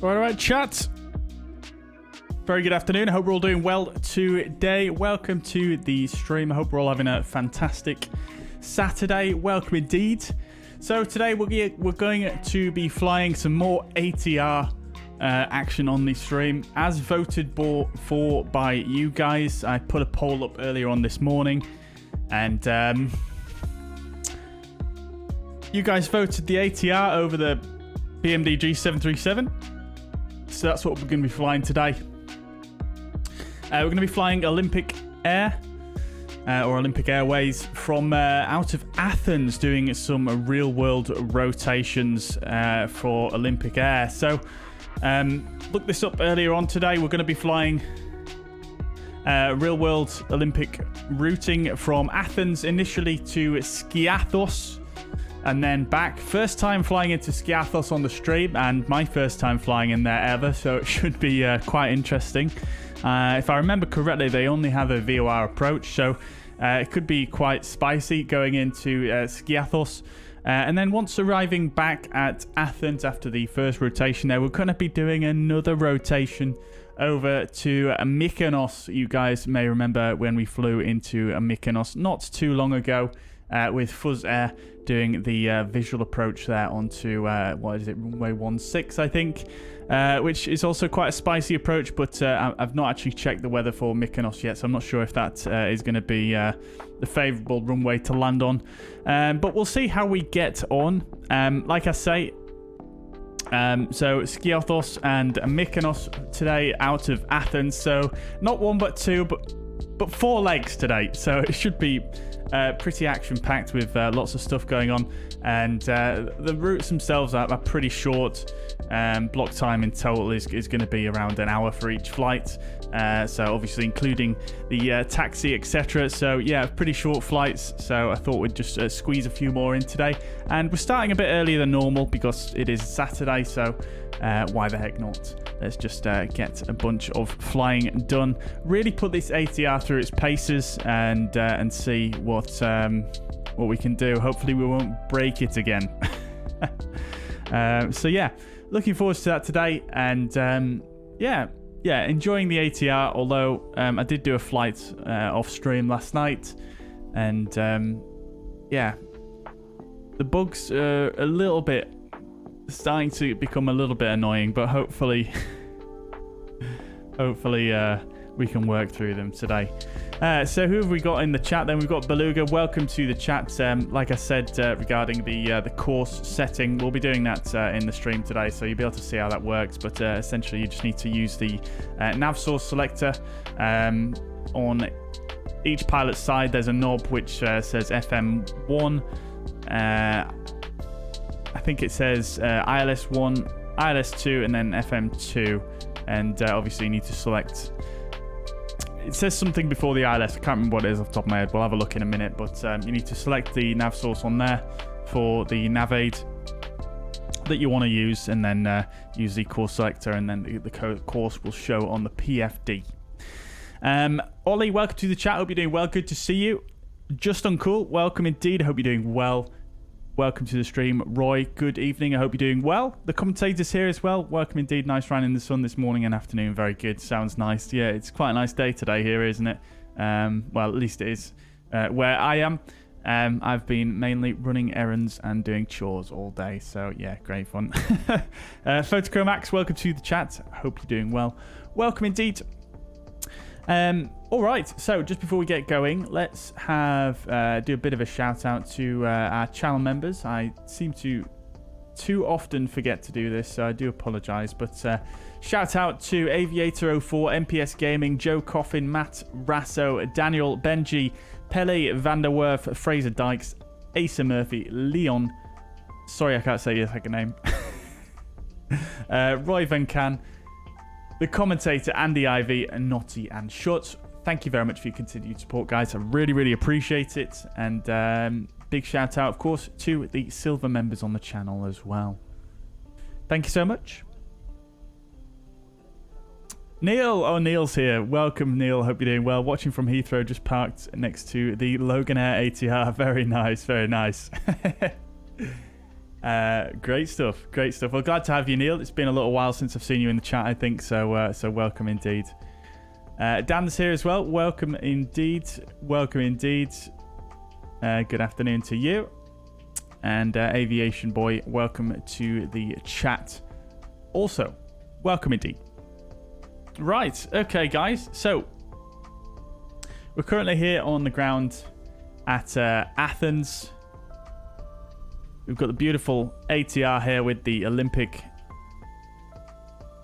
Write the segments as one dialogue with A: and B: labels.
A: All right, chat. Very good afternoon. I hope we're all doing well today. Welcome to the stream. I hope we're all having a fantastic Saturday. Welcome indeed. So today we're going to be flying some more ATR action on the stream, as voted for by you guys. I put a poll up earlier on this morning, and you guys voted the ATR over the PMDG 737. So that's what we're going to be flying today. We're going to be flying Olympic Air or Olympic Airways from out of Athens, doing some real-world rotations for Olympic Air. So looked this up earlier on today. We're going to be flying real-world Olympic routing from Athens initially to Skiathos and then back. First time flying into Skiathos on the stream, and my first time flying in there ever, so it should be quite interesting. If I remember correctly, they only have a VOR approach, so it could be quite spicy going into Skiathos. And then once arriving back at Athens after the first rotation there, we're going to be doing another rotation over to Mykonos. You guys may remember when we flew into Mykonos not too long ago with Fuzz Air, doing the visual approach there onto, what is it, runway 16, I think, which is also quite a spicy approach, but I've not actually checked the weather for Mykonos yet, so I'm not sure if that is going to be the favourable runway to land on. But we'll see how we get on. Like I say, so Skiathos and Mykonos today out of Athens, so not one but two, but 4 legs today, so it should be pretty action-packed with lots of stuff going on, and the routes themselves are pretty short. Block time in total is going to be around an hour for each flight, so obviously including the taxi, etc. So yeah, pretty short flights, so I thought we'd just squeeze a few more in today, and we're starting a bit earlier than normal because it is Saturday, so why the heck not? Let's just get a bunch of flying done. Really put this ATR through its paces and see what we can do. Hopefully we won't break it again. So yeah, looking forward to that today, and yeah, enjoying the ATR. Although I did do a flight off stream last night, and yeah, the bugs are a little bit starting to become a little bit annoying, but hopefully we can work through them today. So who have we got in the chat then? We've got Beluga. Welcome to the chat. Like I said, regarding the course setting, we'll be doing that in the stream today, so you'll be able to see how that works. But essentially you just need to use the nav source selector. On each pilot's side there's a knob which says FM1. I think it says ILS1, ILS2, and then FM2. And obviously you need to select... It says something before the ILS. I can't remember what it is off the top of my head. We'll have a look in a minute. But you need to select the nav source on there for the nav aid that you want to use. And then use the course selector. And then the course will show on the PFD. Ollie, welcome to the chat. Hope you're doing well. Good to see you. Just Uncool, welcome indeed. I hope you're doing well. Welcome to the stream. Roy, good evening. I hope you're doing well. The commentators here as well. Welcome indeed. Nice run in the sun this morning and afternoon. Very good. Sounds nice. Yeah, it's quite a nice day today here, isn't it? Well, at least it is where I am. I've been mainly running errands and doing chores all day. So, yeah, great fun. Photochromax, welcome to the chat. Hope you're doing well. Welcome indeed. All right, so just before we get going, let's have do a bit of a shout out to our channel members. I seem to too often forget to do this, so I do apologise. But shout out to Aviator04, MPS Gaming, Joe Coffin, Matt Rasso, Daniel, Benji, Pele Vanderwerf, Fraser Dykes, Asa Murphy, Leon. Sorry, I can't say your second name. Roy Van Can, the commentator, Andy Ivy, Notty and Schutz. Thank you very much for your continued support, guys. I really, really appreciate it. And big shout out, of course, to the silver members on the channel as well. Thank you so much. Neil. Oh, Neil's here. Welcome, Neil. Hope you're doing well. Watching from Heathrow, just parked next to the Loganair ATR. Very nice, very nice. Great stuff. Great stuff. Well, glad to have you, Neil. It's been a little while since I've seen you in the chat, I think. So welcome indeed. Dan's here as well. Welcome indeed. Welcome indeed. Good afternoon to you. And Aviation Boy, welcome to the chat. Also, welcome indeed. Right. Okay, guys. So, we're currently here on the ground at Athens. We've got the beautiful ATR here with the Olympic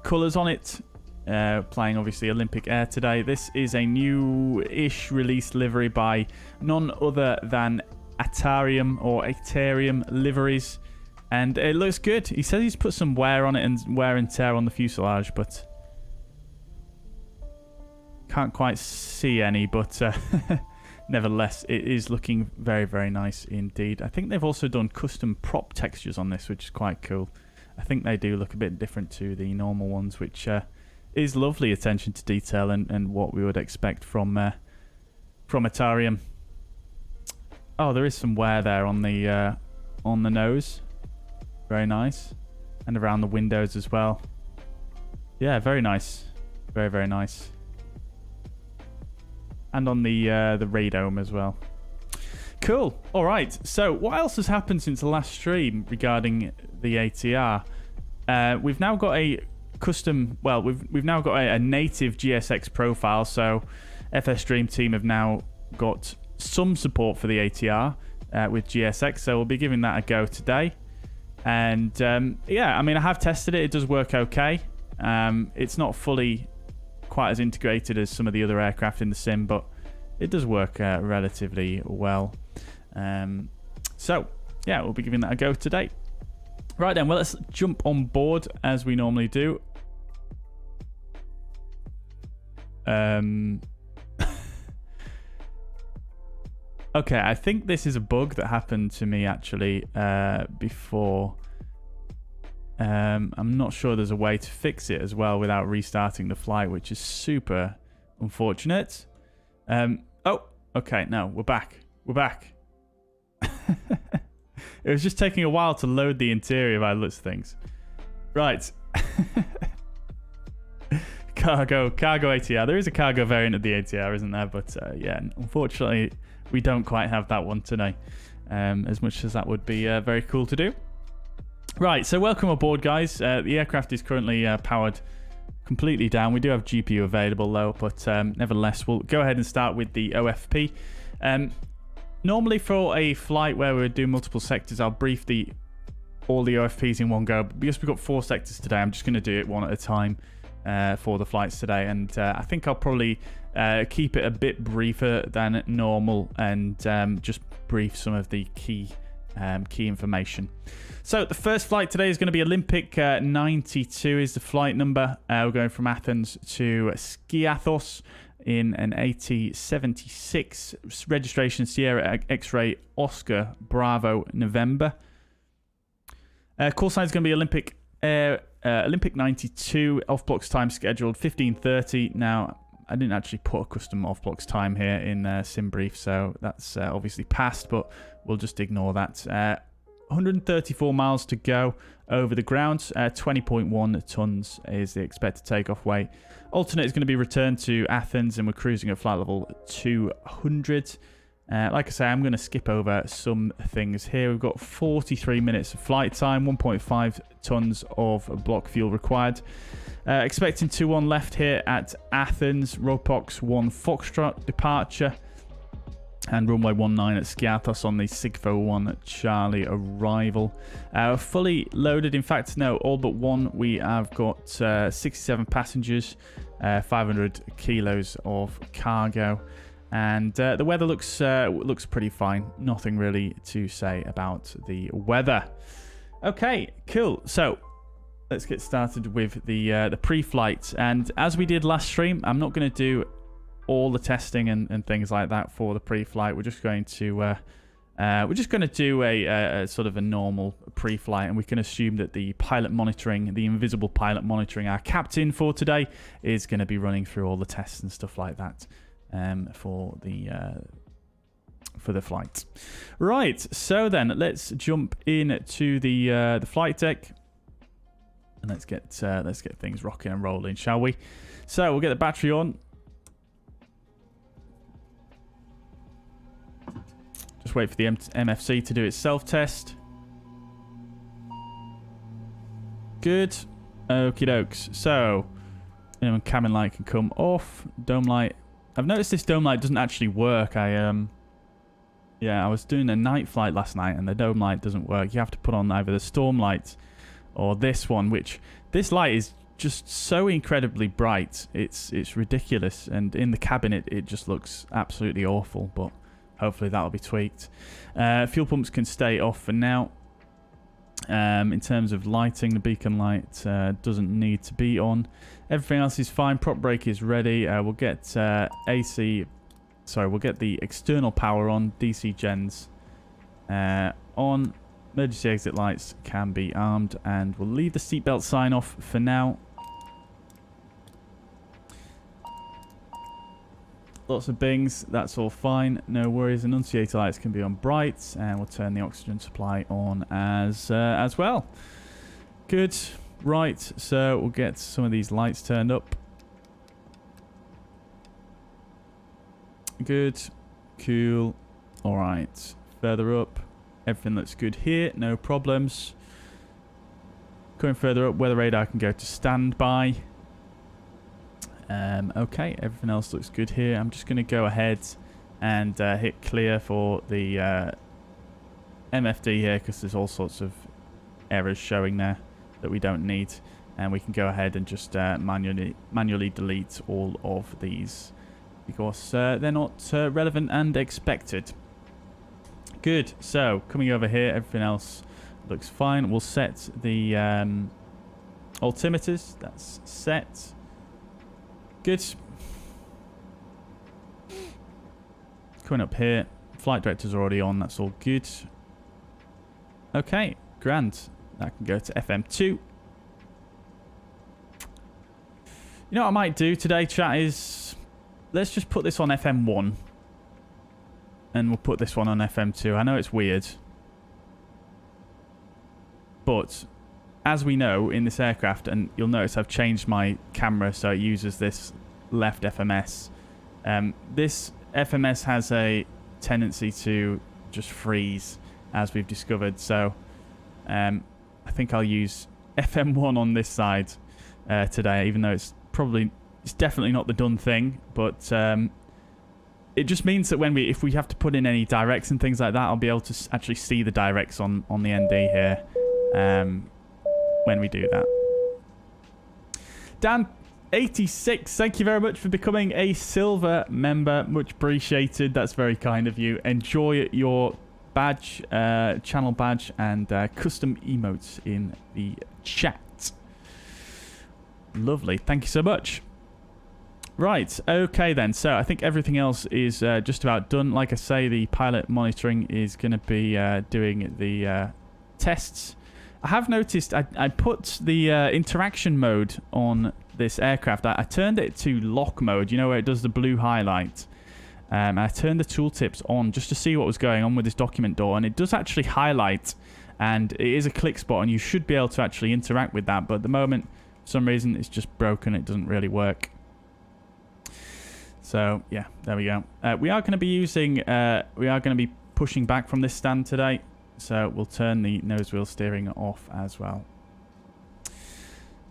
A: colours on it. Playing, obviously, Olympic Air today. This is a new-ish released livery by none other than Aterium liveries. And it looks good. He says he's put some wear on it and wear and tear on the fuselage, but can't quite see any. But nevertheless, it is looking very, very nice indeed. I think they've also done custom prop textures on this, which is quite cool. I think they do look a bit different to the normal ones, which is lovely attention to detail and what we would expect from Aterium. Oh, there is some wear there on the nose. Very nice. And around the windows as well. Yeah, very nice. Very, very nice. And on the radome as well. Cool. All right. So what else has happened since the last stream regarding the ATR? We've now got a custom... Well, we've now got a native GSX profile. So FSDreamteam have now got some support for the ATR with GSX. So we'll be giving that a go today. And yeah, I mean, I have tested it. It does work okay. It's not fully quite as integrated as some of the other aircraft in the sim, but it does work relatively well. So yeah, we'll be giving that a go today. Right then, well, let's jump on board as we normally do. Okay, I think this is a bug that happened to me actually before. I'm not sure there's a way to fix it as well without restarting the flight, which is super unfortunate. Oh, okay, no, we're back. We're back. It was just taking a while to load the interior by the looks of things. Right. Cargo ATR. There is a cargo variant of the ATR, isn't there? But yeah, unfortunately, we don't quite have that one today. As much as that would be very cool to do. Right, so welcome aboard, guys. The aircraft is currently powered completely down. We do have GPU available, though, but nevertheless, we'll go ahead and start with the OFP. Normally, for a flight where we do multiple sectors, I'll brief all the OFPs in one go. But because we've got 4 sectors today, I'm just going to do it one at a time for the flights today. And I think I'll probably keep it a bit briefer than normal and just brief some of the key information. So the first flight today is going to be Olympic 92 is the flight number. We're going from Athens to Skiathos in an AT76, registration Sierra X-Ray Oscar Bravo November. Call sign is going to be Olympic 92, off blocks time scheduled 15:30. Now, I didn't actually put a custom off blocks time here in SimBrief, so that's obviously passed, but we'll just ignore that. 134 miles to go over the ground. 20.1 tons is the expected takeoff weight. Alternate is going to be returned to Athens, and we're cruising at flight level 200. Like I say, I'm going to skip over some things here. We've got 43 minutes of flight time, 1.5 tons of block fuel required. Expecting 2-1 left here at Athens. Ropox 1 Foxtrot departure. And runway 19 at Skiathos on the Sigfo 1 Charlie arrival. Fully loaded. In fact, no, all but one. We have got 67 passengers, 500 kilos of cargo. And the weather looks pretty fine. Nothing really to say about the weather. Okay, cool. So let's get started with the pre-flight. And as we did last stream, I'm not going to do all the testing and things like that for the pre-flight. We're just going to do a sort of a normal pre-flight, and we can assume that the pilot monitoring, the invisible pilot monitoring our captain for today, is going to be running through all the tests and stuff like that for for the flight. Right, so then let's jump in to the flight deck. And let's get things rocking and rolling, shall we? So we'll get the battery on. Just wait for the MFC to do its self-test. Good. Okie dokes. So, cabin light can come off. Dome light. I've noticed this dome light doesn't actually work. Yeah, I was doing a night flight last night and the dome light doesn't work. You have to put on either the storm light or this one, which this light is just so incredibly bright. It's ridiculous, and in the cabin it just looks absolutely awful, but hopefully that'll be tweaked. Fuel pumps can stay off for now. In terms of lighting, the beacon light doesn't need to be on. Everything else is fine. Prop brake is ready. We'll get we'll get the external power on. DC gens on. Emergency exit lights can be armed, and we'll leave the seatbelt sign off for now. Lots of bings, that's all fine, no worries. Annunciator lights can be on bright, and we'll turn the oxygen supply on as well. Good. Right, so we'll get some of these lights turned up. Good. Cool. All right. Further up. Everything looks good here. No problems. Going further up, weather radar can go to standby. Okay, everything else looks good here. I'm just going to go ahead and hit clear for the MFD here, because there's all sorts of errors showing there that we don't need. And we can go ahead and just manually delete all of these, because they're not relevant and expected. Good. So coming over here, everything else looks fine. We'll set the altimeters. That's set. Good. Coming up here, flight director's already on. That's all good. Okay, grand. That can go to FM2. You know what I might do today, chat, is let's just put this on FM1. And we'll put this one on FM2. I know it's weird. But as we know in this aircraft, and you'll notice I've changed my camera so it uses this left FMS. This FMS has a tendency to just freeze, as we've discovered. So I think I'll use FM1 on this side today, even though it's definitely not the done thing. But it just means that if we have to put in any directs and things like that, I'll be able to actually see the directs on the ND here when we do that. Dan86, thank you very much for becoming a silver member. Much appreciated. That's very kind of you. Enjoy your badge, channel badge, and custom emotes in the chat. Lovely. Thank you so much. Right, okay then. So I think everything else is just about done. Like I say, the pilot monitoring is going to be doing the tests. I have noticed I put the interaction mode on this aircraft. I turned it to lock mode, you know, where it does the blue highlight. I turned the tooltips on just to see what was going on with this document door, and it does actually highlight, and it is a click spot, and you should be able to actually interact with that. But at the moment, for some reason, it's just broken. It doesn't really work. So yeah, there we go. We are going to be using, we are going to be pushing back from this stand today. So we'll turn the nose wheel steering off as well.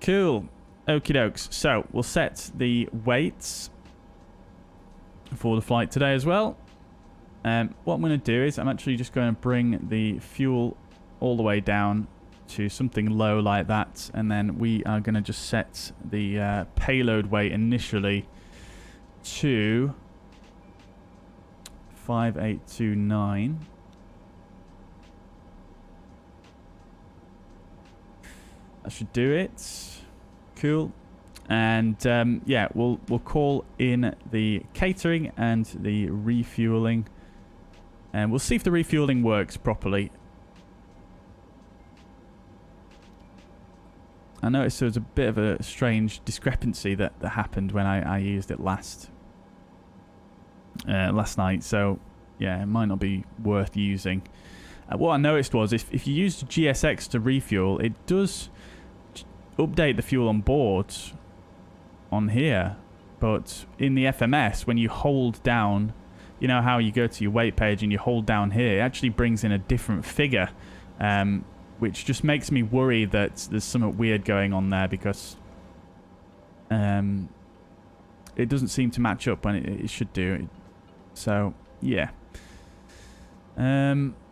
A: Cool. Okie dokes. So we'll set the weights for the flight today as well. What I'm going to do is I'm actually just going to bring the fuel all the way down to something low like that. And then we are going to just set the payload weight initially to 5829. That should do it. Cool. And yeah, we'll call in the catering and the refueling, and we'll see if the refueling works properly. I noticed there was a bit of a strange discrepancy that happened when I used it last night. So yeah, it might not be worth using. What I noticed was if you used GSX to refuel, it does update the fuel on board on here. But in the FMS, when you hold down, you know how you go to your weight page and you hold down here, it actually brings in a different figure, which just makes me worry that there's something weird going on there, because it doesn't seem to match up when it should do. So, yeah.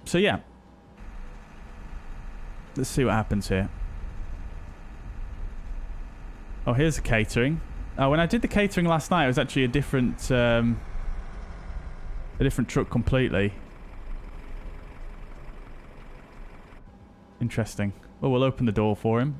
A: So yeah, let's see what happens here. Oh, here's the catering. Oh, when I did the catering last night, it was actually a different truck completely. Interesting. Well, we'll open the door for him.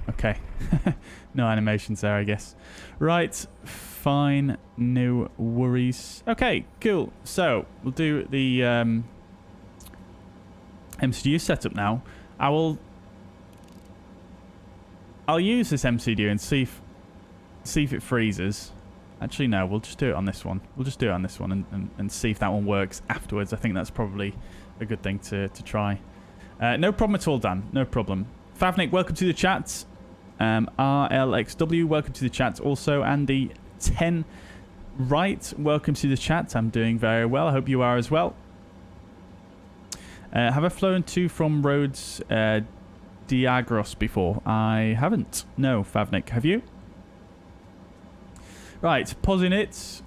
A: Okay. No animations there, I guess. Right. Fine. No worries. Okay, cool. So, we'll do the MCU setup now. I'll use this MCU and see if it freezes. Actually, no. We'll just do it on this one. We'll just do it on this one and see if that one works afterwards. I think that's probably a good thing to try. No problem at all, Dan. No problem. Favnik, welcome to the chat. RLXW, welcome to the chat also. Andy 10 right, welcome to the chat. I'm doing very well. I hope you are as well. Have I flown to from Rhodes Diagros before? I haven't. No, Favnik. Have you? Right, pausing it.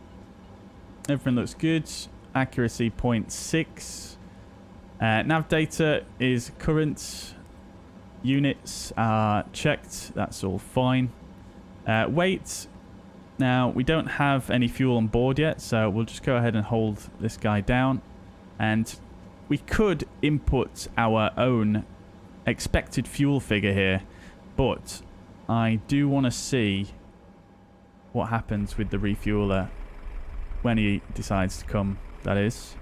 A: Everything looks good. Accuracy 0.6. Nav data is current. Units are checked. That's all fine. Weight. Now, we don't have any fuel on board yet, so we'll just go ahead and hold this guy down. And we could input our own expected fuel figure here, but I do want to see what happens with the refueler when he decides to come, that is.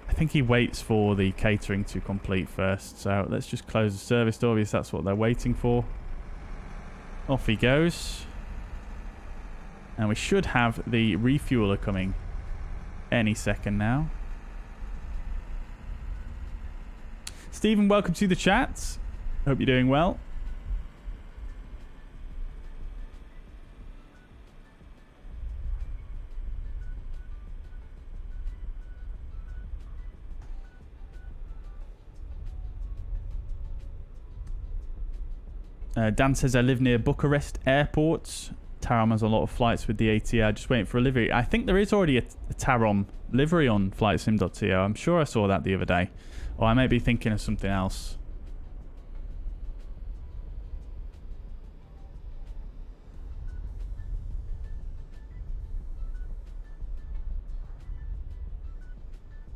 A: I think he waits for the catering to complete first, so let's just close the service door because that's what they're waiting for. Off he goes. And we should have the refueler coming any second now. Stephen, welcome to the chat. Hope you're doing well. Dan says I live near Bucharest Airport. Tarom has a lot of flights with the ATR. Just waiting for a livery. I think there is already a Tarom livery on Flysim.to. I'm sure I saw that the other day. Or I may be thinking of something else.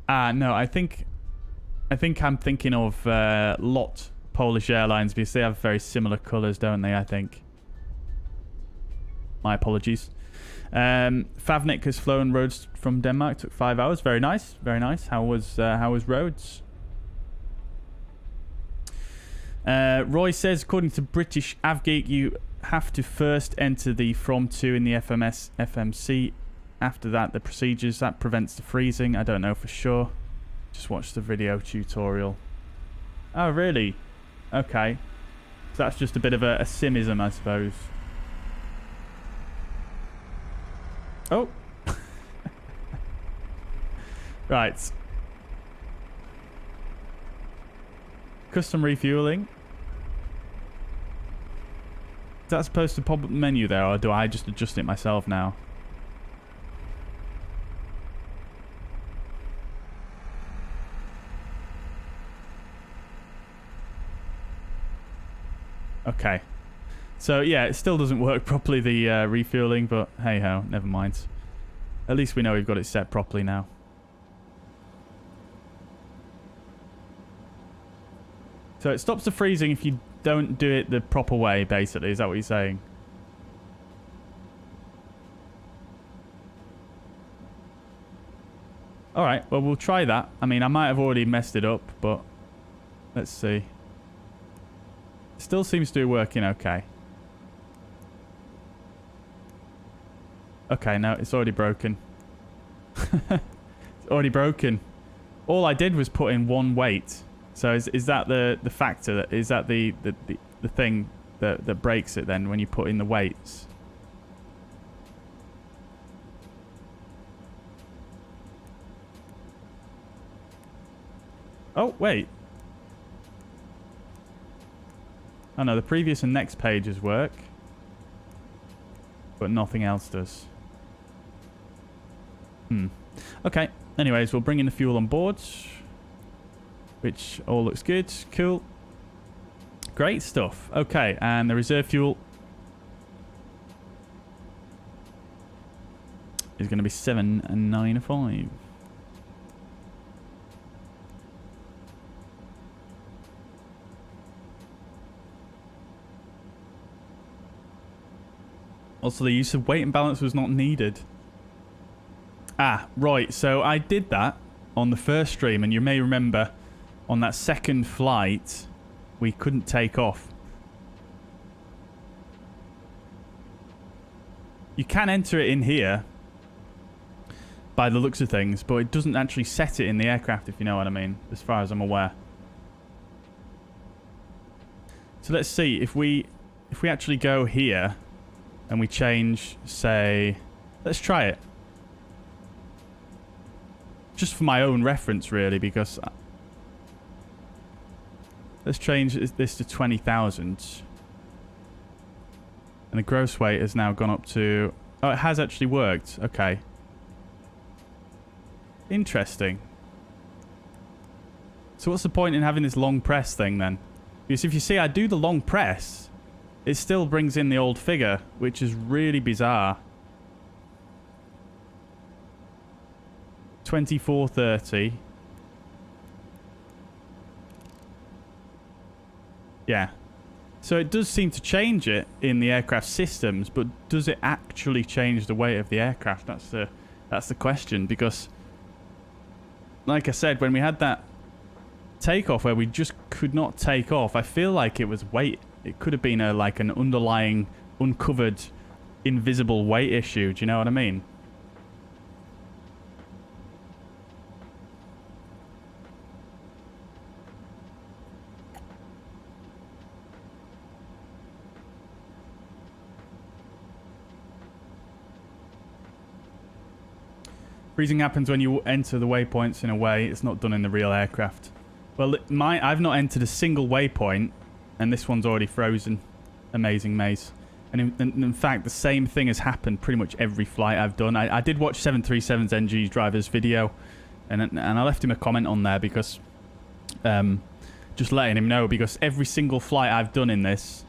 A: No, I think I'm thinking of LOT Polish Airlines because they have very similar colours, don't they? I think. My apologies. Favnik has flown Rhodes from Denmark. Took 5 hours. Very nice. Very nice. How was Rhodes? Roy says, according to British Avgeek, you have to first enter the from to in the FMS FMC. After that, the procedures that prevents the freezing. I don't know for sure. Just watch the video tutorial. Oh, really? Okay. So that's just a bit of a simism, I suppose. Oh. Right. Custom refueling. Is that supposed to pop up the menu there, or do I just adjust it myself now? Okay. So, yeah, it still doesn't work properly, the refueling, but hey-ho, never mind. At least we know we've got it set properly now. So it stops the freezing if you don't do it the proper way, basically. Is that what you're saying? All right, well, we'll try that. I mean, I might have already messed it up, but let's see. Still seems to be working okay. Okay, no, it's already broken. It's already broken. All I did was put in one weight. So is that the factor? Is that the thing that breaks it then when you put in the weights? Oh, wait. Oh no, the previous and next pages work. But nothing else does. Okay. Anyways, we'll bring in the fuel on board. Which all looks good. Cool. Great stuff. Okay, and the reserve fuel is going to be 795. Also, the use of weight and balance was not needed. Ah, right. So I did that on the first stream, and you may remember on that second flight, we couldn't take off. You can enter it in here by the looks of things, but it doesn't actually set it in the aircraft, if you know what I mean, as far as I'm aware. So let's see if we actually go here and we change, say, let's try it. Just for my own reference, really, because let's change this to 20,000. And the gross weight has now gone up to... Oh, it has actually worked. Okay. Interesting. So what's the point in having this long press thing, then? Because if you see, I do the long press, it still brings in the old figure, which is really bizarre. 2430. Yeah. So it does seem to change it in the aircraft systems, but does it actually change the weight of the aircraft? That's the question, because like I said, when we had that takeoff where we just could not take off, I feel like it was weight. It could have been like an underlying, uncovered, invisible weight issue. Do you know what I mean? Freezing happens when you enter the waypoints in a way. It's not done in the real aircraft. Well, I've not entered a single waypoint, and this one's already frozen. Amazing maze. And in fact, the same thing has happened pretty much every flight I've done. I did watch 737's NG driver's video, and I left him a comment on there because... just letting him know, because every single flight I've done in this,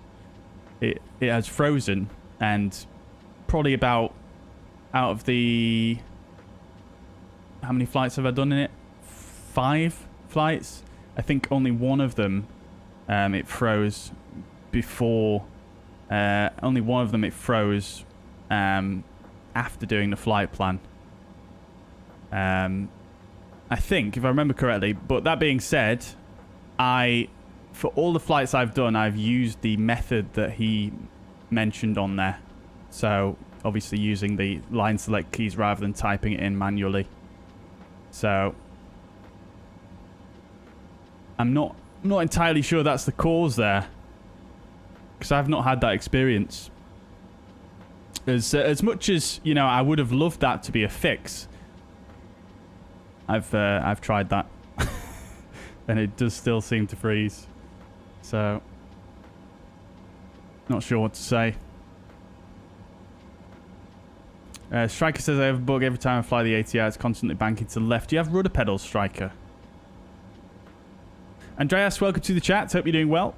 A: it has frozen, and probably about... Out of the... How many flights have I done in it? 5 flights. I think only one of them it froze before. Only one of them it froze after doing the flight plan. I think, if I remember correctly. But that being said, for all the flights I've done, I've used the method that he mentioned on there. So obviously using the line select keys rather than typing it in manually. So I'm not entirely sure that's the cause there, because I've not had that experience. As much as, you know, I would have loved that to be a fix, I've tried that and it does still seem to freeze. So not sure what to say. Striker says I have a bug every time I fly the ATR. It's constantly banking to the left. Do you have rudder pedals, Striker? Andreas, welcome to the chat. Hope you're doing well.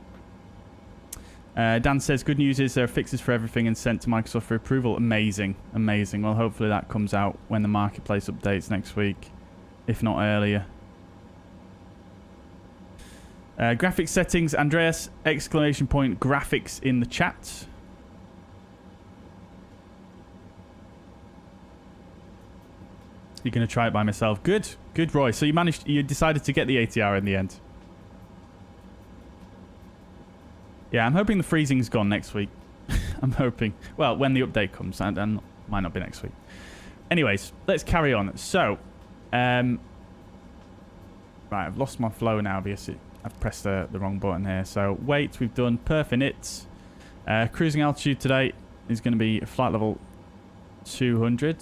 A: Dan says, good news is there are fixes for everything and sent to Microsoft for approval. Amazing. Amazing. Well, hopefully that comes out when the marketplace updates next week, if not earlier. Graphics settings, Andreas, ! Graphics in the chat. You're going to try it by myself. Good. Good, Roy. So you decided to get the ATR in the end. Yeah, I'm hoping the freezing's gone next week. I'm hoping. Well, when the update comes, and might not be next week. Anyways, let's carry on. So, right, I've lost my flow now because I've pressed the wrong button here. So, weight, we've done perf init. Cruising altitude today is going to be flight level 200.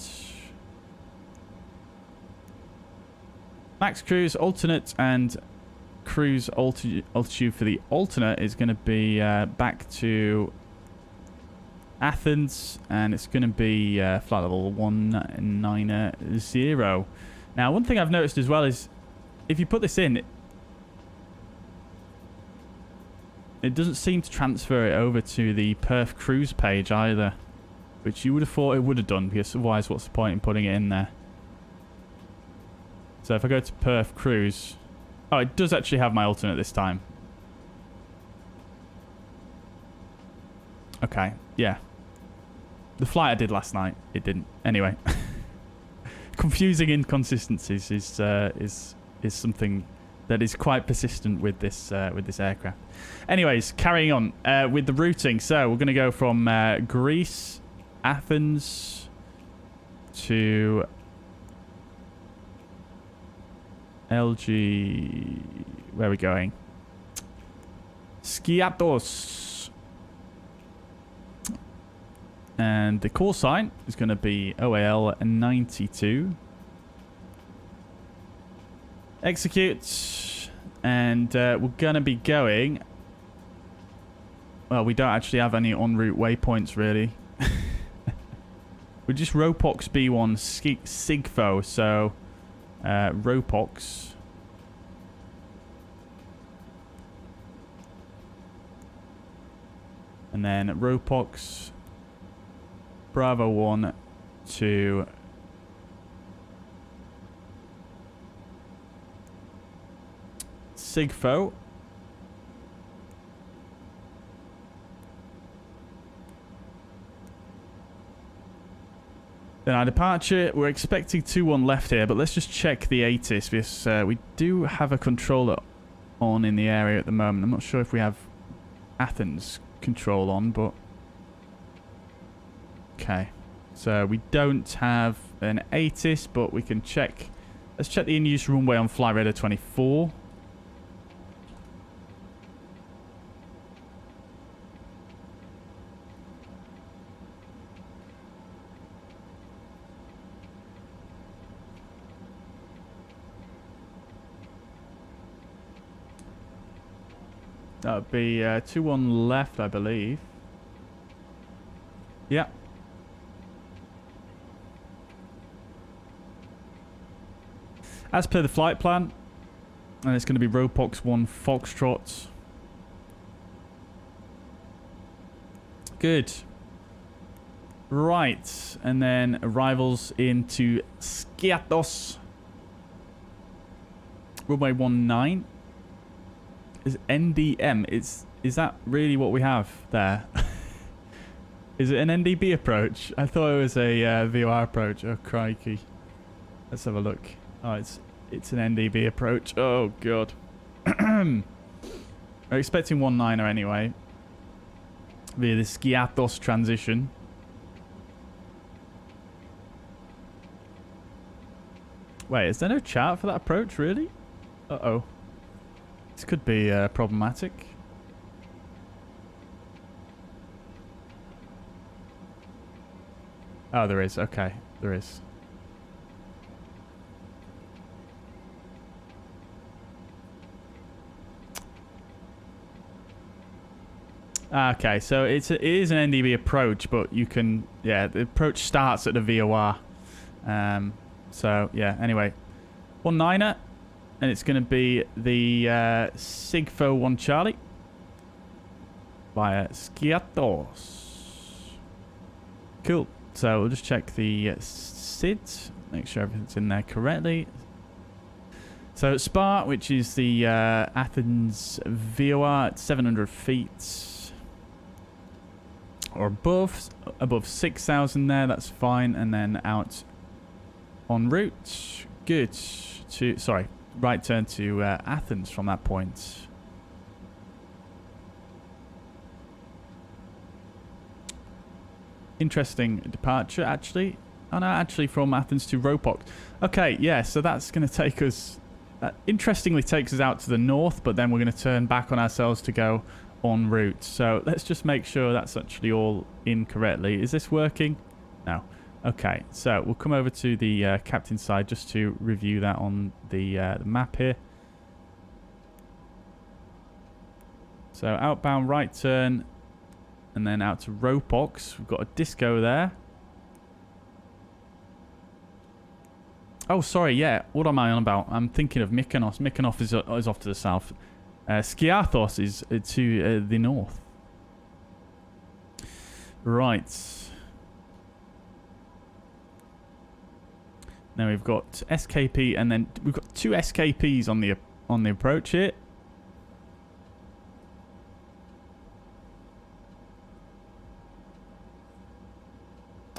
A: Max cruise, alternate, and cruise altitude for the alternate is going to be back to Athens, and it's going to be flight level 190. Now, one thing I've noticed as well is if you put this in, it doesn't seem to transfer it over to the perf cruise page either, which you would have thought it would have done, because otherwise what's the point in putting it in there? So if I go to perf cruise, oh, it does actually have my alternate this time. Okay, yeah. The flight I did last night, it didn't. Anyway, confusing inconsistencies is something that is quite persistent with this aircraft. Anyways, carrying on with the routing. So we're going to go from Greece, Athens to LG. Where are we going? Skiathos. And the call sign is going to be OAL 92. Execute. And we're going to be going... Well, we don't actually have any en route waypoints, really. We're just Ropox B1 Sigfo. So, Ropox. And then Ropox... Bravo 1 to Sigfo. Then our departure, we're expecting 2-1 left here, but let's just check the ATIS because we do have a controller on in the area at the moment. I'm not sure if we have Athens control on, but... Okay, so we don't have an ATIS, but we can check. Let's check the in-use runway on FlyRadar 24. That would be 2-1 left, I believe. Yeah. As per the flight plan, and it's going to be Ropox 1 Foxtrot. Good. Right, and then arrivals into Skiathos. Runway 19. Is NDM? Is that really what we have there? Is it an NDB approach? I thought it was a VOR approach. Oh, crikey. Let's have a look. Oh, it's an NDB approach. Oh, God. We're expecting 19er anyway. Via the Skiathos transition. Wait, is there no chart for that approach, really? Uh-oh. This could be problematic. Oh, there is. Okay, there is. Okay, so it is an NDB approach, but you can... Yeah, the approach starts at the VOR. So, yeah, anyway. 19er. And it's going to be the Sigfo 1 Charlie via Skiathos. Cool. So we'll just check the SID, make sure everything's in there correctly. So SPA, which is the Athens VOR at 700 feet or above 6,000 there, that's fine. And then out En route. Good. Sorry, right turn to Athens from that point. Interesting departure, actually. Oh, no, actually from Athens to Orbx. Okay, yeah, so that's going to take us... That interestingly takes us out to the north, but then we're going to turn back on ourselves to go en route. So let's just make sure that's actually all in correctly. Is this working? No. Okay, so we'll come over to the captain's side just to review that on the map here. So outbound right turn, and then out to Orbx. We've got a disco there. Oh, sorry, yeah. What am I on about? I'm thinking of Mykonos. Mykonos is off to the south. Skiathos is to the north. Right. Now we've got SKP, and then we've got 2 SKPs on the approach here.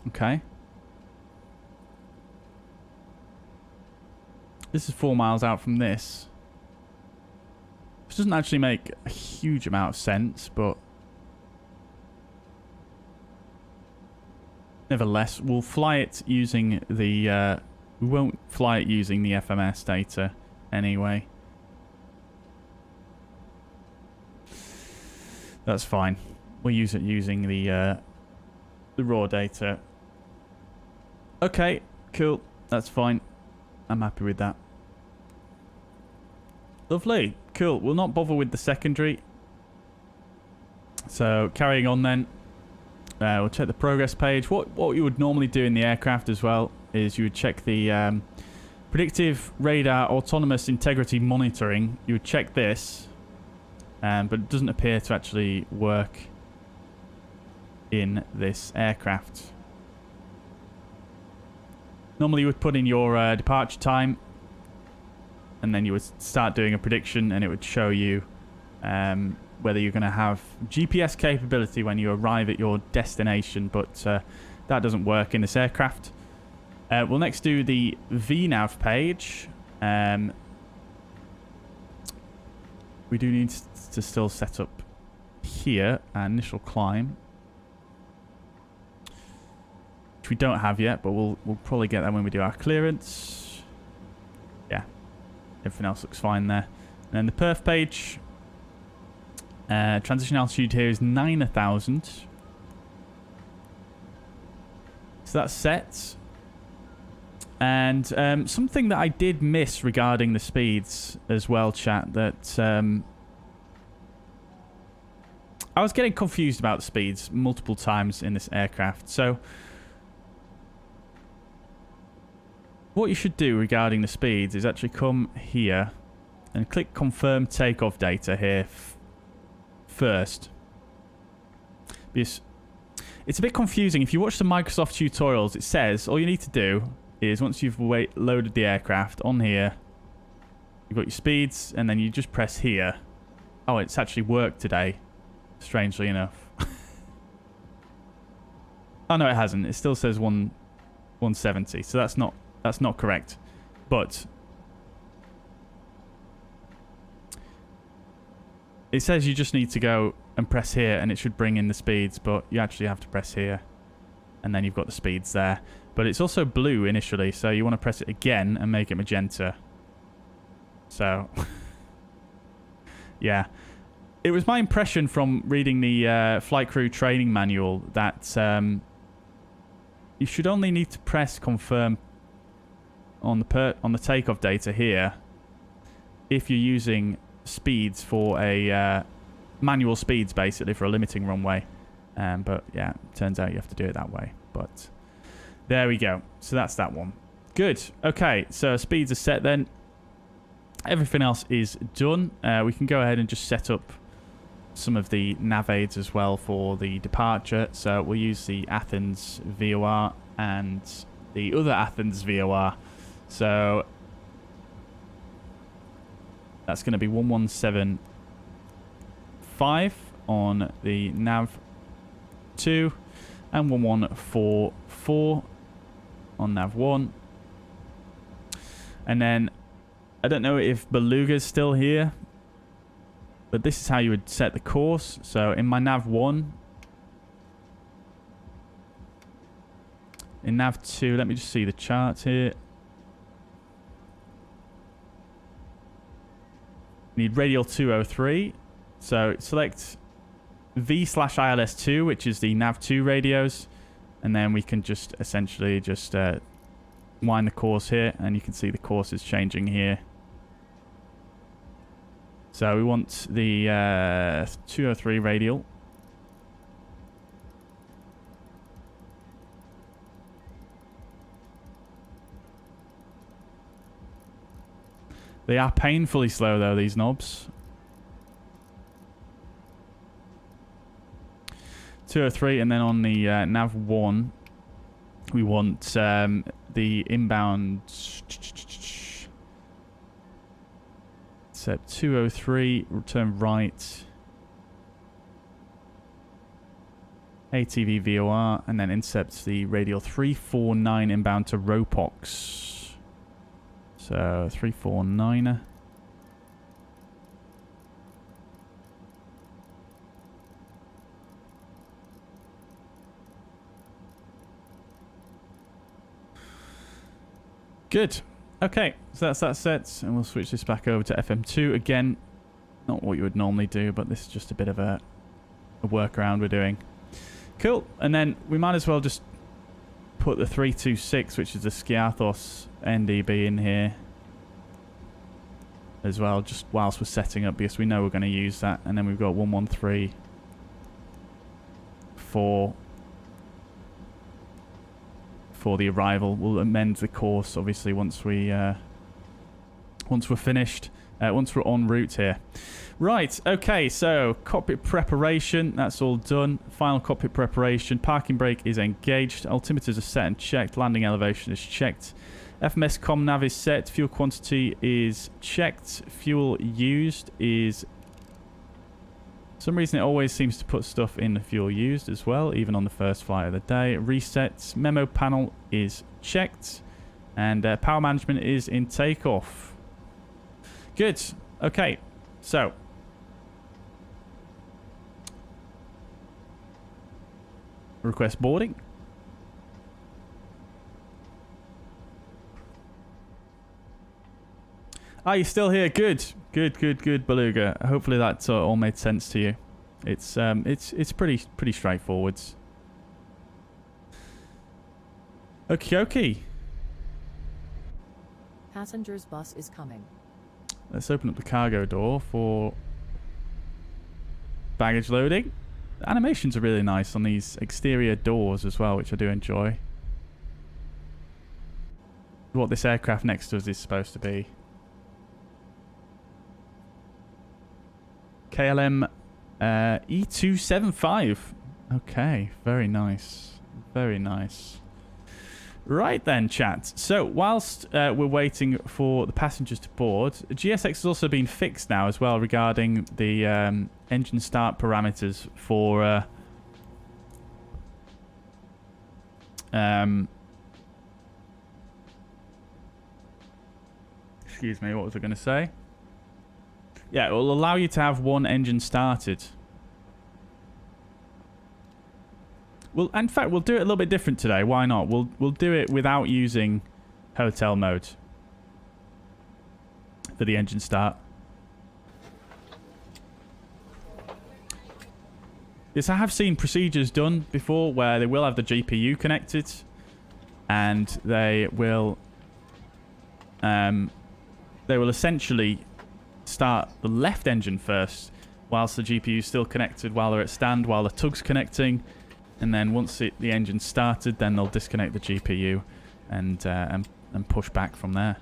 A: Okay. This is 4 miles out from this. Which doesn't actually make a huge amount of sense, but... Nevertheless, we'll fly it using the... we won't fly it using the FMS data anyway. That's fine. We'll use it using the raw data. Okay, cool. That's fine. I'm happy with that. Lovely. Cool. We'll not bother with the secondary. So, carrying on then. We'll check the progress page. What you would normally do in the aircraft as well is you would check the predictive radar autonomous integrity monitoring. You would check this, but it doesn't appear to actually work in this aircraft. Normally you would put in your departure time, and then you would start doing a prediction, and it would show you whether you're going to have GPS capability when you arrive at your destination, but that doesn't work in this aircraft. We'll next do the VNav page. We do need to still set up here our initial climb, which we don't have yet, but we'll probably get that when we do our clearance. Yeah, everything else looks fine there. And then the perf page, transition altitude here is 9,000. So that's set. And something that I did miss regarding the speeds as well, chat, that I was getting confused about the speeds multiple times in this aircraft. So what you should do regarding the speeds is actually come here and click confirm takeoff data here first. Because it's a bit confusing. If you watch the Microsoft tutorials, it says all you need to do is once you've loaded the aircraft on here, you've got your speeds, and then you just press here. Oh, it's actually worked today, strangely enough. Oh no, it hasn't. It still says 170, so that's not correct. But it says you just need to go and press here, and it should bring in the speeds, but you actually have to press here, and then you've got the speeds there. But it's also blue initially, so you want to press it again and make it magenta. So, yeah. It was my impression from reading the flight crew training manual that you should only need to press confirm on the takeoff data here if you're using speeds for a manual speeds, basically, for a limiting runway. But, yeah, turns out you have to do it that way. But there we go. So that's that one. Good. Okay, so speeds are set then. Everything else is done. We can go ahead and just set up some of the nav aids as well for the departure. So we'll use the Athens VOR and the other Athens VOR. So that's going to be 1175 on the nav 2 and 1144 on nav 1. And then, I don't know if Beluga's still here, but this is how you would set the course. So in my nav 1, in nav 2, let me just see the chart here. Need radial 203. So select V/ILS2, which is the nav 2 radios. And then we can just essentially just wind the course here. And you can see the course is changing here. So we want the 203 radial. They are painfully slow though, these knobs. 203, and then on the nav 1, we want the inbound. Set 203, return right. ATV VOR, and then intercept the radial 349 inbound to Ropox. So 349er. Good. Okay, so that's that set, and we'll switch this back over to FM2 again. Not what you would normally do, but this is just a bit of a workaround we're doing. Cool, and then we might as well just put the 326, which is the Skiathos NDB, in here as well, just whilst we're setting up, because we know we're going to use that. And then we've got 113 for the arrival. We'll amend the course obviously once we're finished, once we're en route here. Right, okay, so cockpit preparation, that's all done. Final cockpit preparation. Parking brake is engaged, altimeters are set and checked, landing elevation is checked, FMS comm nav is set, fuel quantity is checked, fuel used is... For some reason it always seems to put stuff in the fuel used as well, even on the first flight of the day. Resets, memo panel is checked, and power management is in takeoff. Good. Okay, so request boarding. Ah, you're still here. Good. Good, Beluga. Hopefully that all made sense to you. It's pretty straightforward. Okay.
B: Passenger's bus is coming.
A: Let's open up the cargo door for baggage loading. The animations are really nice on these exterior doors as well, which I do enjoy. What this aircraft next to us is supposed to be. KLM E275. Okay, very nice. Very nice. Right then, chat. So, whilst we're waiting for the passengers to board, GSX has also been fixed now as well regarding the engine start parameters for... excuse me, what was I going to say? Yeah, it will allow you to have one engine started. Well, in fact, we'll do it a little bit different today. Why not? We'll do it without using hotel mode for the engine start. Yes, I have seen procedures done before where they will have the GPU connected, and they will essentially start the left engine first whilst the GPU is still connected while they're at stand, while the tug's connecting, and then once the engine's started, then they'll disconnect the GPU and push back from there.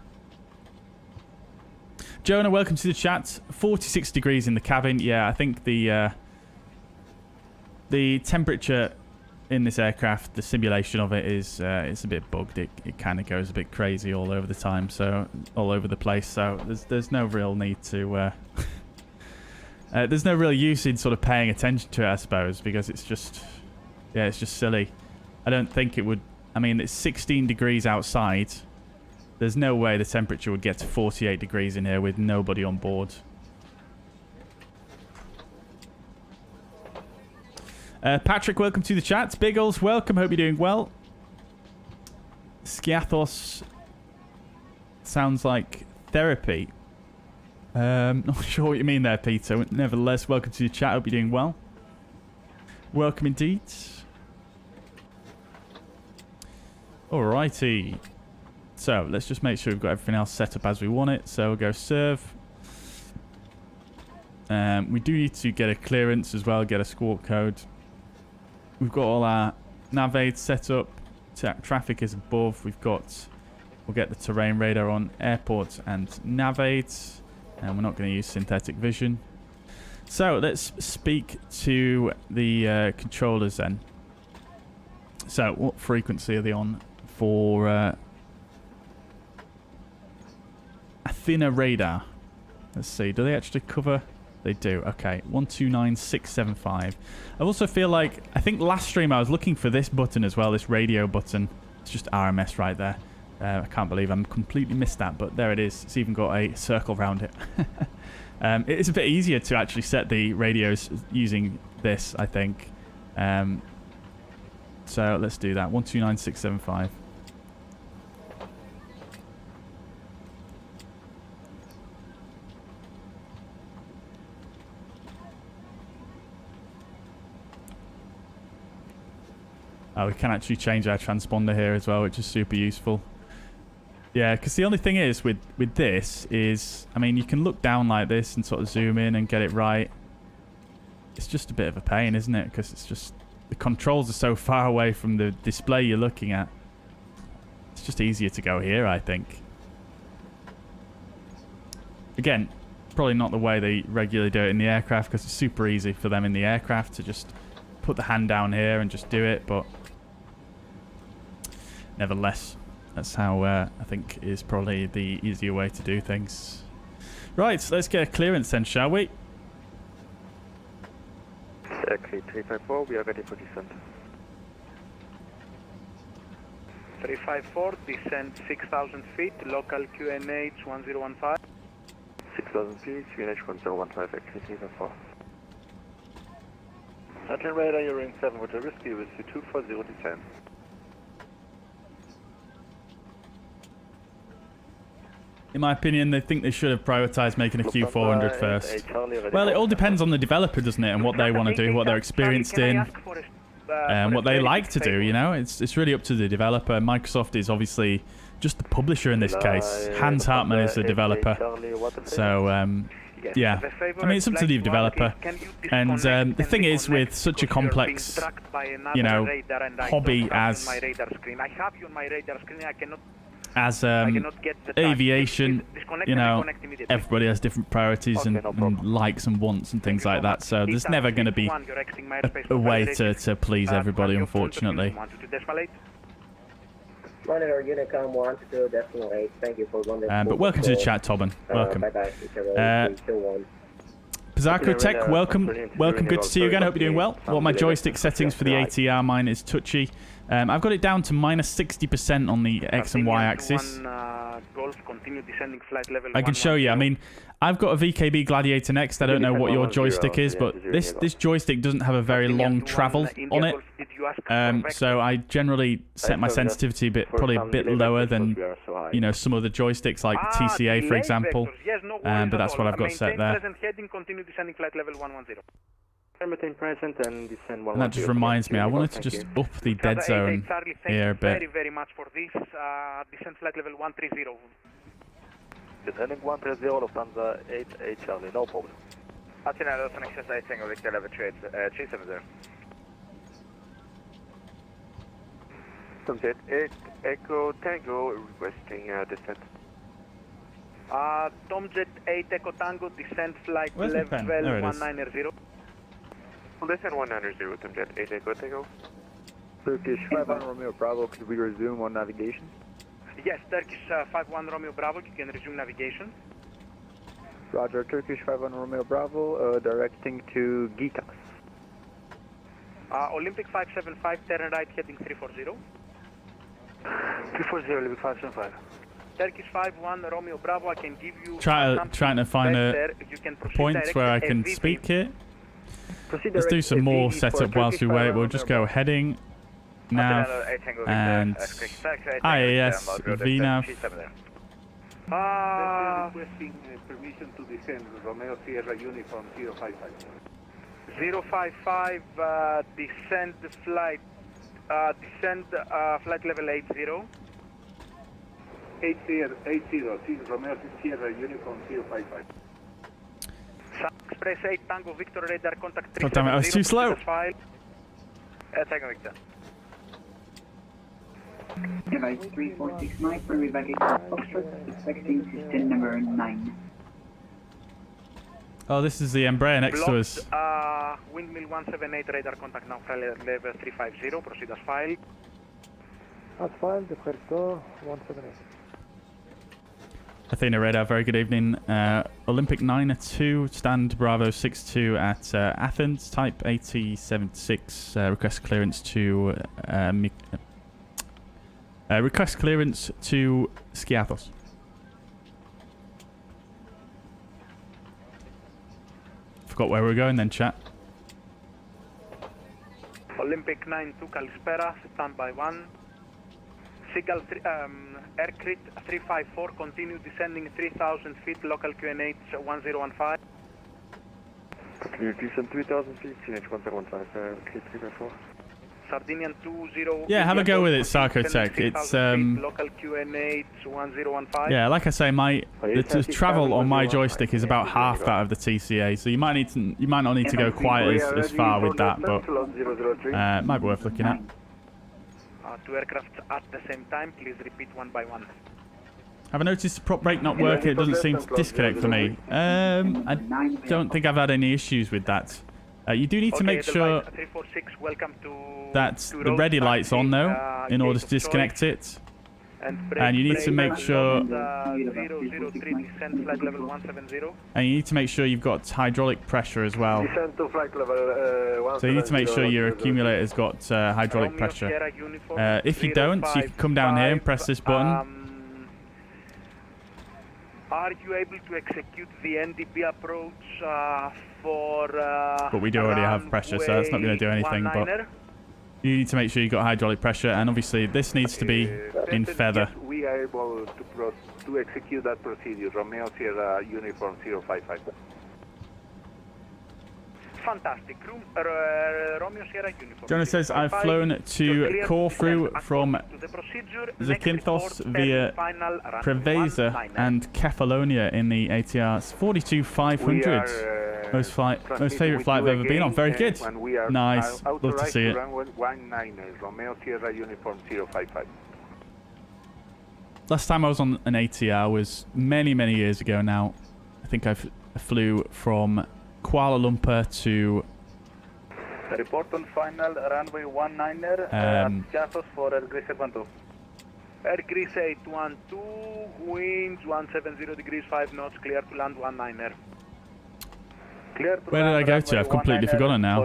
A: Jonah, welcome to the chat. 46 degrees in the cabin. Yeah, I think the temperature in this aircraft, the simulation of it is it's a bit bugged. It kind of goes a bit crazy all over the time, so all over the place. So there's no real need to there's no real use in sort of paying attention to it, I suppose, because it's just it's just silly. I don't think it would. I mean, it's 16 degrees outside, There's no way the temperature would get to 48 degrees in here with nobody on board. Patrick, welcome to the chat. Biggles, welcome. Hope you're doing well. Skiathos sounds like therapy. Not sure what you mean there, Peter. Nevertheless, welcome to the chat. Hope you're doing well. Welcome indeed. Alrighty. So, let's just make sure we've got everything else set up as we want it. So, we'll go serve. We do need to get a clearance as well, get a squawk code. We've got all our nav aids set up. Traffic is above. We'll get the terrain radar on airport and nav aids. And we're not going to use synthetic vision. So, let's speak to the controllers then. So, what frequency are they on for Athena radar? Let's see. Do they actually cover? They do. Okay. 129675. I also feel like, I think last stream I was looking for this button as well, this radio button. It's just RMS right there. I can't believe I'm completely missed that, but there it is. It's even got a circle around it. It is a bit easier to actually set the radios using this, I think. So let's do that. 129675. Oh, we can actually change our transponder here as well, which is super useful. Yeah, because the only thing is with this is, I mean, you can look down like this and sort of zoom in and get it right. It's just a bit of a pain, isn't it? Because it's just, the controls are so far away from the display you're looking at. It's just easier to go here, I think. Again, probably not the way they regularly do it in the aircraft, because it's super easy for them in the aircraft to just put the hand down here and just do it, but nevertheless, that's how I think is probably the easier way to do things. Right, so let's get a clearance then, shall we?
C: Exactly, 354, we are ready for descent.
D: 354, descend 6,000 feet, local QNH 1015.
C: 6,000 feet, QNH 1015, actually 354. Airline radar, you're in 7 with a risky with 240 descent.
A: In my opinion, they think they should have prioritized making a Q400 first. Well, it all depends on the developer, doesn't it? And what they want to do, what they're experienced in, and what they like to do, you know? It's really up to the developer. Microsoft is obviously just the publisher in this case. Hans Hartmann is the developer. So, yeah. I mean, it's up to the developer. And the thing is, with such a complex, you know, hobby as aviation, you know, everybody has different priorities and likes and wants and things like that. So there's never going to be a way to please everybody, unfortunately.
E: Monitor Unicom 1-2.8. Thank you for
A: but welcome to the chat, Tobin. Welcome. Pizarro Tech, welcome. Welcome. Good to see you again. I hope you're doing well. What my joystick settings for the ATR, mine is touchy. I've got it down to -60% on the X and Y axis. I can show you. I mean, I've got a VKB Gladiator Next. I don't know what your joystick is, but this joystick doesn't have a very long travel on it. So I generally set my sensitivity probably a bit lower than, you know, some other joysticks like the TCA, for example. But that's what I've got set there. And that just reminds me, I wanted to just up the dead zone here a bit.
D: Very much for this. Descent flight level 130.
C: Descending 130, Lufthansa 88 Charlie, no problem.
D: Athena, that's an excess 8 Tango Victor level 370.
C: Sunset 8 Echo Tango requesting descent.
D: Tomjet 8 Echo Tango, descent flight level 190.
C: Descent 190, Tomjet 8 Echo Tango.
F: Turkish 51 Romeo Bravo, could we resume on navigation?
D: Yes, Turkish 51 Romeo Bravo, you can resume navigation.
F: Roger, Turkish 51 Romeo Bravo, directing to Gikas.
D: Olympic 575, turn right heading 340.
C: 340, Olympic 575.
D: Turkish 51 Romeo Bravo, I can give you
A: Trying to find a point where I can speak here. Let's do some more setup whilst we wait. We'll just go heading, nav, and IAS, VNAV.
G: Requesting permission to descend Romeo Sierra Uniform 055.
D: 055, descend flight level 80.
G: 80, Romeo Sierra Uniform 055.
D: Express 8 Tango Victor radar contact 370.
A: God damn it, I was too slow.
D: Tango Victor.
H: Device 346 Mike for evacuation Foxtrot, expecting system number 9.
A: Oh, this is the Embraer next to us.
D: Windmill 178 radar contact now, level 350, proceed as filed.
F: As filed, ευχαριστώ, 178.
A: Athena radar, very good evening. Olympic 9-2, stand Bravo 62 at Athens, type AT76, request clearance to Skiathos. Forgot where we were going then, chat.
D: Olympic 9-2 Kalispera, standby 1. Seagull Aircrit 354, continue descending 3,000 feet, local QNH 1015.
C: Clear descent 3,000 feet, CNH 1015, clear 354.
D: Sardinian 20.
A: Yeah, have a go with it, Sarkotech. It's
D: local QNH 1015.
A: yeah, like I say, the travel on my joystick is about half that of the TCA, so you might not need to go quite as far with that, but it might be worth looking at.
D: Two aircraft at the same time, please repeat one by one.
A: Have I noticed the prop brake not working? It doesn't seem to disconnect for me. I don't think I've had any issues with that. You do need to make sure that the ready light's on though, in order to disconnect it. And you need to make sure. And you need to make sure you've got hydraulic pressure as well.
C: Descend to flight level
A: So you need to make sure your accumulator's got hydraulic pressure. If you don't, you can come down here and press this button.
D: Are you able to execute the NDB approach for?
A: But we do already have pressure, so that's not going to do anything. But you need to make sure you've got hydraulic pressure, and obviously this needs to be in feather.
G: We are able to execute that procedure. Romeo Sierra Uniform 055.
D: Fantastic. Romeo Sierra Uniform.
A: Jonah says, I've flown to Corfu from Zakynthos via Preveza and Kefalonia in the ATR 42500. Most favourite flight I've ever been on. Very good. Nice. Love to see it.
G: Romeo Sierra Uniform 055.
A: Last time I was on an ATR was many years ago now. I think I flew from Kuala Lumpur to
G: Report on final runway 19er Skiathos for Air Greece 812.
D: Air Greece 812, winds 170 degrees 5 knots, clear to land 19er.
A: Where did I go to? I've completely forgotten now.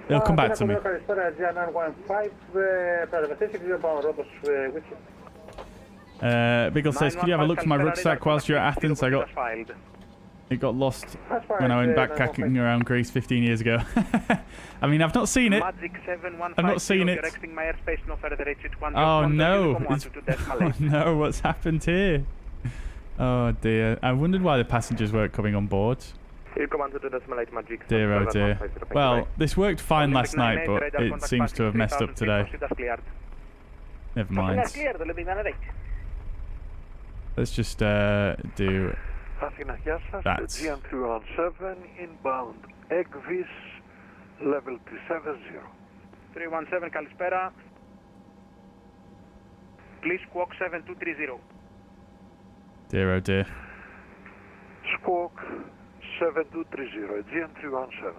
A: It'll come back to me. Biggle says, could you have a look for my rucksack whilst you're at Athens? It got lost when I went backpacking around Greece 15 years ago. I mean, I've not seen it. I've not seen it. Oh no! Oh no! What's happened here? Oh dear! I wondered why the passengers weren't coming on board. Dear oh dear. Well, this worked fine last night, but it seems to have messed up today. Never mind. Let's just do that.
G: Aegean 317 inbound Egvis level 370.
D: 317 Kalispera. Please squawk 7230.
A: Dear oh dear.
G: Squawk 7230, Aegean 317.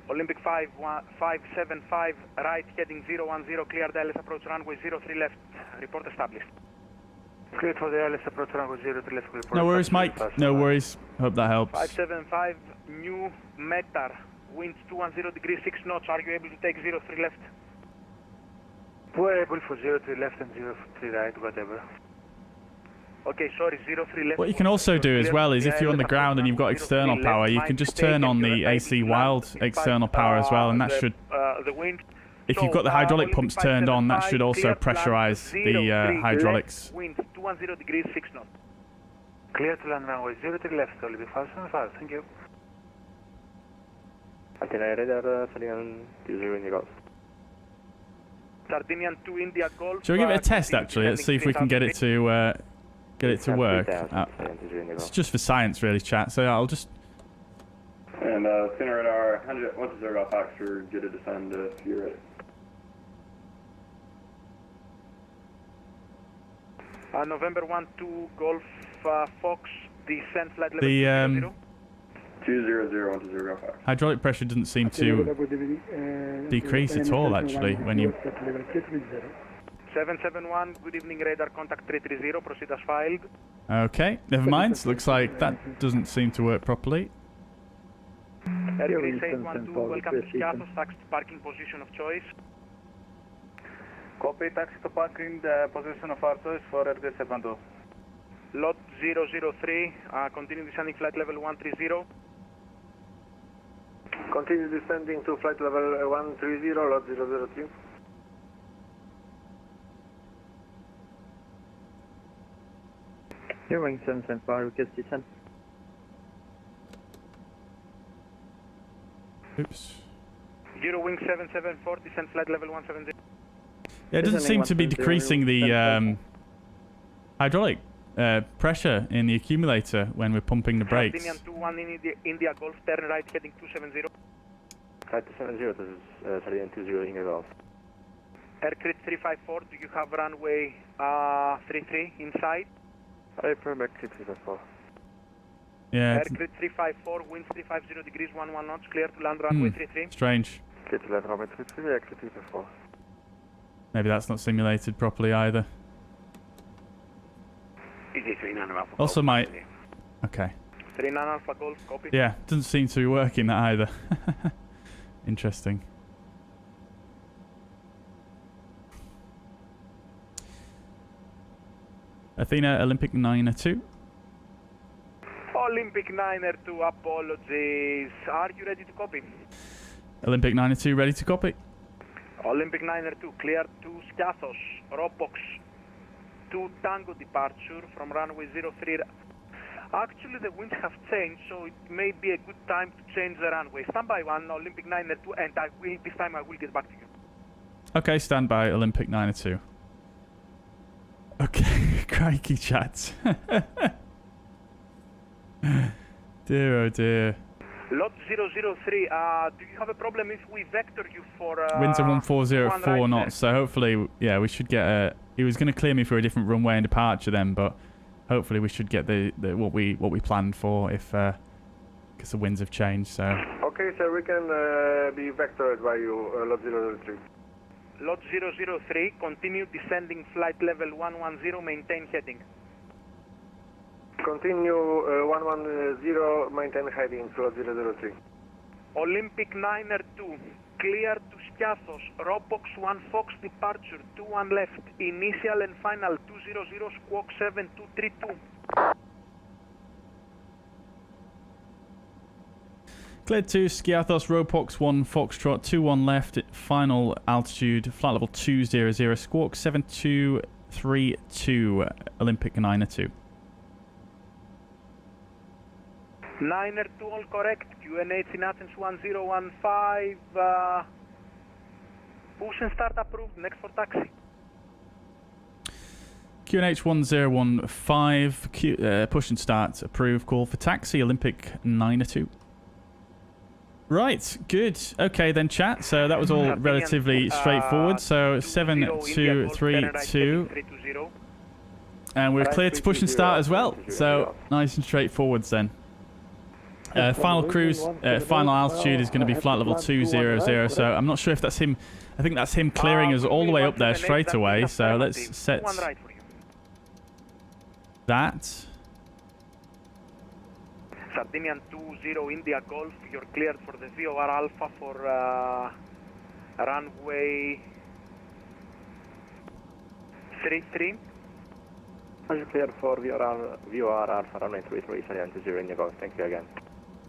D: Olympic 575, right heading 010, cleared ILS approach runway 03 left. Report established.
G: Cleared for the ILS approach runway 03 left.
A: No worries, Mike. No worries. Hope that helps.
D: 575, new Metar, winds 210 degrees 6 knots. Are you able to take 03 left? We're able for 03 left and 03 right, whatever. Okay, sorry, 03 left.
A: What you can also do as well is if you're on the ground and you've got external power, you can just turn on the AC wild external power as well, and that should... If you've got the hydraulic pumps turned on, that should also pressurize the hydraulics.
D: Wind 210 degrees 6 knots. Clear to land runway 03 left, Olympic 575, thank you.
C: Athena radar, Sardinian 20 India Golf.
D: Sardinian 2 India Golf.
A: Shall we give it a test actually? Let's see if we can get it to work. It's just for science really, chat, so I'll just...
I: And center radar, what's the zero Fox for get a descend if you're ready.
D: November 1-2 Golf Fox, descent flight level
A: 200.
I: 200 Fox.
A: Hydraulic pressure doesn't seem to decrease at all actually when you...
D: 771, good evening, radar contact 330, proceed as filed.
A: Okay, never mind, looks like that doesn't seem to work properly.
D: Airgris 812, welcome to Skiathos, taxi to parking position of choice.
G: Copy, taxi to parking position of our choice for Airgris 812.
D: Lot 003, continue descending flight level 130.
C: Continue descending to flight level 130, lot 003.
F: Wing 775, request descent.
A: Oops.
D: Wing 774, descend flight level 170.
A: Yeah, it doesn't seem to be decreasing the hydraulic pressure in the accumulator when we're pumping the brakes.
D: Sardinian 21 in India Golf, turn right heading 270.
C: Right 270, this is Sardinian 20 India Golf.
D: Aircrit 354, do you have runway 33 inside?
C: I affirm Aircrit 354.
A: Yeah.
D: Aircrit 354, winds 350 degrees, 11 knots, clear to land runway 33.
A: Strange.
C: Clear to land runway 33, Aircrit 354.
A: Maybe that's not simulated properly either. Also might... Okay.
D: 39 Alpha Golf, copy.
A: Yeah, doesn't seem to be working that either. Interesting. Athena, Olympic 9-2.
D: Olympic 9-2, apologies. Are you ready to copy?
A: Olympic 9-2, ready to copy.
D: Olympic 9-2, clear to Skiathos, Orbx 2 Tango departure from runway 03. Actually, the winds have changed, so it may be a good time to change the runway. Stand by 1, Olympic 9-2, and this time I will get back to you.
A: Okay, stand by, Olympic 9-2. Okay, crikey chat. Dear oh dear.
D: Lot 003, do you have a problem if we vector you for...
A: Winds are 1404 knots, so hopefully, yeah, we should get a... He was going to clear me for a different runway and departure then, but hopefully we should get the what we planned for if... because the winds have changed, so...
C: Okay, so we can be vectored by you, lot 003.
D: Lot 003, continue descending flight level 110, maintain heading.
C: Continue 110, maintain heading to lot 003.
D: Olympic 9-2, clear to Skiathos, Orbx 1 Fox departure, 21 left, initial and final 200, squawk 7232.
A: Cleared to Skiathos, Ropox 1 Foxtrot, 21 left, final altitude, flight level 200, squawk 7232, Olympic 9-2.
D: 9-2, all correct, QNH in Athens 1015, push and start approved, next for taxi.
A: QNH 1015, push and start approved, call for taxi, Olympic 9-2. Right, good. Okay then, chat. So that was all relatively straightforward. So 7232, and we're clear to push and start as well. So nice and straightforward then. Final cruise, final altitude is going to be flight level 200. So I'm not sure if that's him. I think that's him clearing us all the way up there straight away. So let's set that.
D: Sardinian 20 India Golf, you're cleared for the VOR Alpha for runway 33.
C: Are you clear for VOR Alpha runway 33, Sardinia to 0 India Golf? Thank you again.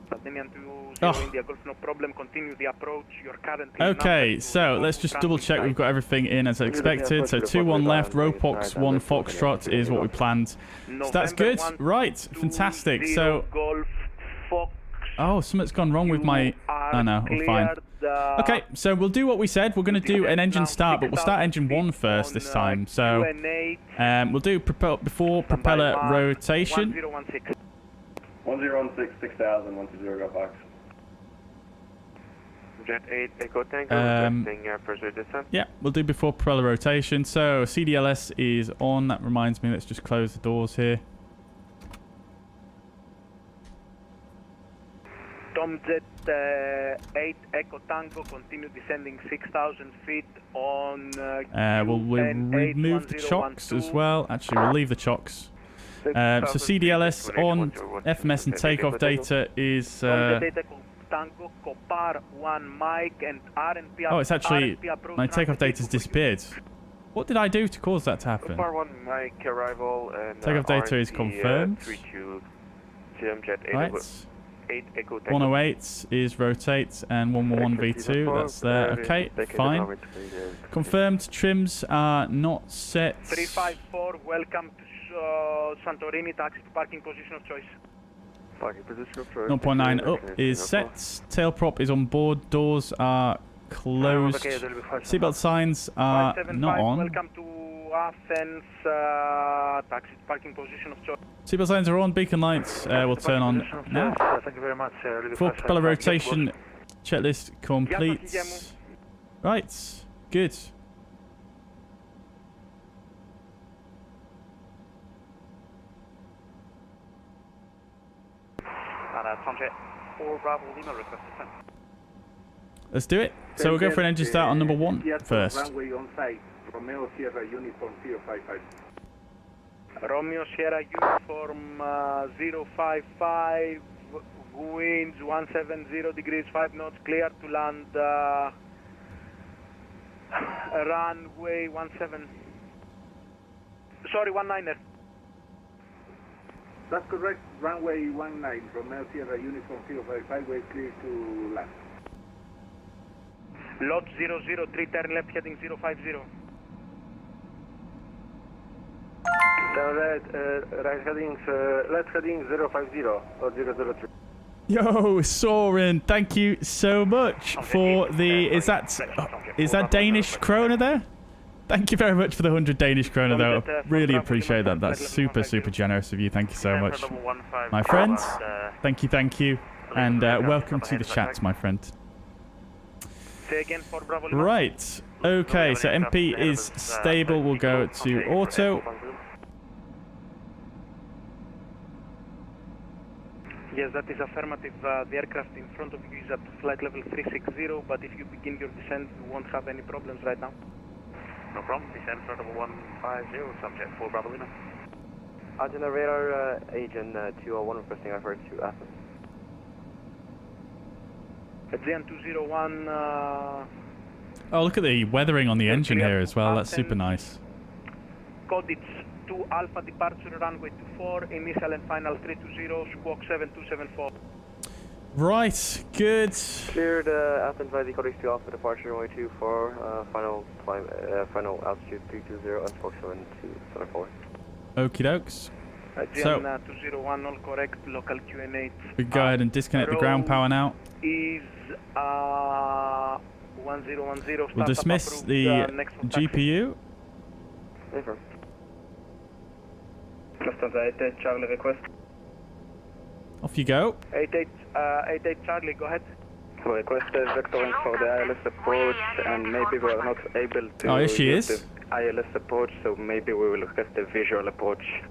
D: Sardinia to 0 India Golf, no problem. Continue the approach. You're currently.
A: Okay, so let's just double check we've got everything in as expected. So 2-1 left, Ropox, 1 Foxtrot is what we planned. So that's good. Right, fantastic. So. Oh, something's gone wrong with my. Oh no, we're fine. Okay, so we'll do what we said. We're going to do an engine start, but we'll start engine 1 first this time. So we'll do before propeller rotation.
I: 1016, 6000, 120 go box.
C: Jet 8 Echo Tango, pursuit descent.
A: Yeah, we'll do before propeller rotation. So CDLS is on. That reminds me, let's just close the doors here.
D: Tomjet 8 Echo Tango, continue descending 6,000 feet on.
A: We'll remove the chocks as well. Actually, we'll leave the chocks. So CDLS on, FMS and takeoff data is. Oh, it's actually my takeoff data's disappeared. What did I do to cause that to happen? Takeoff data is confirmed. Right. 108 is rotate and 111 V2. That's there. Okay, fine. Confirmed. Trims are not set.
D: 354. Welcome to Santorini. Taxi to parking position of choice.
C: Parking position of choice.
A: 0.9 up is set. Tail prop is on board. Doors are closed. Seatbelt signs are not on.
D: Welcome to Athens. Taxi to parking position of choice.
A: Seatbelt signs are on. Beacon lights will turn on now.
C: Thank you very much.
A: Full propeller rotation checklist complete. Right, good. Let's do it. So we'll go for an engine start on number 1 first.
G: Runway on site, Romeo Sierra Uniform 055.
D: Romeo Sierra Uniform 055, winds 170 degrees 5 knots, clear to land runway 17. Sorry, 19er.
G: That's correct, runway 19, Romeo Sierra Uniform 055, way clear to land.
D: Lot 003, turn left heading 050.
C: Right heading, left heading 050 or 003.
A: Yo, Soren, thank you so much for the. Is that Danish kroner there? Thank you very much for the 100 Danish kroner, though. I really appreciate that. That's super, super generous of you. Thank you so much, my friends. Thank you, and welcome to the chat, my friend. Right. Okay, so MP is stable. We'll go to auto.
D: Yes, that is affirmative. The aircraft in front of you is at flight level 360, but if you begin your descent, you won't have any problems right now.
C: No problem. Descent flight level 150, subject 4 Bravo Lima. Addon radar, Aegean 201 requesting effort to Athens.
D: Aegean 201.
A: Oh, look at the weathering on the engine here as well. That's super nice.
D: Codage 2 Alpha departure runway 24, initial and final 320, squawk 7274.
A: Right, good.
C: Cleared Athens by the Codage 2 Alpha departure runway 24, final altitude 320 and squawk 7274.
A: Okie dokes.
D: So 201, all correct, local QN8.
A: We can go ahead and disconnect the ground power now.
D: Is 1010.
A: We'll dismiss the GPU.
F: Lufthansa 88 Charlie request.
A: Off you go.
D: 88 Charlie, go ahead.
F: Request vectoring for the ILS approach, and maybe we are not able to.
A: Oh, yes, she is.
F: The ILS approach, so maybe we will request a visual approach.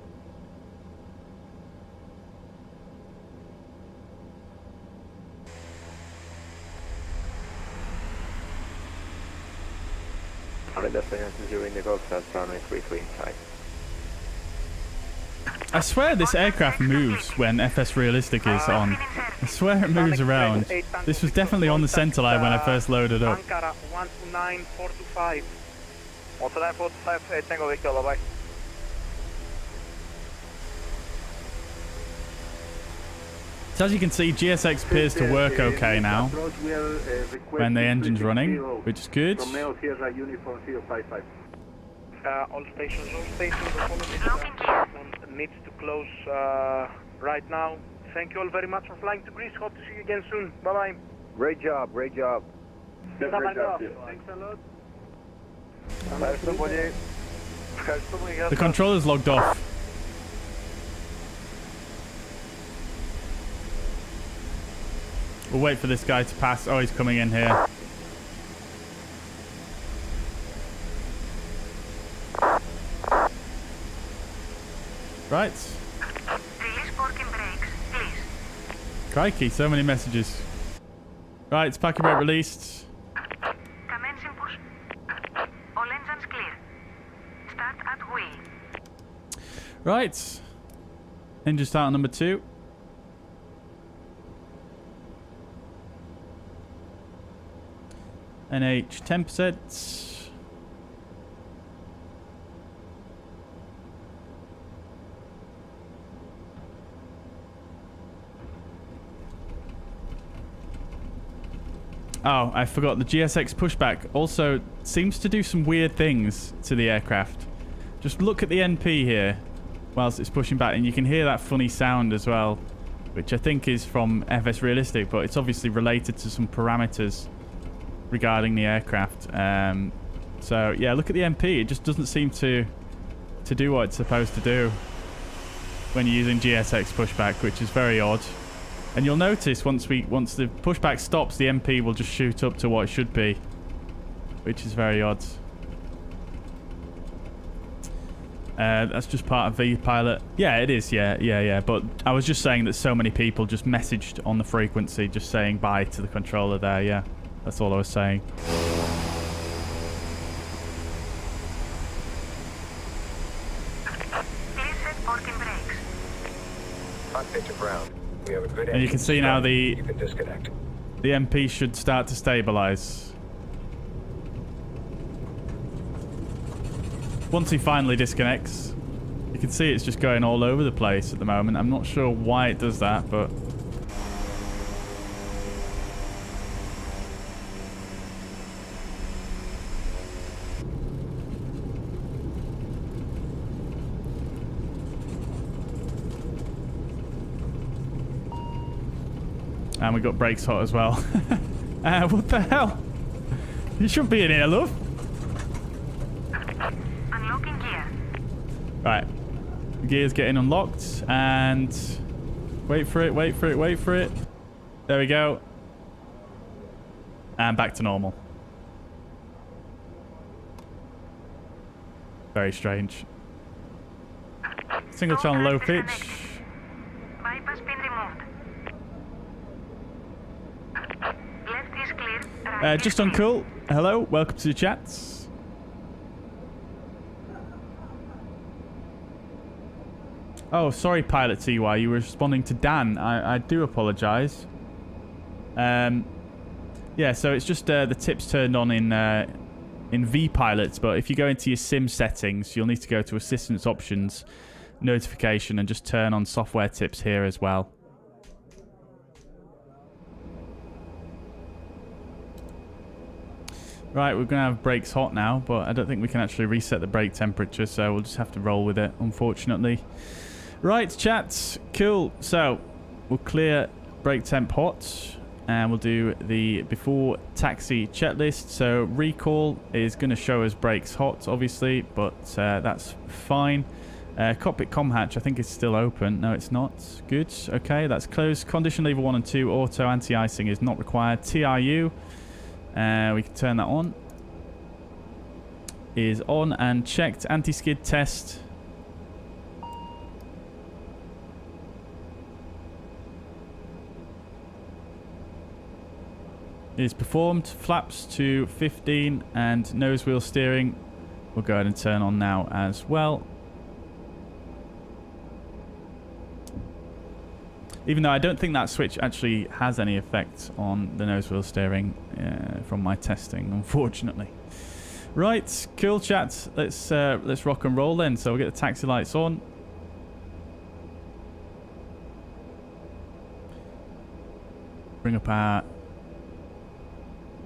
A: I swear this aircraft moves when FS Realistic is on. I swear it moves around. This was definitely on the center line when I first loaded up.
D: Ankara 129425. Also 945, Tango Victor, bye-bye.
A: So as you can see, GSX appears to work okay now when the engine's running, which is good.
D: All stations, the following needs to close right now. Thank you all very much for flying to Greece. Hope to see you again soon. Bye-bye.
F: Great job, great job.
I: Yeah, great job.
D: Thanks a lot.
A: The controller's logged off. We'll wait for this guy to pass. Oh, he's coming in here. Right.
J: Release parking brakes, please.
A: Crikey, so many messages. Right, it's parking brake released.
J: Commencing push. All engines clear. Start at wheel.
A: Right. Engine start on number 2. NH 10%. Oh, I forgot. The GSX pushback also seems to do some weird things to the aircraft. Just look at the NP here whilst it's pushing back, and you can hear that funny sound as well, which I think is from FS Realistic, but it's obviously related to some parameters regarding the aircraft. So yeah, look at the MP. It just doesn't seem to do what it's supposed to do when you're using GSX pushback, which is very odd. And you'll notice once the pushback stops, the MP will just shoot up to what it should be, which is very odd. That's just part of VPilot. Yeah, it is. Yeah. But I was just saying that so many people just messaged on the frequency, just saying bye to the controller there. Yeah. That's all I was saying.
J: Please set parking brakes.
K: Cockpit to ground. We have a good
A: and you can see now the
K: disconnect.
A: The MP should start to stabilize. Once he finally disconnects, you can see it's just going all over the place at the moment. I'm not sure why it does that, but and we got brakes hot as well. What the hell? You shouldn't be in here, love.
J: Unlocking gear.
A: Right. The gear's getting unlocked. And wait for it. There we go. And back to normal. Very strange. Single channel low pitch.
J: Bypass pin removed. Left is clear.
A: Just uncool. Hello, welcome to the chats. Oh, sorry, Pilot TY. You were responding to Dan. I do apologise. Yeah, so it's just the tips turned on in VPilot, but if you go into your sim settings, you'll need to go to Assistance Options, Notification, and just turn on Software Tips here as well. Right, we're going to have brakes hot now, but I don't think we can actually reset the brake temperature, so we'll just have to roll with it, unfortunately. Right, chats, cool. So, we'll clear brake temp hot, and we'll do the before taxi checklist. So, recall is going to show us brakes hot, obviously, but that's fine. Cockpit comm hatch, I think it's still open. No, it's not. Good. Okay, that's closed. Condition lever 1 and 2, auto anti-icing is not required. TRU. We can turn that on. Is on and checked. Anti-skid test. Is performed. Flaps to 15 and nose wheel steering. We'll go ahead and turn on now as well. Even though I don't think that switch actually has any effect on the nose wheel steering from my testing, unfortunately. Right, cool chat. Let's rock and roll then. So we'll get the taxi lights on. Bring up our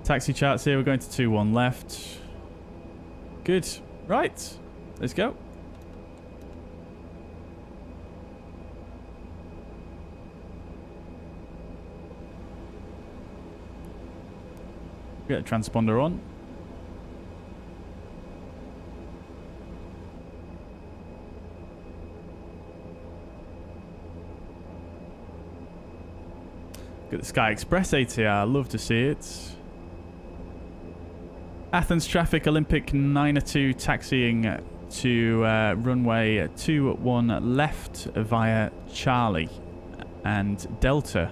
A: taxi charts here. We're going to 2-1 left. Good. Right. Let's go. Get the transponder on. Get the Sky Express ATR. Love to see it. Athens traffic, Olympic 902 taxiing to runway 21 left via Charlie and Delta.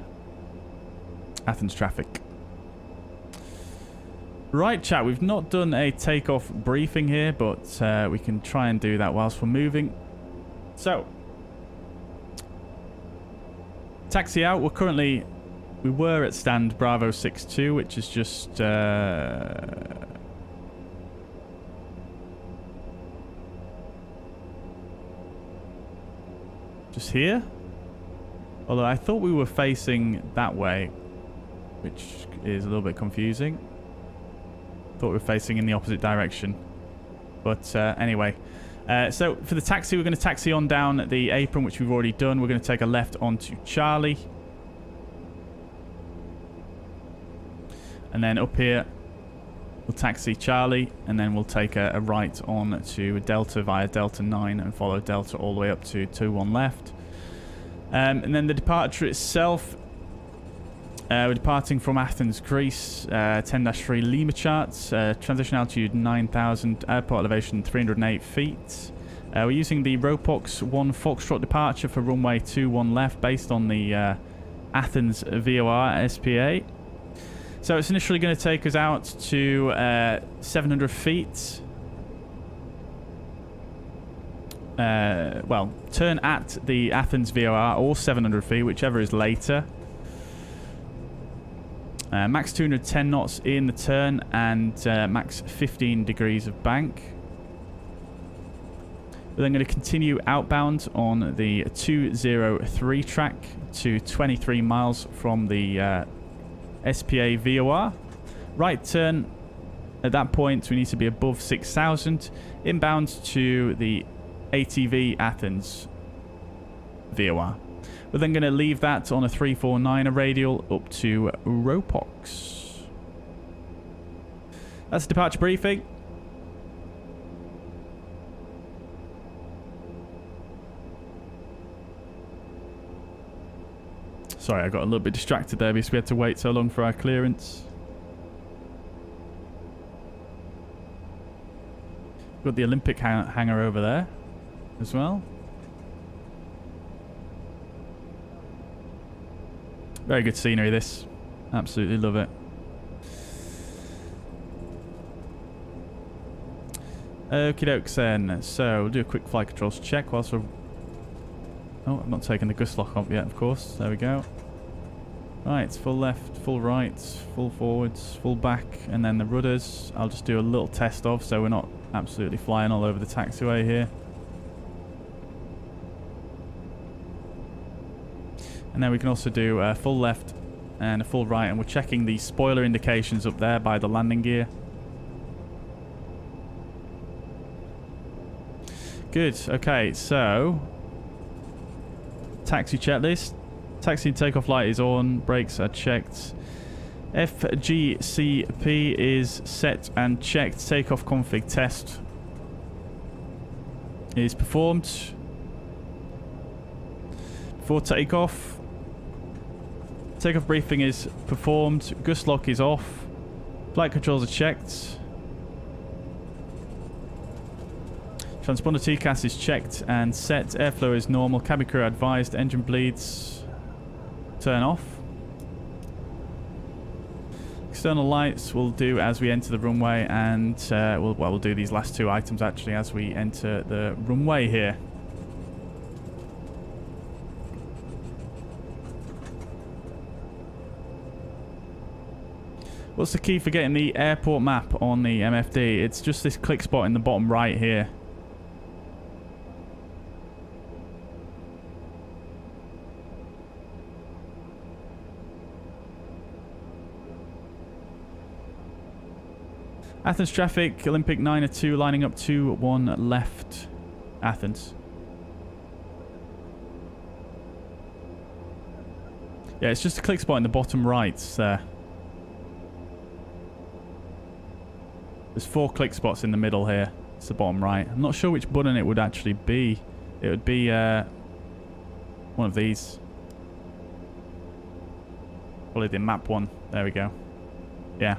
A: Athens traffic. Right, chat, we've not done a takeoff briefing here, but we can try and do that whilst we're moving. So, taxi out. We were at stand Bravo 62, which is just here. Although I thought we were facing that way, which is a little bit confusing. Thought we were facing in the opposite direction. But anyway. So for the taxi, we're going to taxi on down the apron, which we've already done. We're going to take a left onto Charlie. And then up here, we'll taxi Charlie. And then we'll take a right on to Delta via Delta 9 and follow Delta all the way up to 2-1 left. And then the departure itself. We're departing from Athens, Greece, 10-3 Lima charts, transition altitude 9,000, airport elevation 308 feet. We're using the Orbx 1 Foxtrot departure for runway 21 left based on the Athens VOR SPA. So it's initially going to take us out to 700 feet. Well, turn at the Athens VOR or 700 feet, whichever is later. Max 210 knots in the turn and max 15 degrees of bank. We're then going to continue outbound on the 203 track to 23 miles from the SPA VOR. Right turn. At that point, we need to be above 6,000. Inbound to the ATV Athens VOR. We're then going to leave that on a 349 radial up to Orbx. That's the departure briefing. Sorry, I got a little bit distracted there because we had to wait so long for our clearance. Got the Olympic hangar over there as well. Very good scenery, this. Absolutely love it. Okie dokes then. So, we'll do a quick flight controls check whilst we're... Oh, I've not taken the gust lock up yet, of course. There we go. Right, full left, full right, full forwards, full back, and then the rudders. I'll just do a little test of, so we're not absolutely flying all over the taxiway here. And then we can also do a full left and a full right, and we're checking the spoiler indications up there by the landing gear. Good, okay, so taxi checklist. Taxi and takeoff light is on, brakes are checked. FGCP is set and checked. Takeoff config test is performed. Before takeoff, takeoff briefing is performed. Gust lock is off. Flight controls are checked. Transponder TCAS is checked and set. Airflow is normal. Cabin crew advised. Engine bleeds. Turn off. External lights we'll do as we enter the runway, and we'll do these last two items actually as we enter the runway here. What's the key for getting the airport map on the MFD? It's just this click spot in the bottom right here. Athens traffic, Olympic 902 lining up 2-1 left. Athens. Yeah, it's just a click spot in the bottom right there. There's 4 click spots in the middle here. It's the bottom right. I'm not sure which button it would actually be. It would be one of these. Probably the map one. There we go. Yeah.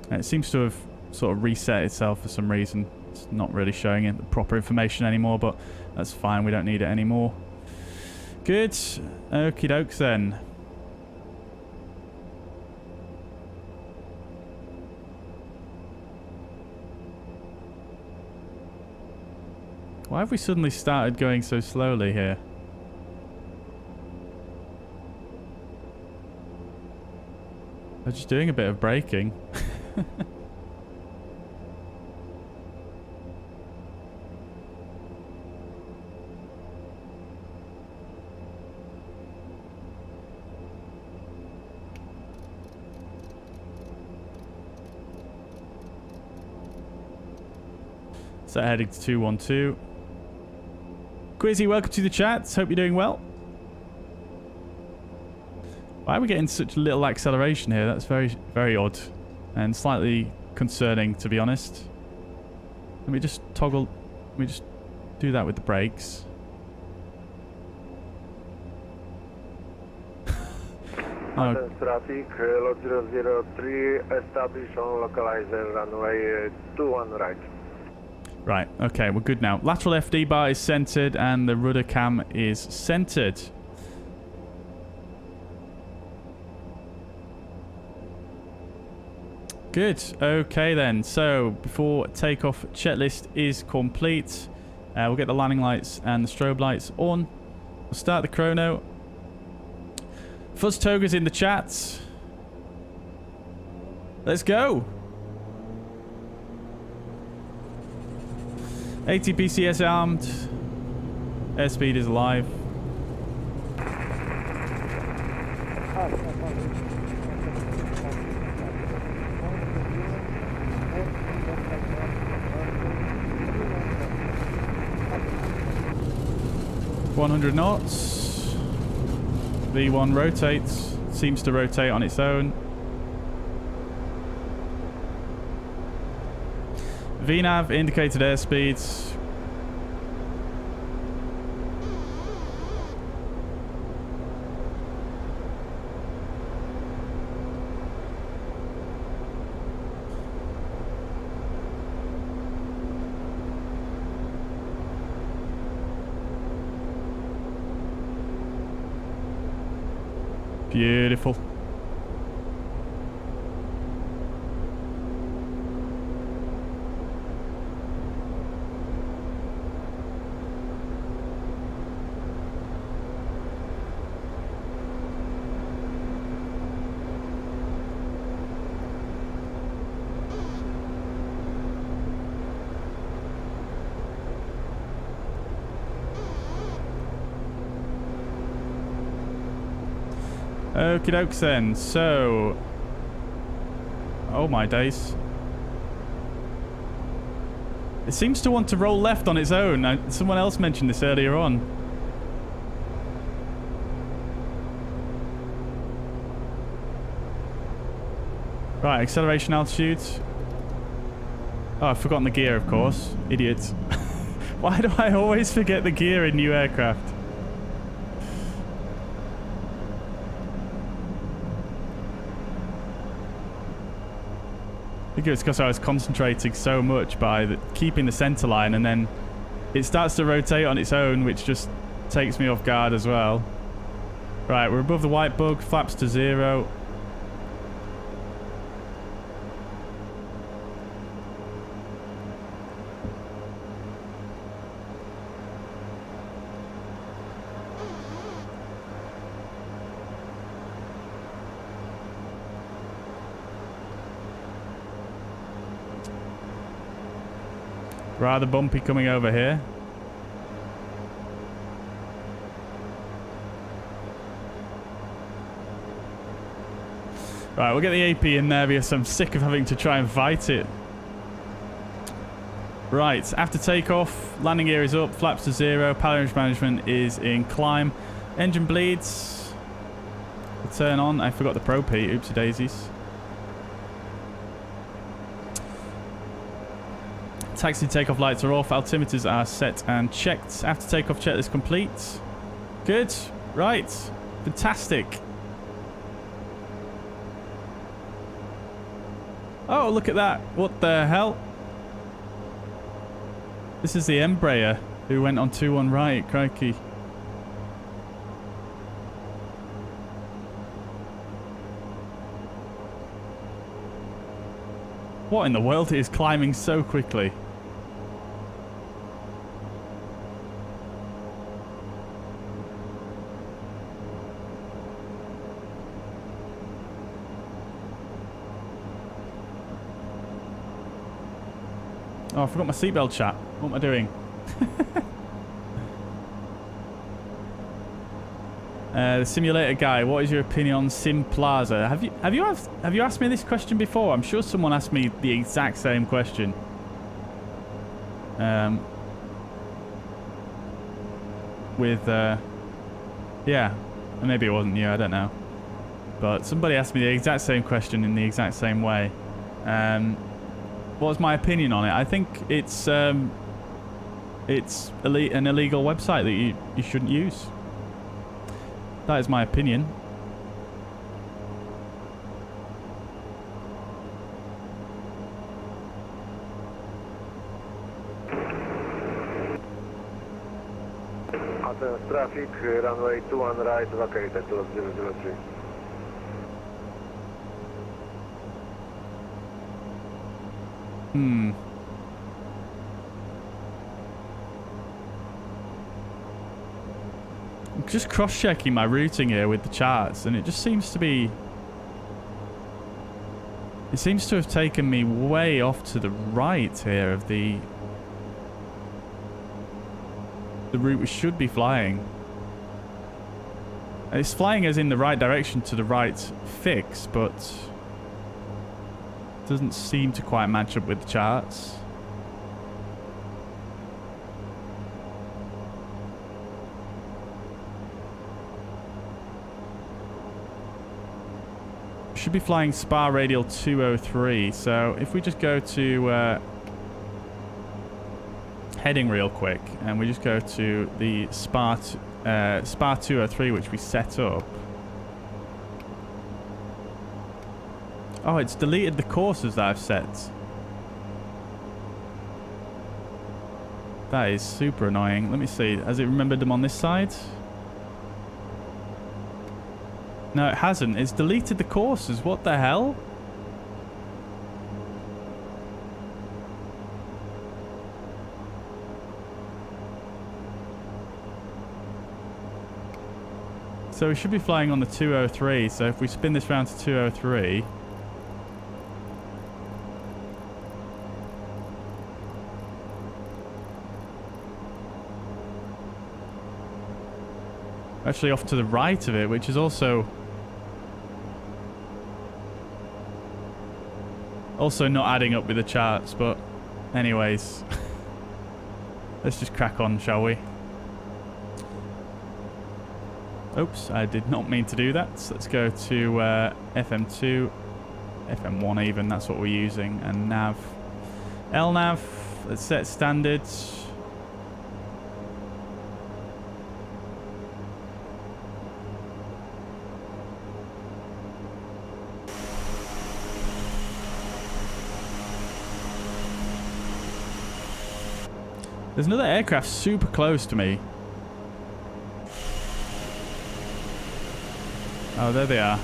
A: And it seems to have sort of reset itself for some reason. It's not really showing it the proper information anymore, but that's fine. We don't need it anymore. Good. Okie dokes then. Why have we suddenly started going so slowly here? They're just doing a bit of braking. So heading to 212. Quizzy, welcome to the chat. Hope you're doing well. Why are we getting such little acceleration here? That's very, very odd. And slightly concerning, to be honest. Let me just toggle... Let me just do that with the brakes.
L: Athens traffic, lot 003, establish on localizer runway 21 right.
A: Right, okay, we're good now. Lateral FD bar is centered and the rudder cam is centered. Good, okay then. So, before takeoff, checklist is complete. We'll get the landing lights and the strobe lights on. We'll start the chrono. Fuzz Toga's in the chat. Let's go. ATPCS armed. Airspeed is alive. .100 knots. V1 rotates. Seems to rotate on its own. VNAV indicated airspeeds. Beautiful. Okie dokes then. So, oh my days. It seems to want to roll left on its own. Someone else mentioned this earlier on. Right, acceleration altitude. Oh, I've forgotten the gear, of course. Idiot. Why do I always forget the gear in new aircraft? I think it's because I was concentrating so much by keeping the center line, and then it starts to rotate on its own, which just takes me off guard as well. Right, we're above the white bug, flaps to 0. Rather bumpy coming over here. Right, we'll get the AP in there because I'm sick of having to try and fight it. Right, after takeoff, landing gear is up, flaps to 0, power range management is in climb. Engine bleeds. We'll turn on. I forgot the probe heat. Oopsie daisies. Taxi takeoff lights are off. Altimeters are set and checked. After takeoff checklist complete. Good. Right. Fantastic. Oh, look at that. What the hell? This is the Embraer who went on 2-1 right. Crikey. What in the world is climbing so quickly? Oh, I forgot my seatbelt chat. What am I doing? The simulator guy, what is your opinion on Sim Plaza? Have you asked me this question before? I'm sure someone asked me the exact same question. Yeah, maybe it wasn't you. I don't know. But somebody asked me the exact same question in the exact same way. What was my opinion on it? I think it's an illegal website that you shouldn't use. That is my opinion.
L: Athens traffic, runway 21 right, vacated to 003.
A: I'm just cross-checking my routing here with the charts, and it just seems to be... It seems to have taken me way off to the right here of the route we should be flying. It's flying us in the right direction to the right fix, but doesn't seem to quite match up with the charts. Should be flying SPA radial 203, so if we just go to heading real quick and we just go to the SPA 203 which we set up. Oh, it's deleted the courses that I've set. That is super annoying. Let me see, has it remembered them on this side? No, it hasn't. It's deleted the courses. What the hell? So we should be flying on the 203. So if we spin this round to 203... actually off to the right of it, which is also not adding up with the charts, but anyways. Let's just crack on, shall we? Oops, I did not mean to do that. So let's go to FM2, FM1 even, that's what we're using, and nav. LNAV, let's set standards. There's another aircraft super close to me. Oh, there they are.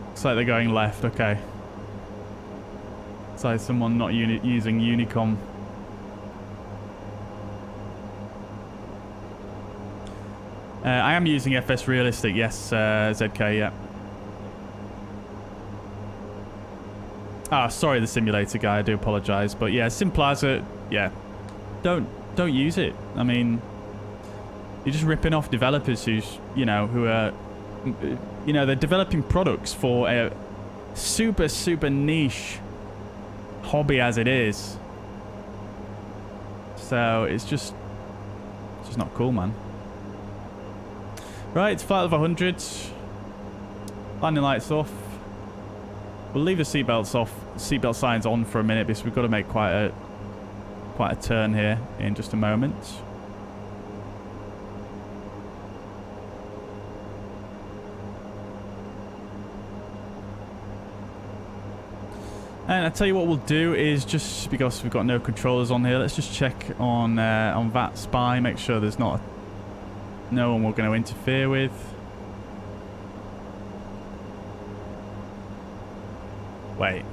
A: Looks like they're going left, okay. Looks like someone not using Unicom. I am using FS Realistic, yes, ZK, yeah. Ah, sorry, the simulator guy. I do apologize, but yeah, Simplaza. Yeah, don't use it. I mean, you're just ripping off developers who are, they're developing products for a super niche hobby as it is. So it's just not cool, man. Right, it's flight level 100. Landing lights off. We'll leave the seatbelts off, seatbelt signs on for a minute because we've got to make quite a turn here in just a moment. And I tell you what we'll do is, just because we've got no controllers on here, let's just check on VATSPy, make sure there's no one we're going to interfere with. Wait.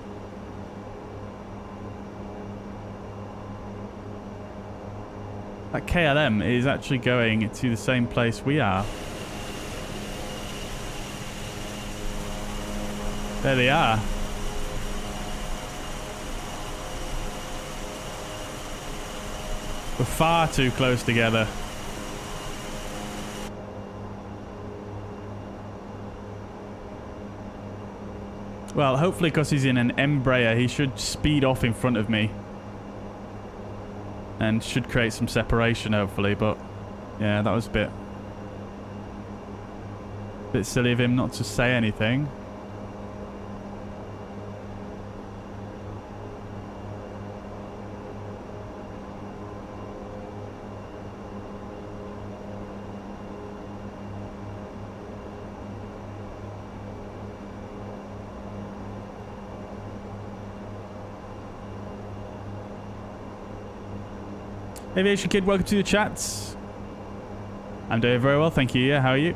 A: That KLM is actually going to the same place we are. There they are. We're far too close together. Well, hopefully because he's in an Embraer, he should speed off in front of me. And should create some separation, hopefully. But, yeah, that was a bit silly of him not to say anything. Aviation Kid, welcome to the chat. I'm doing very well, thank you. Yeah, how are you?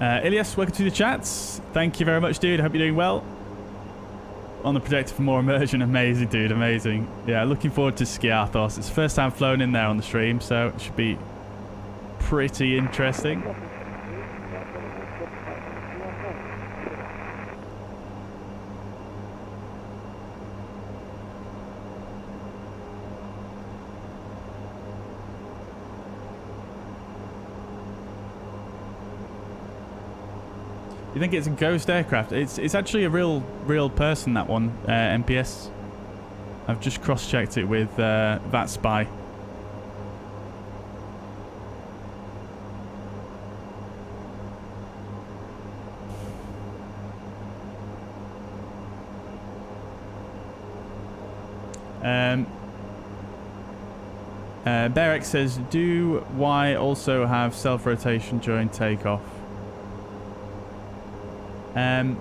A: Ilias, welcome to the chat. Thank you very much, dude. Hope you're doing well. On the projector for more immersion. Amazing, dude. Amazing. Yeah, looking forward to Skiathos. It's the first time flown in there on the stream, so it should be pretty interesting. You think it's a ghost aircraft? It's actually a real person, that one, MPS. I've just cross-checked it with VATSPy. Berex says, do Y also have self-rotation during takeoff? I'm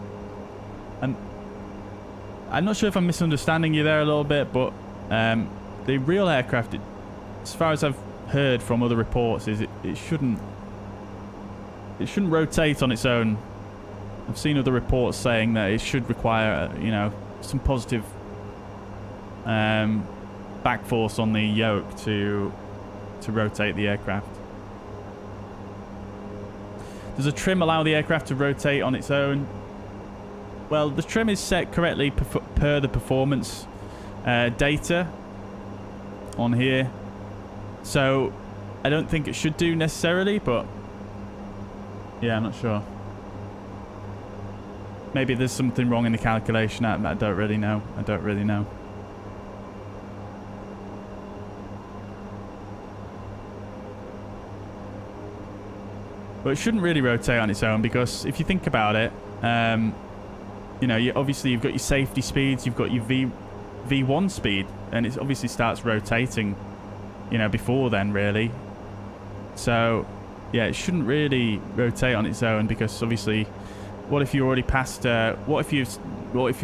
A: not sure if I'm misunderstanding you there a little bit, but the real aircraft, as far as I've heard from other reports, is it shouldn't rotate on its own. I've seen other reports saying that it should require, some positive back force on the yoke to rotate the aircraft. Does a trim allow the aircraft to rotate on its own? Well, the trim is set correctly per the performance data on here. So I don't think it should do necessarily, but yeah, I'm not sure. Maybe there's something wrong in the calculation. I don't really know. I don't really know. But it shouldn't really rotate on its own, because if you think about it, obviously you've got your safety speeds, you've got your V1 speed, and it obviously starts rotating, before then, really. So, yeah, it shouldn't really rotate on its own, because obviously, what if you're already past? What if you've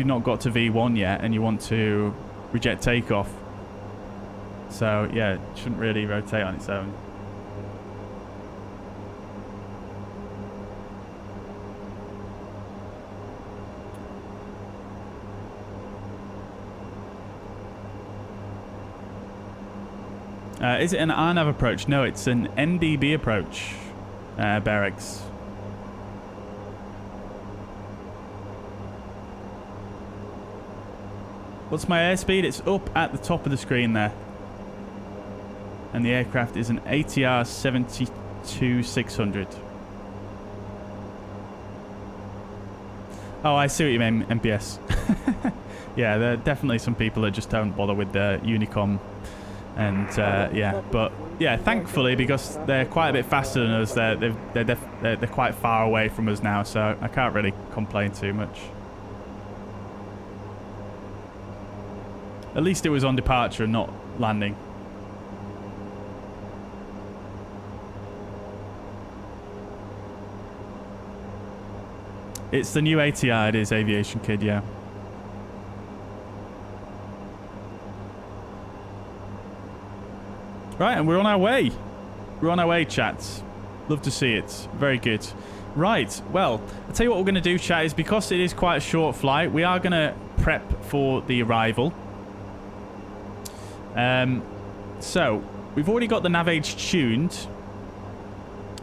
A: not got to V1 yet and you want to reject takeoff? So, yeah, it shouldn't really rotate on its own. Is it an RNAV approach? No, it's an NDB approach. Barracks. What's my airspeed? It's up at the top of the screen there. And the aircraft is an ATR 72600. Oh, I see what you mean, MPS. Yeah, there are definitely some people that just don't bother with the Unicom. And, yeah, but, yeah, thankfully, because they're quite a bit faster than us, they're quite far away from us now, so I can't really complain too much. At least it was on departure and not landing. It's the new ATR, it is, Aviation Kid, yeah. Right, and we're on our way. We're on our way, chat. Love to see it. Very good. Right, well, I'll tell you what we're going to do, chat, is because it is quite a short flight, we are going to prep for the arrival. So, we've already got the nav age tuned.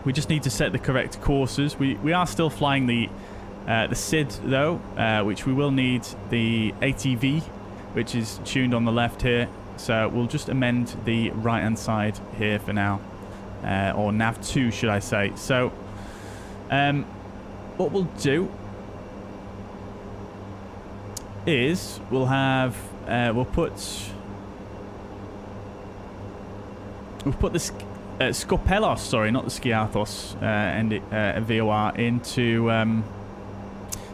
A: We just need to set the correct courses. We are still flying the SID, though, which we will need the ATV, which is tuned on the left here. So we'll just amend the right-hand side here for now. Or nav 2, should I say. So, what we'll do is we'll have... we'll put the Skopelos, sorry, not the Skiathos, and VOR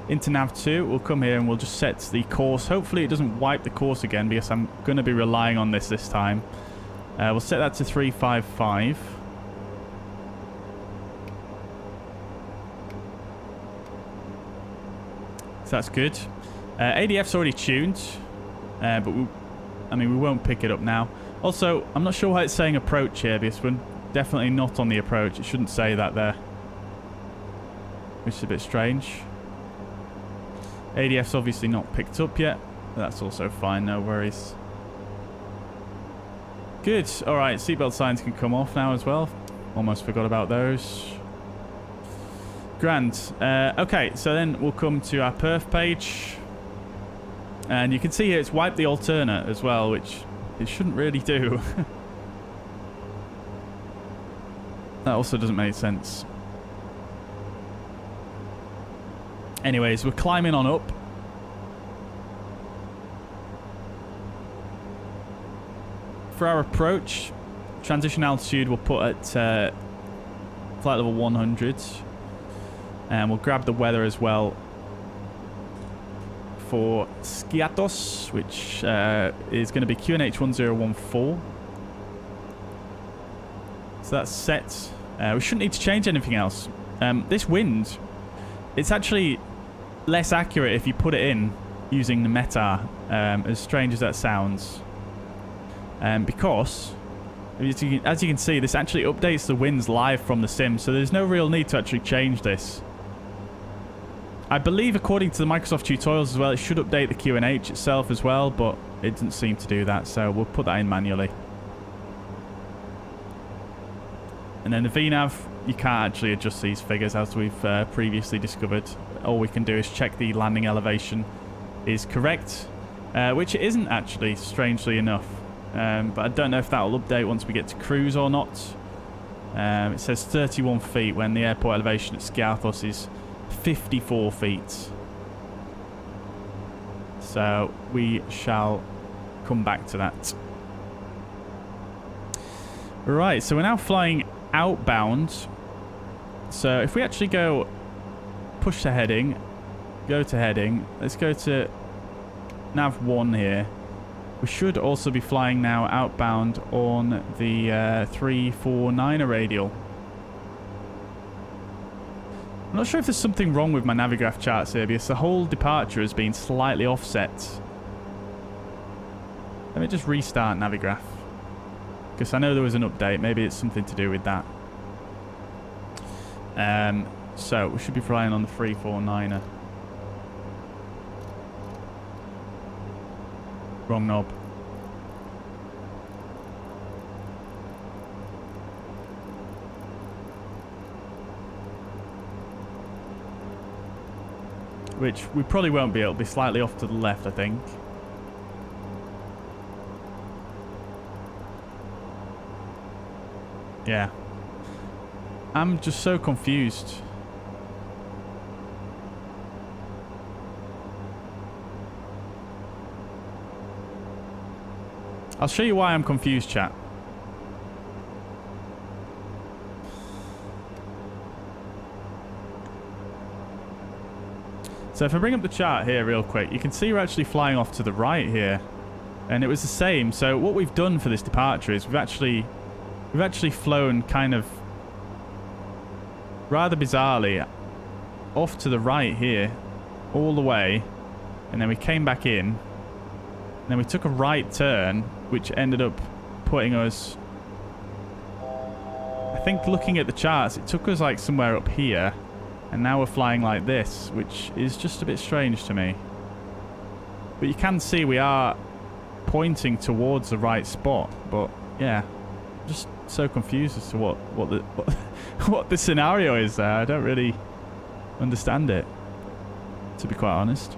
A: into nav 2. We'll come here and we'll just set the course. Hopefully it doesn't wipe the course again, because I'm going to be relying on this time. We'll set that to 355. So that's good. ADF's already tuned, but we won't pick it up now. Also, I'm not sure why it's saying approach here, because we're definitely not on the approach. It shouldn't say that there, which is a bit strange. ADF's obviously not picked up yet. That's also fine, no worries. Good. Alright, seatbelt signs can come off now as well. Almost forgot about those. Grand. Okay, so then we'll come to our perf page. And you can see here it's wiped the alternate as well, which it shouldn't really do. That also doesn't make sense. Anyways, we're climbing on up. For our approach, transition altitude we'll put at flight level 100. And we'll grab the weather as well for Skiathos, which is going to be QNH 1014. So that's set. We shouldn't need to change anything else. This wind, it's actually less accurate if you put it in using the METAR, as strange as that sounds. Because, as you can see, this actually updates the winds live from the sim, so there's no real need to actually change this. I believe, according to the Microsoft tutorials as well, it should update the QNH itself as well, but it doesn't seem to do that, so we'll put that in manually. And then the VNAV, you can't actually adjust these figures, as we've previously discovered. All we can do is check the landing elevation is correct, which it isn't actually, strangely enough. But I don't know if that will update once we get to cruise or not. It says 31 feet when the airport elevation at Skiathos is 54 feet. So we shall come back to that. Right, so we're now flying outbound. So if we actually go push to heading, go to heading, let's go to nav 1 here. We should also be flying now outbound on the 349er radial. I'm not sure if there's something wrong with my Navigraph charts here, because the whole departure has been slightly offset. Let me just restart Navigraph, because I know there was an update. Maybe it's something to do with that. So we should be flying on the 349er. Wrong knob. which we probably won't be. It'll be slightly off to the left, I think. Yeah. I'm just so confused. I'll show you why I'm confused, chat. So if I bring up the chart here real quick, you can see we're actually flying off to the right here. And it was the same. So what we've done for this departure is we've actually flown kind of rather bizarrely off to the right here all the way, and then we came back in, and then we took a right turn, which ended up putting us, I think looking at the charts, it took us like somewhere up here, and now we're flying like this, which is just a bit strange to me. But you can see we are pointing towards the right spot, but yeah, just so confused as to what the scenario is there. I don't really understand it, to be quite honest.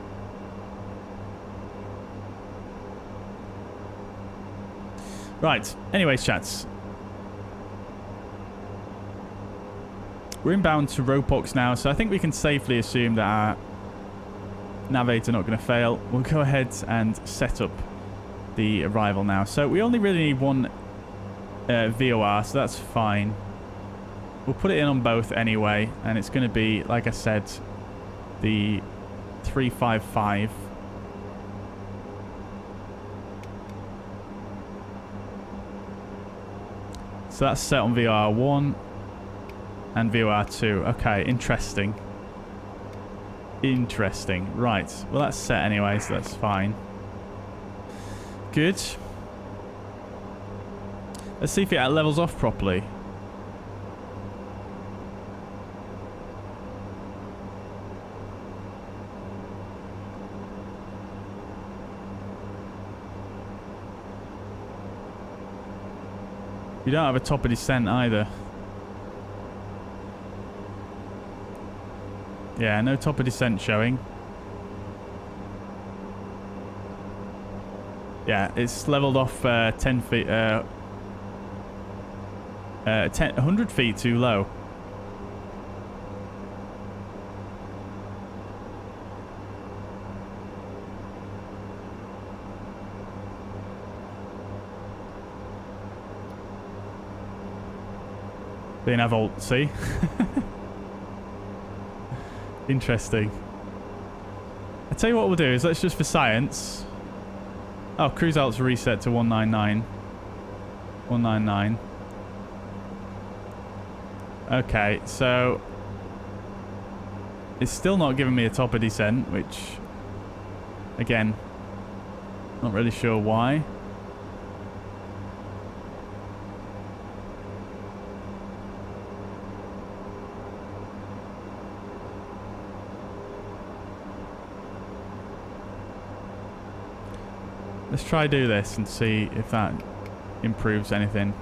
A: Right, anyways, chats. We're inbound to Orbx now, so I think we can safely assume that our navigator not going to fail. We'll go ahead and set up the arrival now. So we only really need one VOR, so that's fine. We'll put it in on both anyway, and it's going to be, like I said, the 355. So that's set on VOR1 and VOR2. Okay, interesting. Interesting. Right. Well, that's set anyway, so that's fine. Good. Let's see if it levels off properly. You don't have a top of descent either. Yeah, no top of descent showing. Yeah, it's leveled off 10 feet, 100 feet too low. Being a volt, see? Interesting. I tell you what we'll do is let's just for science. Oh, cruise alt's reset to 199. 199. Okay, so it's still not giving me a top of descent, which again, not really sure why. Let's try do this and see if that improves anything.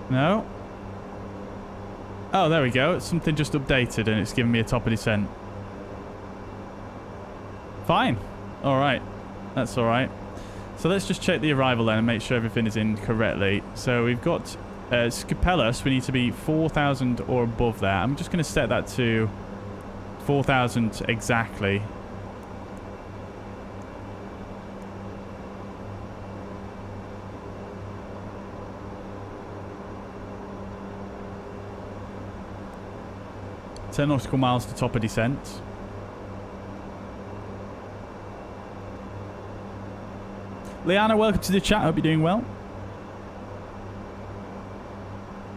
A: No? Oh, there we go. Something just updated and it's giving me a top of descent. Fine. Alright, that's alright. So let's just check the arrival then and make sure everything is in correctly. So we've got Skipelus, we need to be 4,000 or above there. I'm just going to set that to 4,000 exactly. Ten nautical miles to top of descent. Liana, welcome to the chat. Hope you're doing well.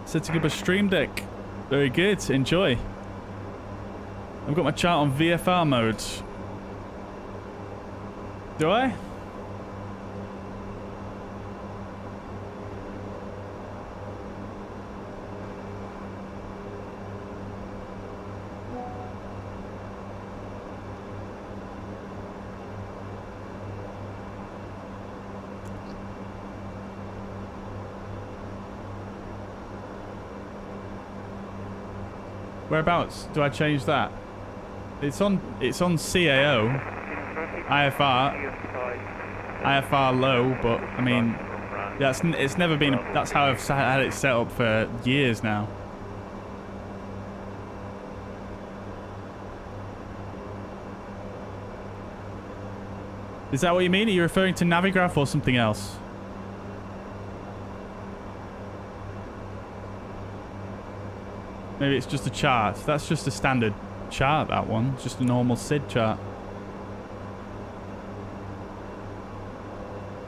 A: Setting up a stream deck. Very good. Enjoy. I've got my chart on VFR mode. Do I? Whereabouts do I change that? It's on CAO. IFR low, but I mean, it's never been. That's how I've had it set up for years now. Is that what you mean? Are you referring to Navigraph or something else? Maybe it's just a chart. That's just a standard chart, that one. It's just a normal SID chart.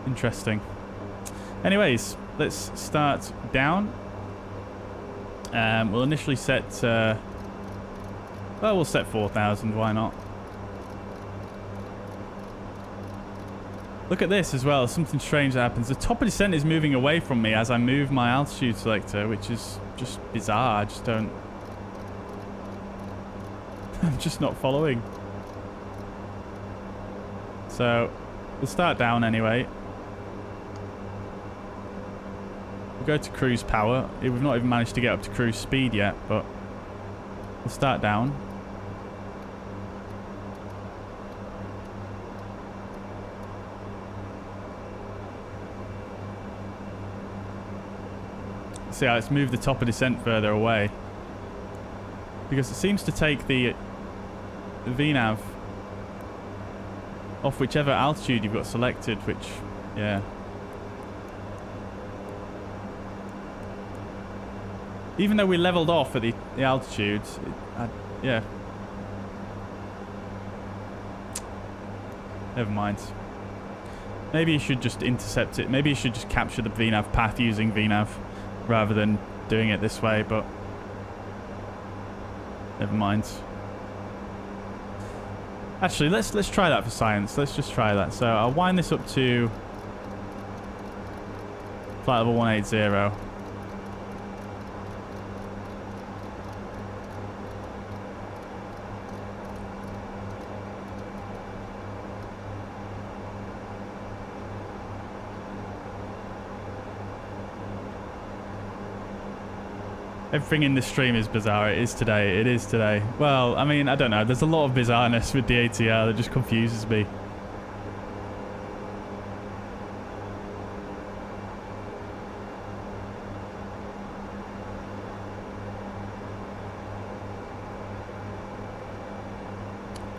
A: Interesting. Anyways, let's start down. We'll initially set... well, we'll set 4,000. Why not? Look at this as well. Something strange that happens. The top of descent is moving away from me as I move my altitude selector, which is just bizarre. I just don't... I'm just not following. So, we'll start down anyway. We'll go to cruise power. We've not even managed to get up to cruise speed yet, but we'll start down. See how it's moved the top of descent further away, because it seems to take the VNAV off whichever altitude you've got selected, which, yeah. Even though we leveled off at the altitude, yeah. Never mind. Maybe you should just intercept it. Maybe you should just capture the VNAV path using VNAV rather than doing it this way, but never mind. Actually, let's try that for science. Let's just try that. So I'll wind this up to flight level 180. Everything in this stream is bizarre. It is today. It is today. Well, I mean, I don't know. There's a lot of bizarreness with the ATR that just confuses me.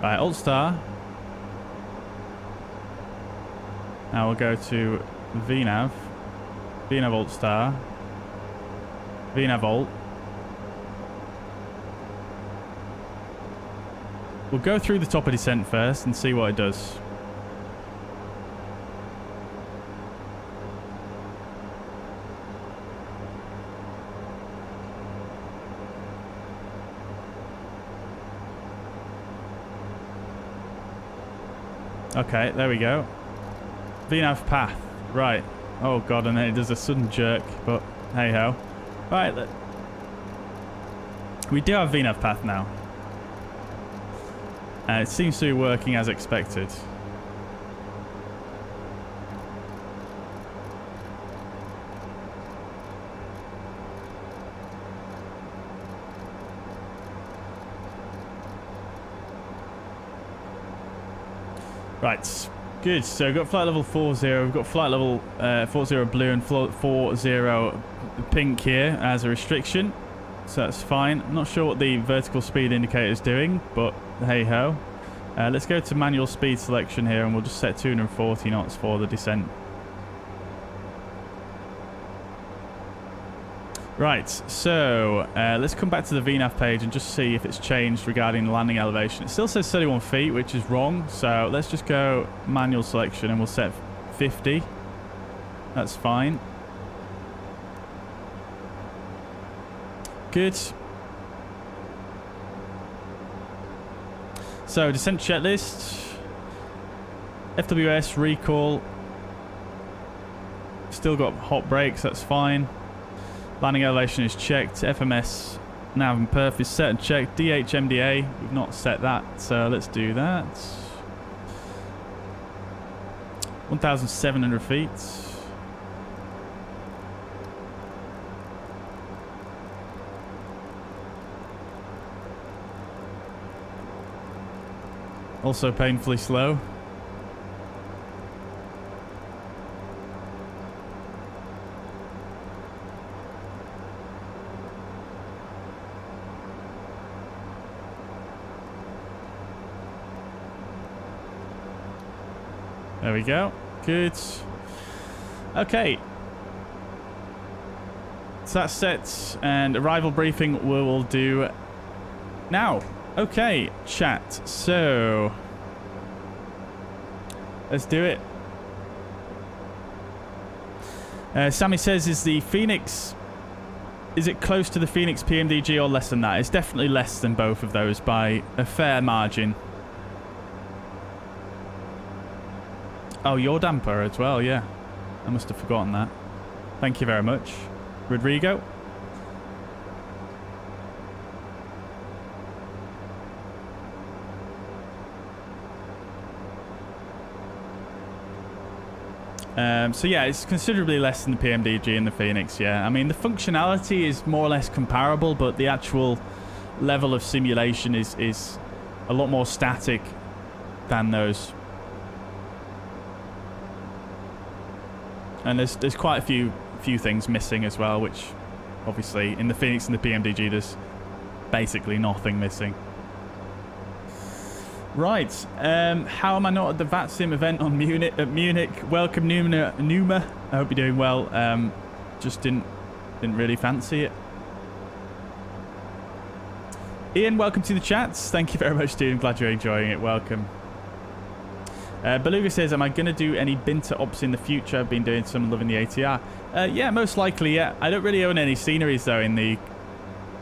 A: Right, Alt Star. Now we'll go to VNAV. VNAV Alt Star. VNAV Alt. We'll go through the top of descent first and see what it does. Okay, there we go. VNAV path. Right. Oh god, and then it does a sudden jerk, but hey ho. Right, we do have VNAV path now. It seems to be working as expected. Right, good. So we've got flight level 40. We've got flight level 40 blue and 40 pink here as a restriction. So that's fine. I'm not sure what the vertical speed indicator is doing, but hey ho. Let's go to manual speed selection here and we'll just set 240 knots for the descent. Right, so let's come back to the VNAV page and just see if it's changed regarding the landing elevation. It still says 31 feet, which is wrong. So let's just go manual selection and we'll set 50. That's fine. Good. So descent checklist. FWS recall. Still got hot brakes, that's fine. Landing elevation is checked. FMS nav and perf is set and checked. DHMDA, we've not set that, so let's do that. 1,700 feet. Also painfully slow. There we go. Good. Okay. So that's set, and arrival briefing we will do now. Okay, chat. So let's do it. Sammy says, is the Fenix, is it close to the Fenix PMDG or less than that? It's definitely less than both of those by a fair margin. Oh, your damper as well, yeah. I must have forgotten that. Thank you very much, Rodrigo. So yeah, it's considerably less than the PMDG and the Fenix, yeah. I mean, the functionality is more or less comparable, but the actual level of simulation is a lot more static than those. And there's quite a few things missing as well, which obviously in the Fenix and the PMDG there's basically nothing missing. Right, how am I not at the VATSIM event on Munich? Welcome, Numa. I hope you're doing well. Just didn't really fancy it. Ian, welcome to the chats. Thank you very much, dude. I'm glad you're enjoying it. Welcome. Beluga says, am I going to do any Binter ops in the future? I've been doing some loving the ATR. Yeah, most likely, yeah. I don't really own any sceneries, though, in the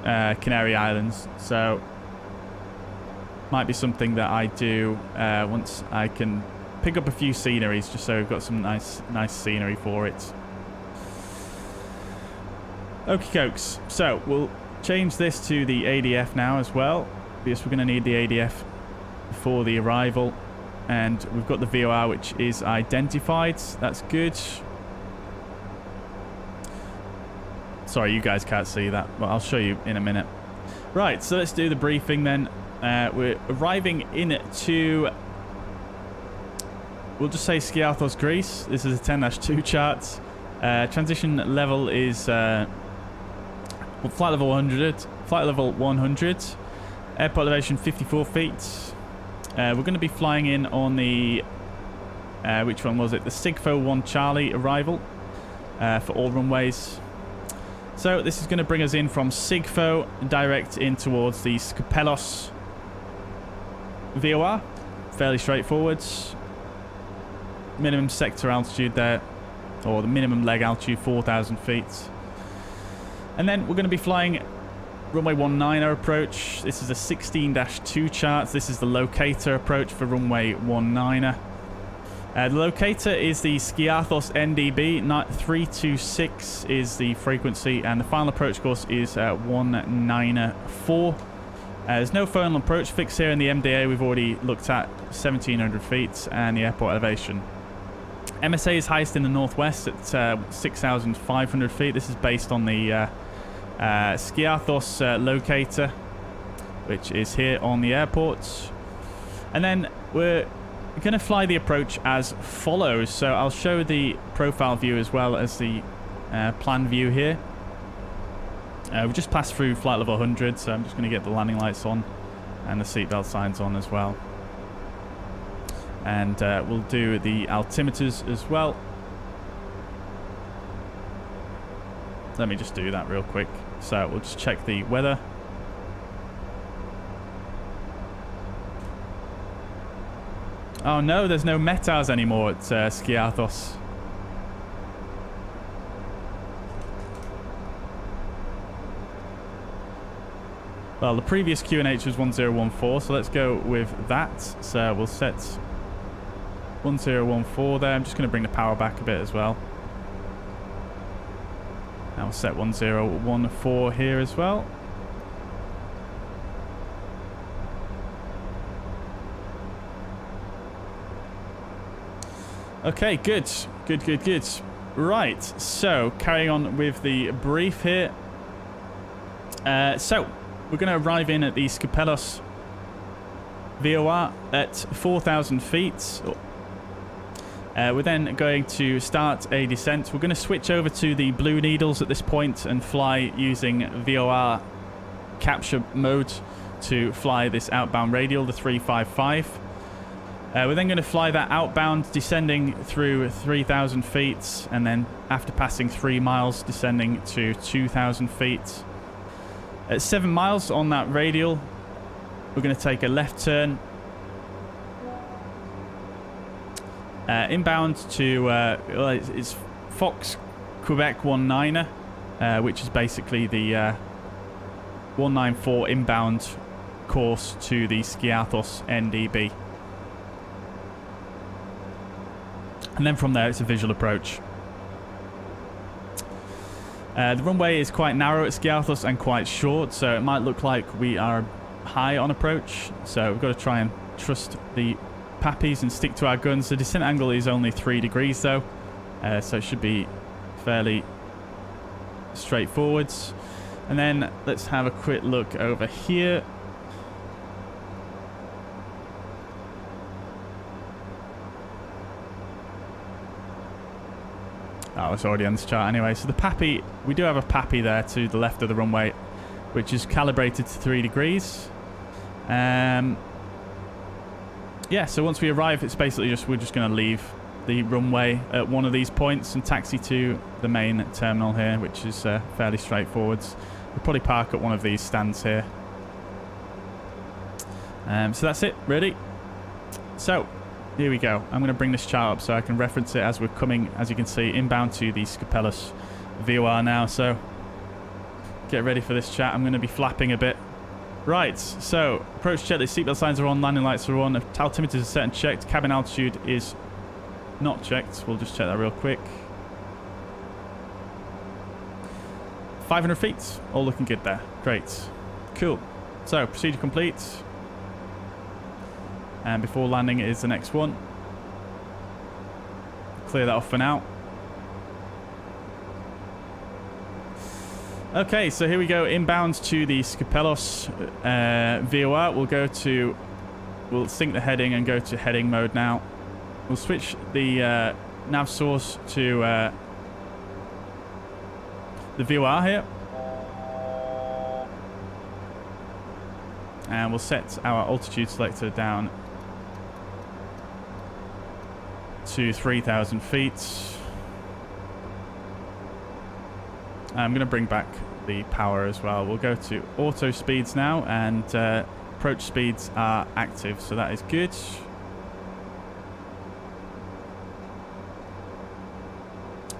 A: Canary Islands. So, might be something that I do once I can pick up a few sceneries, just so we've got some nice scenery for it. Okie dokes. So, we'll change this to the ADF now as well, because we're going to need the ADF for the arrival. And we've got the VOR, which is identified. That's good. Sorry, you guys can't see that, but I'll show you in a minute. Right, so let's do the briefing then. We're arriving into, we'll just say Skiathos, Greece. This is a 10-2 chart. Transition level is flight level 100. Flight level 100. Airport elevation 54 feet. We're going to be flying in on the, which one was it? The Sigfo 1 Charlie arrival for all runways. So this is going to bring us in from Sigfo direct in towards the Skiathos VOR. Fairly straightforward. Minimum sector altitude there, or the minimum leg altitude, 4,000 feet. And then we're going to be flying runway 19er approach. This is a 16-2 chart. This is the locator approach for runway 19er. The locator is the Skiathos NDB. 326 is the frequency, and the final approach course is 194. There's no final approach fix here in the MDA. We've already looked at 1,700 feet and the airport elevation. MSA is highest in the northwest at 6,500 feet. This is based on the Skiathos locator, which is here on the airport. And then we're going to fly the approach as follows. So I'll show the profile view as well as the plan view here. We've just passed through flight level 100, so I'm just going to get the landing lights on and the seatbelt signs on as well. And we'll do the altimeters as well. Let me just do that real quick. So we'll just check the weather. Oh no, there's no METARs anymore at Skiathos. Well, the previous QNH was 1014, so let's go with that. So we'll set 1014 there. I'm just going to bring the power back a bit as well. Now we'll set 1014 here as well. Okay, good. Good. Right, so carrying on with the brief here. So we're going to arrive in at the Skiathos VOR at 4,000 feet. We're then going to start a descent. We're going to switch over to the blue needles at this point and fly using VOR capture mode to fly this outbound radial, the 355. We're then going to fly that outbound, descending through 3,000 feet, and then after passing 3 miles, descending to 2,000 feet. At 7 miles on that radial, we're going to take a left turn. Inbound to, it's Fox Quebec 19er, which is basically the 194 inbound course to the Skiathos NDB. And then from there, it's a visual approach. The runway is quite narrow at Skiathos and quite short, so it might look like we are high on approach. So we've got to try and trust the pappies and stick to our guns. The descent angle is only 3 degrees though, so it should be fairly straightforward. And then let's have a quick look over here. Oh, it's already on this chart anyway. So the pappy, we do have a pappy there to the left of the runway, which is calibrated to 3 degrees. Yeah, so once we arrive, it's basically we're just going to leave the runway at one of these points and taxi to the main terminal here, which is fairly straightforward. We'll probably park at one of these stands here. So that's it, really. So here we go. I'm going to bring this chart up so I can reference it as we're coming, as you can see, inbound to the Scapelos VOR now. So get ready for this chat. I'm going to be flapping a bit. Right, so approach checklist, seatbelt signs are on, landing lights are on, altimeter is set and checked, cabin altitude is not checked. We'll just check that real quick. 500 feet, all looking good there. Great, cool. So procedure complete. And before landing is the next one. Clear that off for now. Okay, so here we go, inbound to the Scapelos VOR. We'll sync the heading and go to heading mode now. We'll switch the nav source to the VOR here. And we'll set our altitude selector down to 3,000 feet. I'm going to bring back the power as well. We'll go to auto speeds now, and approach speeds are active, so that is good.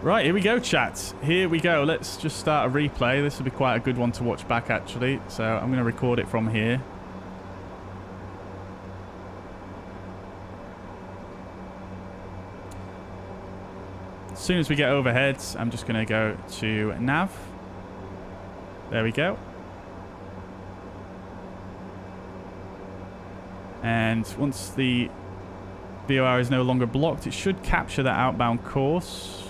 A: Right, here we go, chat. Here we go. Let's just start a replay. This will be quite a good one to watch back, actually. So I'm going to record it from here. As soon as we get overhead, I'm just going to go to nav. There we go. And once the VOR is no longer blocked, it should capture that outbound course.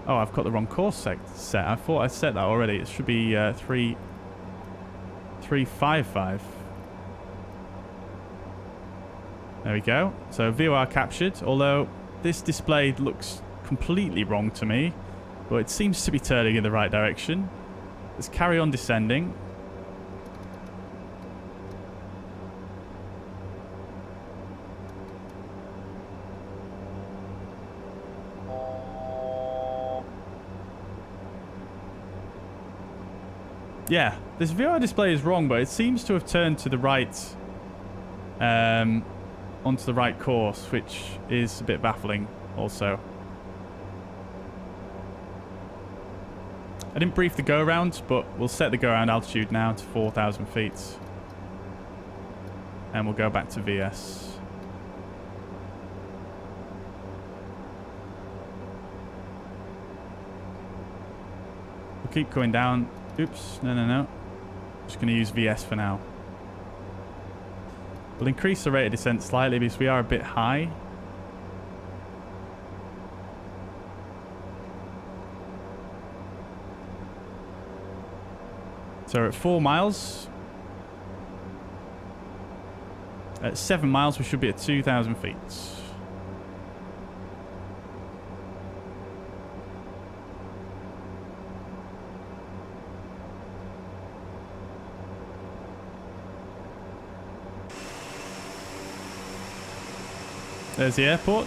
A: Oh, I've got the wrong course set. I thought I set that already. It should be 355. There we go. So VOR captured, although this display looks completely wrong to me, but it seems to be turning in the right direction. Let's carry on descending. Yeah, this VOR display is wrong, but it seems to have turned to the right, onto the right course, which is a bit baffling also. I didn't brief the go-around, but we'll set the go-around altitude now to 4,000 feet. And we'll go back to VS. We'll keep going down. Oops, no. Just going to use VS for now. We'll increase the rate of descent slightly because we are a bit high. So we're at 4 miles. At 7 miles, we should be at 2,000 feet. There's the airport.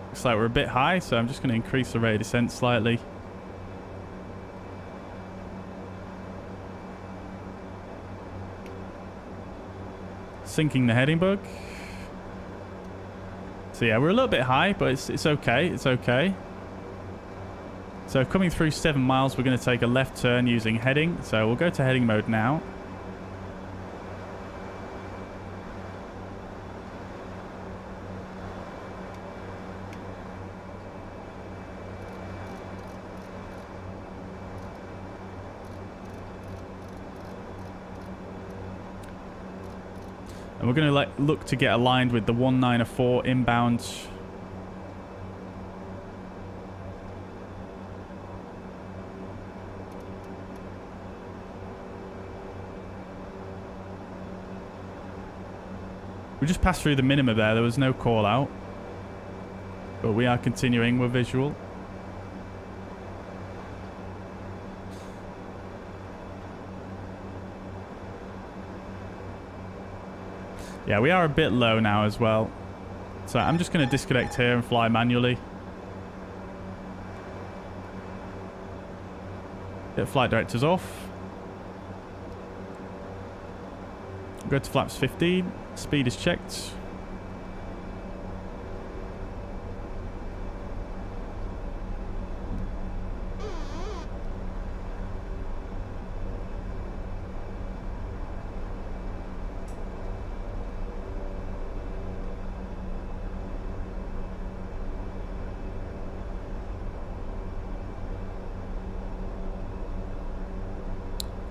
A: Looks like we're a bit high, so I'm just going to increase the rate of descent slightly. Sinking the heading bug. So yeah, we're a little bit high, but it's okay. It's okay. So coming through 7 miles, we're going to take a left turn using heading. So we'll go to heading mode now. And we're going to look to get aligned with the 194 inbound. We just passed through the minima there. There was no call out. But we are continuing with visual. Yeah, we are a bit low now as well. So I'm just going to disconnect here and fly manually. Get flight directors off. Go to flaps 15. Speed is checked.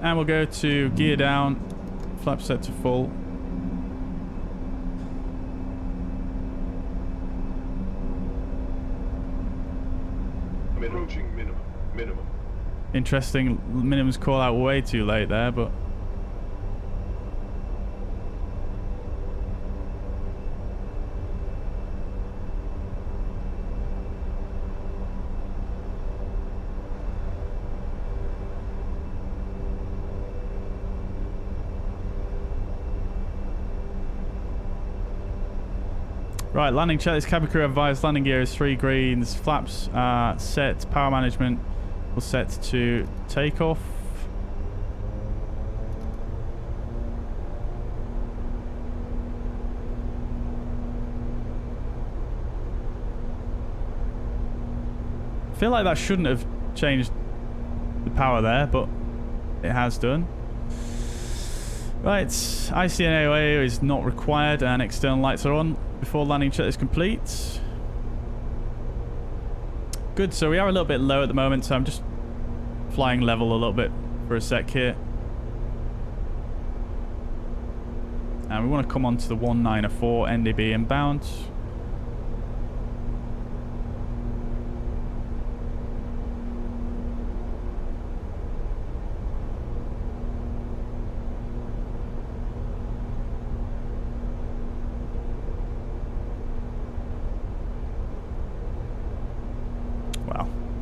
A: And we'll go to gear down, flap set to full.
M: Approaching minimum.
A: Interesting, minimums call out way too late there, but... Right, landing check. This cabin crew advised landing gear is 3 greens. Flaps are set. Power management will set to takeoff. I feel like that shouldn't have changed the power there, but it has done. Right, ICNAOA is not required and external lights are on before landing check is complete. Good, so we are a little bit low at the moment, so I'm just flying level a little bit for a sec here. And we want to come onto the 194 NDB inbound.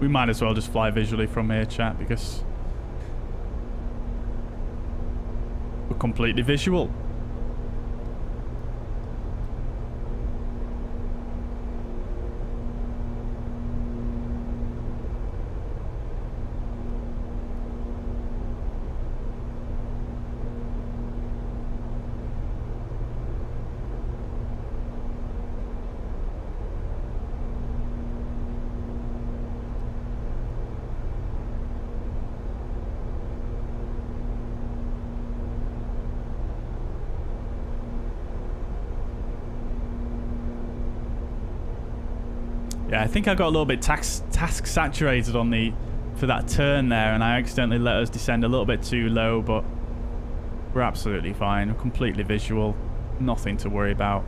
A: We might as well just fly visually from here, chat, because we're completely visual. Yeah, I think I got a little bit task saturated on for that turn there, and I accidentally let us descend a little bit too low, but we're absolutely fine. We're completely visual. Nothing to worry about.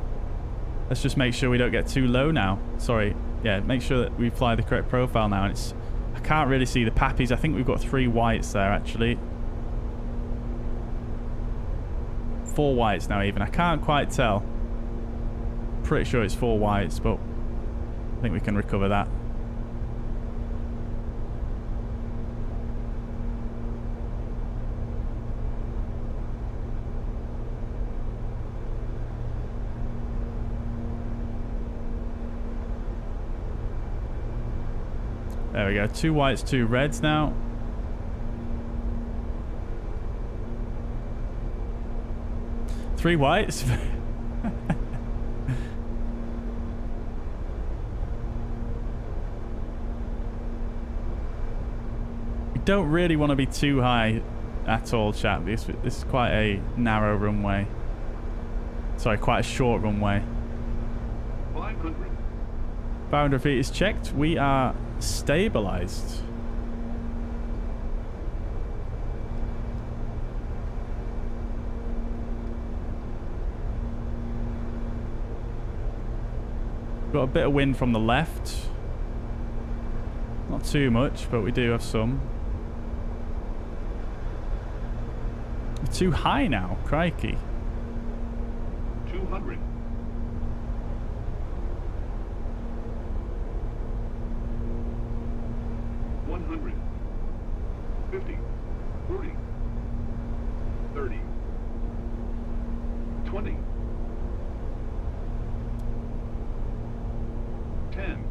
A: Let's just make sure we don't get too low now. Sorry, yeah, make sure that we fly the correct profile now. And it's, I can't really see the pappies. I think we've got 3 whites there actually. 4 whites now even. I can't quite tell. Pretty sure it's 4 whites, but I think we can recover that. There we go. 2 whites, 2 reds now. Three whites. We don't really want to be too high at all, chat. This is quite a narrow runway. Sorry, quite a short runway.
M: 500.
A: 500 feet is checked. We are stabilized. Got a bit of wind from the left. Not too much, but we do have some. We're too high now, crikey.
M: 200. 100. 50. 40. 30. 20. 10.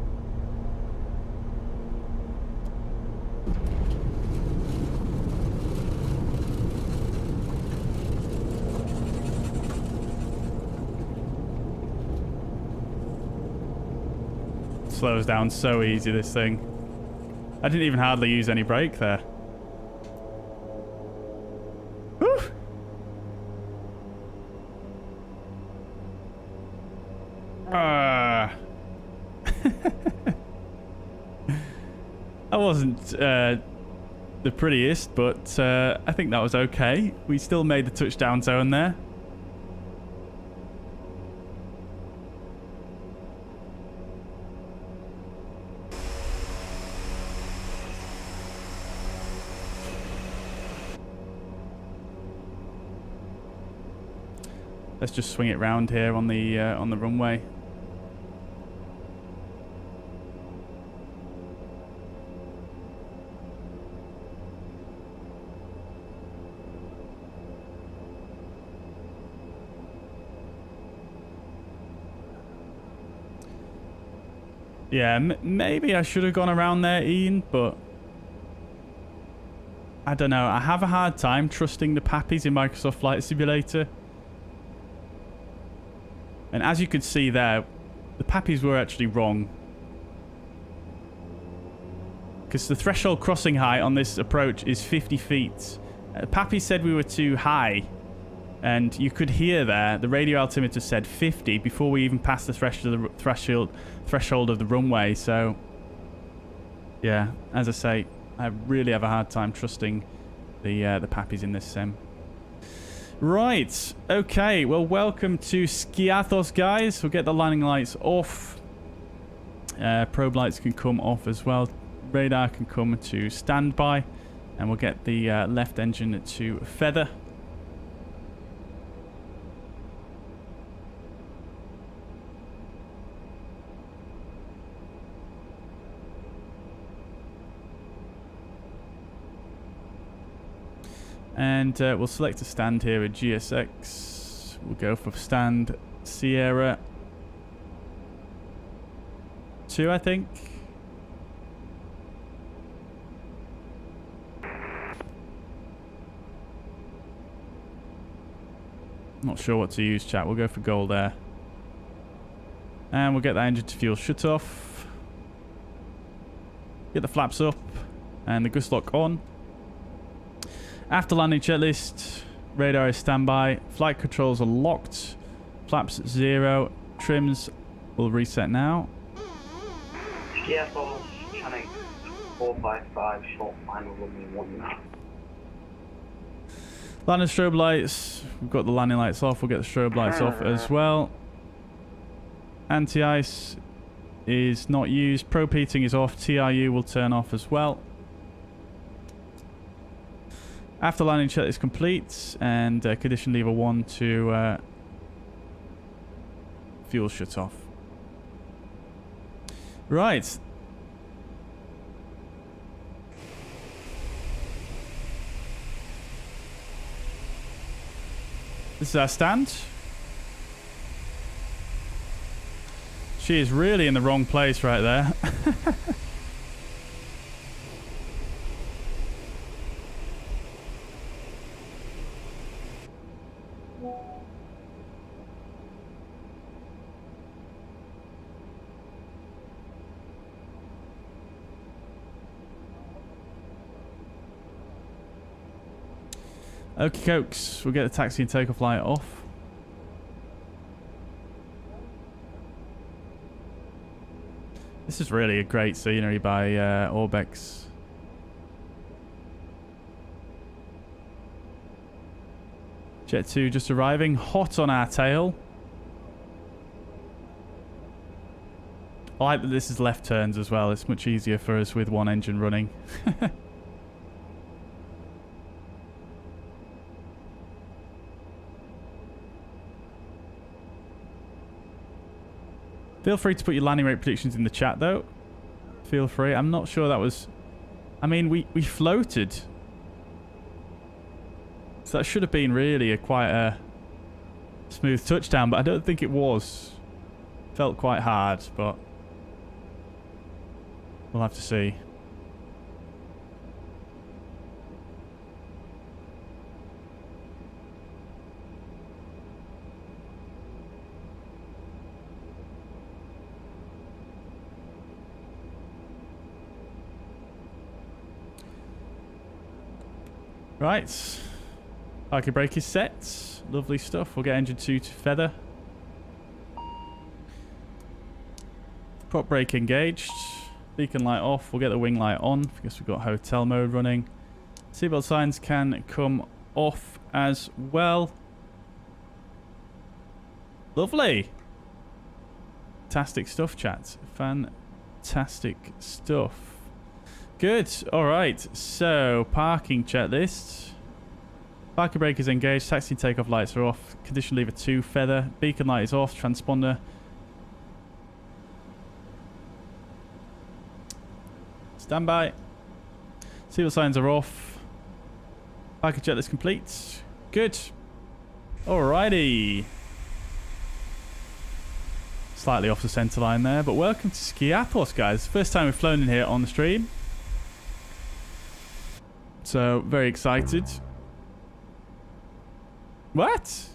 A: Slows down so easy, this thing. I didn't even hardly use any brake there. Whew. That wasn't the prettiest, but I think that was okay. We still made the touchdown zone there. Let's just swing it round here on the runway. Yeah, maybe I should have gone around there, Ian, but I don't know. I have a hard time trusting the pappies in Microsoft Flight Simulator. And as you could see there, the pappies were actually wrong. Because the threshold crossing height on this approach is 50 feet. Pappy said we were too high. And you could hear there, the radio altimeter said 50 before we even passed the threshold of the runway. So, yeah, as I say, I really have a hard time trusting the pappies in this sim. Right, okay, well, welcome to Skiathos, guys. We'll get the landing lights off. Probe lights can come off as well. Radar can come to standby. And we'll get the left engine to feather. And we'll select a stand here at GSX. We'll go for stand Sierra 2, I think. Not sure what to use, chat. We'll go for gold air. And we'll get that engine to fuel shut off. Get the flaps up and the gust lock on. After landing checklist, radar is standby, flight controls are locked, flaps 0, trims will reset now.
H: Skiathos, channel 455, short final runway 1 now.
A: Landing strobe lights, we've got the landing lights off, we'll get the strobe lights off as well. Anti-ice is not used. Probe heating is off. TRU will turn off as well. After landing check is complete, and condition lever 1 to fuel shut off. Right. This is our stand. She is really in the wrong place right there. Okie cokes, we'll get the taxi and takeoff light off. This is really a great scenery by Orbx. Jet 2 just arriving, hot on our tail. I like that this is left turns as well, it's much easier for us with one engine running. Feel free to put your landing rate predictions in the chat, though. Feel free. I'm not sure that was... I mean, we floated. So that should have been really quite a smooth touchdown, but I don't think it was. Felt quite hard, but... we'll have to see. Right, parking brake is set. Lovely stuff. We'll get engine 2 to feather. Prop brake engaged. Beacon light off. We'll get the wing light on because we've got hotel mode running. Seatbelt signs can come off as well. Lovely. Fantastic stuff, chat. Fantastic stuff. Good. Alright. So, parking checklist. Parking brake is engaged. Taxi and takeoff lights are off. Condition lever 2, feather. Beacon light is off. Transponder. Standby. Seatbelt signs are off. Parking checklist complete. Good. Alrighty. Slightly off the centre line there, but welcome to Skiathos, guys. First time we've flown in here on the stream. So, very excited. What?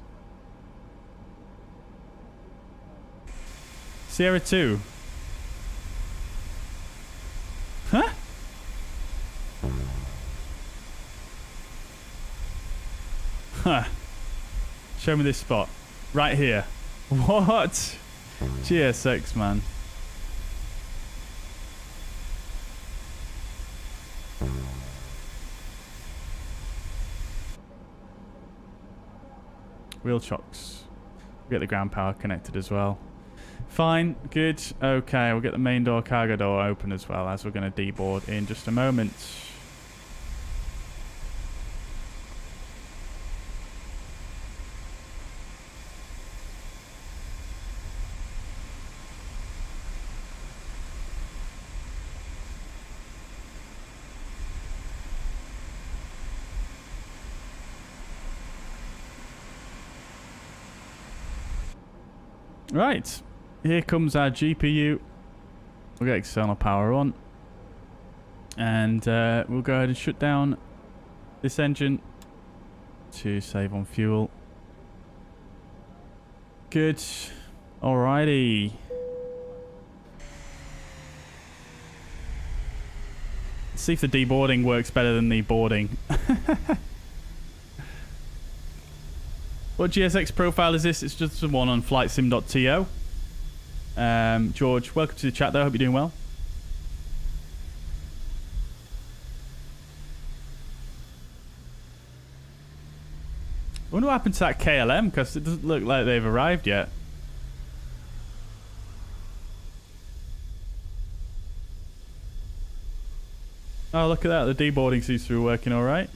A: Sierra 2. Huh? Huh. Show me this spot. Right here. What? GSX, man. Wheel chocks. We'll get the ground power connected as well. Fine. Good. Okay, we'll get the main door, cargo door open as well, as we're going to deboard in just a moment. Right, here comes our GPU. We'll get external power on. And we'll go ahead and shut down this engine to save on fuel. Good. Alrighty. Let's see if the deboarding works better than the boarding. What GSX profile is this? It's just the one on flightsim.to. George, welcome to the chat though. Hope you're doing well. I wonder what happened to that KLM, because it doesn't look like they've arrived yet. Oh, look at that. The deboarding seems to be working all right.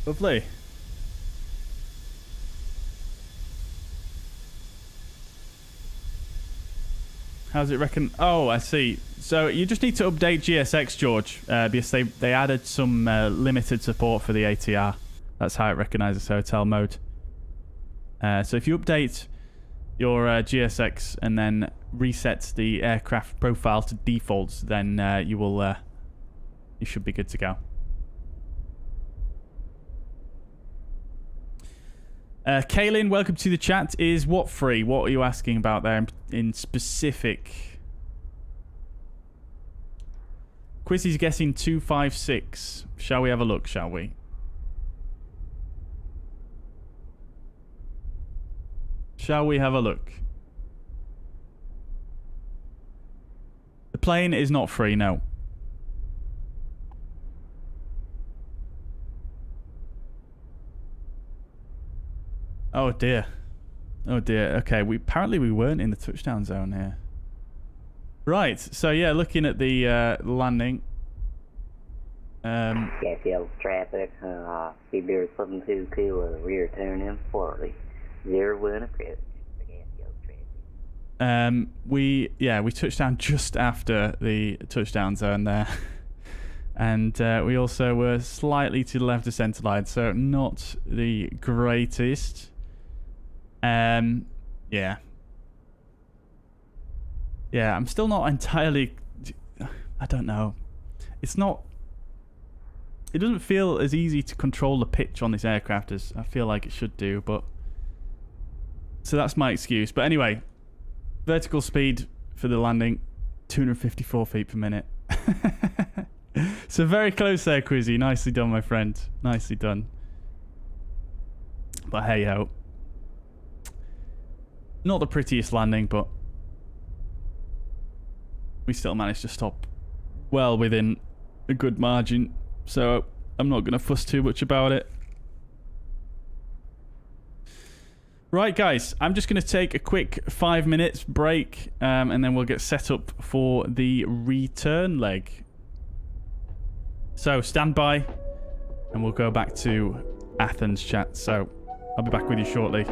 A: Lovely. How's it reckon? Oh, I see. So you just need to update GSX, George, because they added some limited support for the ATR. That's how it recognizes hotel mode. So if you update your GSX and then reset the aircraft profile to defaults, then you should be good to go. Kaylin, welcome to the chat. Is what free? What are you asking about there in specific? Quizzy's guessing 256. Shall we have a look, shall we? Shall we have a look? The plane is not free, no. Oh dear. Oh dear. Okay, apparently we weren't in the touchdown zone here. Right, so yeah, looking at the landing.
N: Skiathos traffic, Seabeard 72 kilo, rear turn in 40. 01 approach.
A: We touched down just after the touchdown zone there. And we also were slightly to the left of centre line, so not the greatest. Yeah, I'm still not entirely, I don't know. It doesn't feel as easy to control the pitch on this aircraft as I feel like it should do, but so that's my excuse. But anyway, vertical speed for the landing, 254 feet per minute. So very close there, Quizzy. Nicely done, my friend. Nicely done. But hey ho. Not the prettiest landing, but we still managed to stop well within a good margin. So I'm not going to fuss too much about it. Right, guys. I'm just going to take a quick 5 minutes break, and then we'll get set up for the return leg. So stand by, and we'll go back to Athens chat. So I'll be back with you shortly.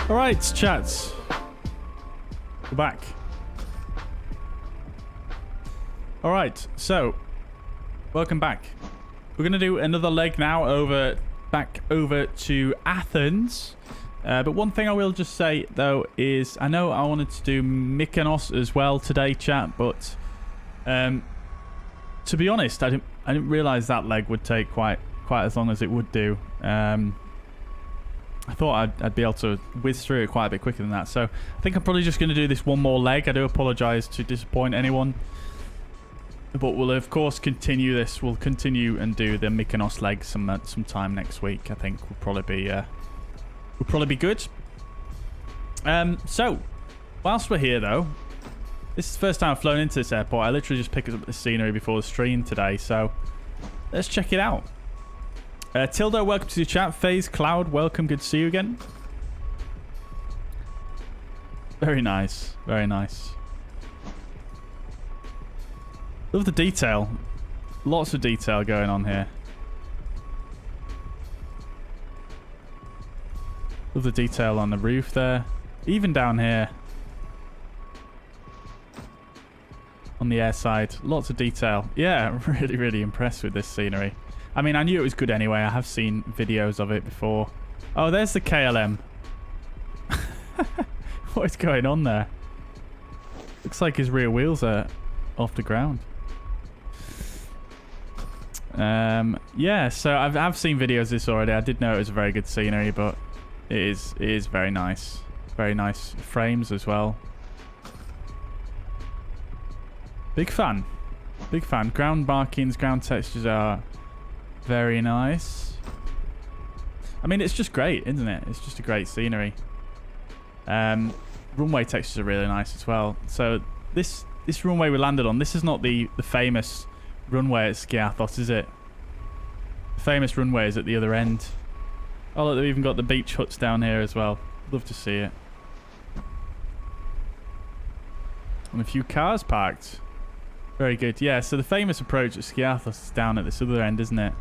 A: All right, chats. We're back. All right, so welcome back. We're gonna do another leg now back over to Athens. But one thing I will just say though is I know I wanted to do Mykonos as well today, chat, but to be honest, I didn't realize that leg would take quite as long as it would do. I thought I'd be able to whiz through it quite a bit quicker than that. So I think I'm probably just going to do this one more leg. I do apologise to disappoint anyone. But we'll, of course, continue this. We'll continue and do the Mykonos leg sometime next week. I think will probably be good. So, whilst we're here, though, this is the first time I've flown into this airport. I literally just picked up the scenery before the stream today. So, let's check it out. Tildo, welcome to the chat. FaZe Cloud, welcome. Good to see you again. Very nice. Very nice. Love the detail. Lots of detail going on here. Love the detail on the roof there. Even down here. On the air side. Lots of detail. Yeah, really, really impressed with this scenery. I mean, I knew it was good anyway. I have seen videos of it before. Oh, there's the KLM. What is going on there? Looks like his rear wheels are off the ground. Yeah, so I've seen videos of this already. I did know it was a very good scenery, but it is very nice. Very nice frames as well. Big fan. Big fan. Ground markings, ground textures are very nice. I mean, it's just great, isn't it? It's just a great scenery. Runway textures are really nice as well. So this runway we landed on, this is not the famous runway at Skiathos, is it? The famous runway is at the other end. Oh, look, they've even got the beach huts down here as well. Love to see it. And a few cars parked. Very good. Yeah, so the famous approach at Skiathos is down at this other end, isn't it?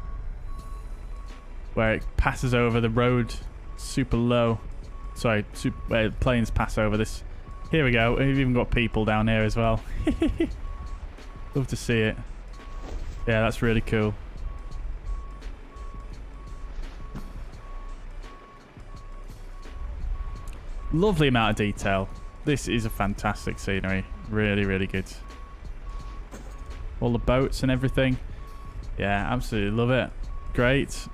A: Where it passes over the road super low. Sorry, where planes pass over this. Here we go. We've even got people down here as well. Love to see it. Yeah, that's really cool. Lovely amount of detail. This is a fantastic scenery. Really, really good. All the boats and everything. Yeah, absolutely love it. Great.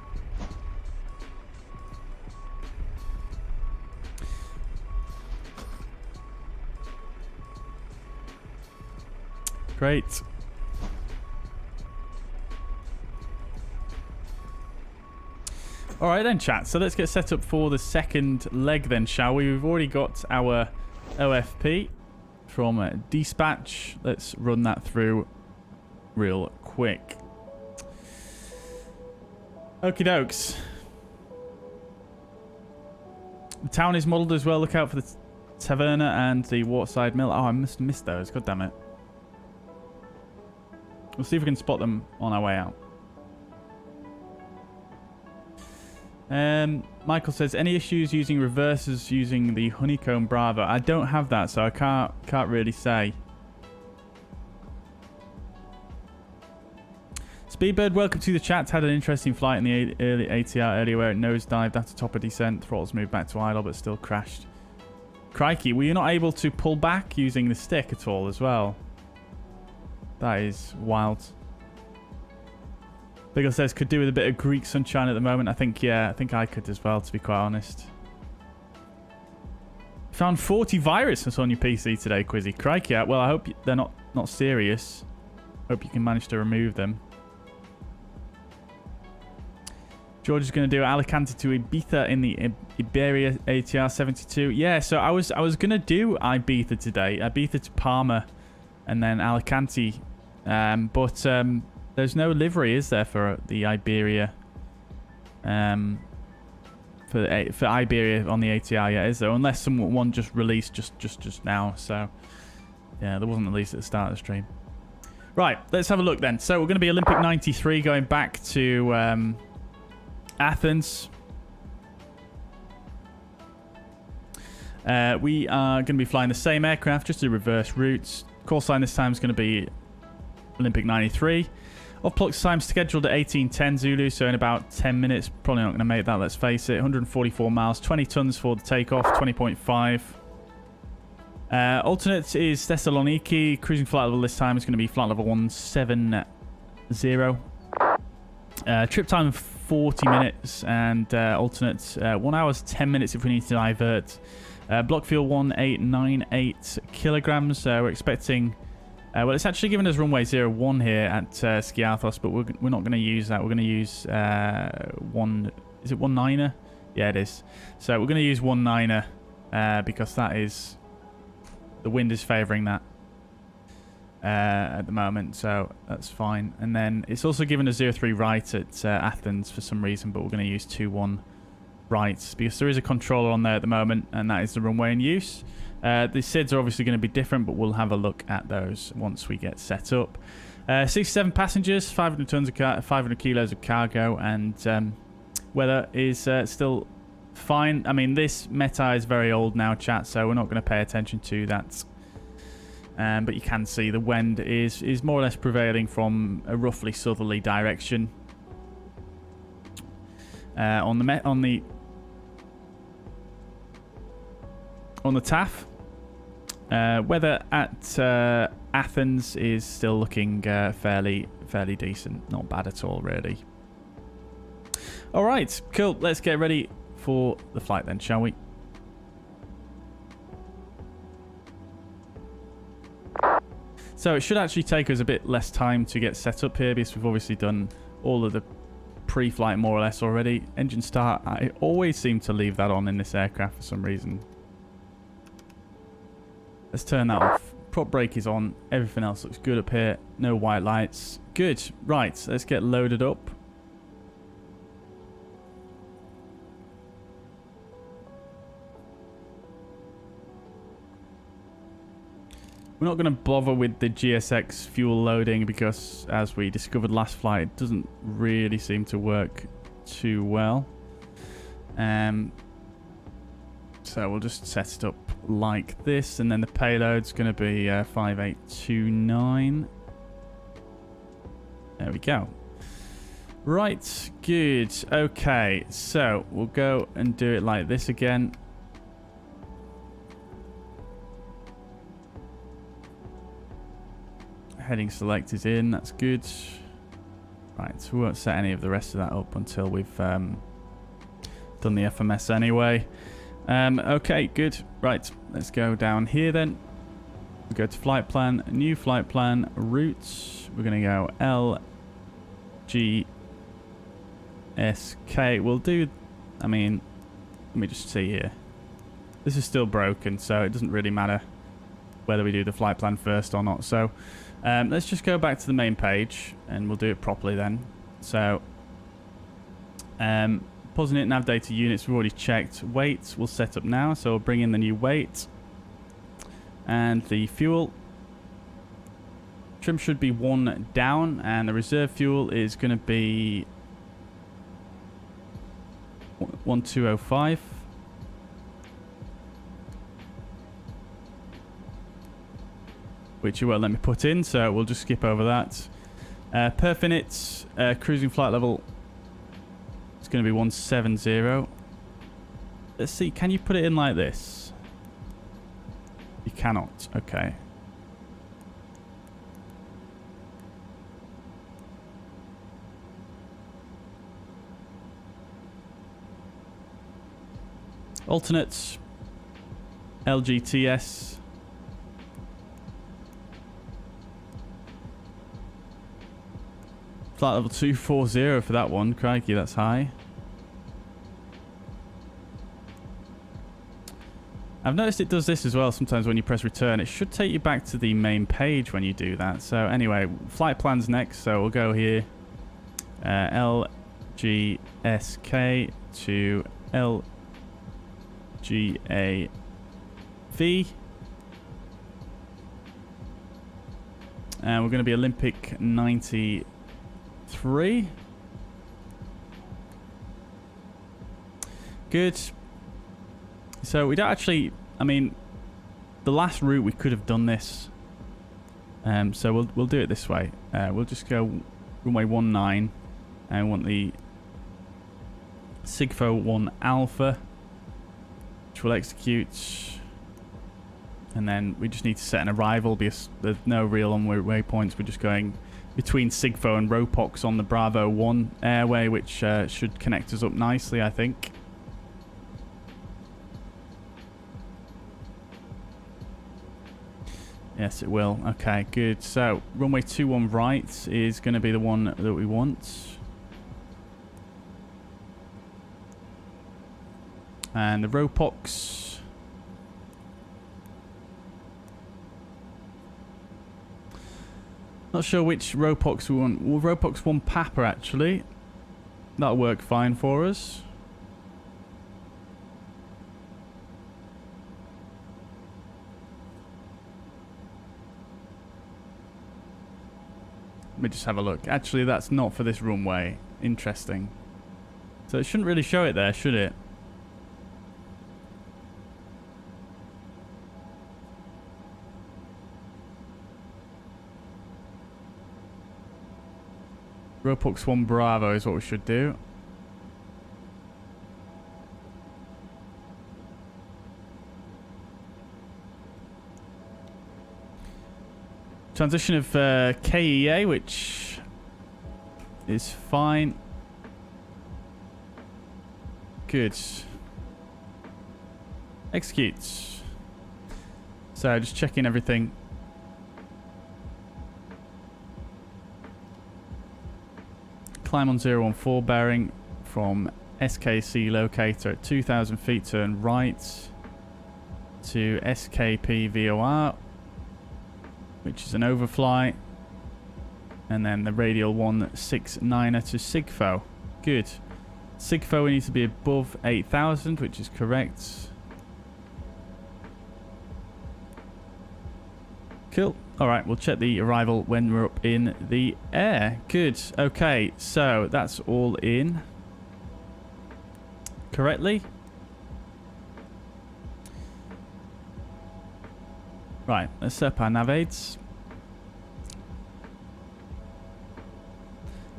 A: Great. All right then, chat. So let's get set up for the second leg then, shall we? We've already got our OFP from Dispatch. Let's run that through real quick. Okie dokes. The town is modelled as well. Look out for the Taverna and the Waterside Mill. Oh, I must have missed those. God damn it. We'll see if we can spot them on our way out. Michael says, any issues using reversers using the Honeycomb Bravo? I don't have that, so I can't really say. Speedbird, welcome to the chat. Had an interesting flight in the early ATR earlier where it nosedived after top of descent. Throttles moved back to idle but still crashed. Crikey, were you not able to pull back using the stick at all as well? That is wild. Biggle says, could do with a bit of Greek sunshine at the moment. I think, yeah, I think I could as well, to be quite honest. Found 40 viruses on your PC today, Quizzy. Crikey, well, I hope they're not serious. Hope you can manage to remove them. George is going to do Alicante to Ibiza in the Iberia ATR 72. Yeah, so I was going to do Ibiza today. Ibiza to Palma and then Alicante. But there's no livery, is there, for the Iberia? For Iberia on the ATR, yeah, is there? Unless someone just released just now. So, yeah, there wasn't released at the start of the stream. Right, let's have a look then. So we're going to be Olympic 93 going back to Athens. We are going to be flying the same aircraft, just a reverse routes. Call sign this time is going to be Olympic 93. Off-clock time scheduled at 18:10 Zulu, so in about 10 minutes. Probably not going to make that, let's face it. 144 miles, 20 tons for the takeoff, 20.5. Alternate is Thessaloniki. Cruising flight level this time is going to be flight level 170. Trip time of 40 minutes and alternate 1 hour 10 minutes if we need to divert. Block fuel 1898 kilograms. We're expecting... well, it's actually given us runway 01 here at Skiathos, but we're not going to use that. We're going to use one... Is it 19er? Yeah, it is. So we're going to use 19er because that is... The wind is favouring that at the moment, so that's fine. And then it's also given us 03 right at Athens for some reason, but we're going to use 21 right because there is a controller on there at the moment, and that is the runway in use. The SIDs are obviously going to be different, but we'll have a look at those once we get set up. 67 passengers, 500 tons of 500 kilos of cargo, and weather is still fine. I mean, this META is very old now, chat, so we're not going to pay attention to that. But you can see the wind is more or less prevailing from a roughly southerly direction. On the TAF, weather at Athens is still looking fairly decent, not bad at all, really. All right, cool. Let's get ready for the flight then, shall we? So it should actually take us a bit less time to get set up here because we've obviously done all of the pre-flight more or less already. Engine start, I always seem to leave that on in this aircraft for some reason. Let's turn that off. Prop brake is on. Everything else looks good up here. No white lights. Good. Right, let's get loaded up. We're not going to bother with the GSX fuel loading because, as we discovered last flight, it doesn't really seem to work too well. So we'll just set it up like this, and then the payload's going to be 5829. There we go. Right, good. Okay, so we'll go and do it like this again. Heading select is in, that's good. Right, so we won't set any of the rest of that up until we've done the FMS anyway. Okay, good. Right, let's go down here then. We go to flight plan, new flight plan, routes. We're going to go LGSK. We'll do, I mean, let me just see here. This is still broken, so it doesn't really matter whether we do the flight plan first or not. So let's just go back to the main page and we'll do it properly then. So positive nav data units we've already checked. Weight we'll set up now, so we'll bring in the new weight. And the fuel trim should be 1 down, and the reserve fuel is going to be 1205. Which you won't let me put in, so we'll just skip over that. Per minute, cruising flight level is going to be 170. Let's see, can you put it in like this? You cannot. Okay. Alternates. LGTS. Flight level 240 for that one. Crikey, that's high. I've noticed it does this as well sometimes when you press return. It should take you back to the main page when you do that. So anyway, flight plans next. So we'll go here. LGSK to LGAV. And we're going to be Olympic 93. Good. So we don't actually, I mean, the last route we could have done this. So we'll do it this way. We'll just go runway 19 and we want the Sigfo 1 Alpha, which we'll execute. And then we just need to set an arrival because there's no real on-way waypoints. We're just going between Sigfo and Ropox on the Bravo 1 airway, which should connect us up nicely, I think. Yes, it will. Okay, good. So, runway 21 right is going to be the one that we want. And the Ropox. Not sure which Ropox we want. Well, Ropox 1 Papa, actually. That'll work fine for us. Let me just have a look. Actually, that's not for this runway. Interesting. So it shouldn't really show it there, should it? Ropox 1 Bravo is what we should do. Transition of KEA, which is fine. Good. Execute. So just checking everything. Climb on 014 bearing from SKC locator at 2,000 feet, turn right to SKP VOR, which is an overfly, and then the radial 169er to Sigfo. Good. Sigfo, we need to be above 8,000, which is correct. Cool. Alright, we'll check the arrival when we're up in the air. Good. Okay, so that's all in correctly. Right, let's set up our nav aids.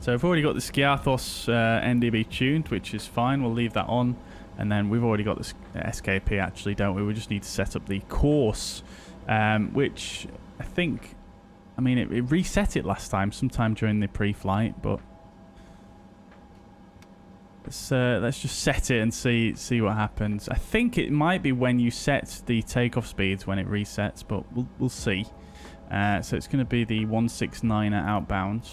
A: So we've already got the Skiathos NDB tuned, which is fine. We'll leave that on. And then we've already got the SKP actually, don't we? We just need to set up the course, which I think, I mean, it reset it last time, sometime during the pre-flight, but Let's just set it and see what happens. I think it might be when you set the takeoff speeds when it resets, but we'll see. So it's going to be the 169er outbound.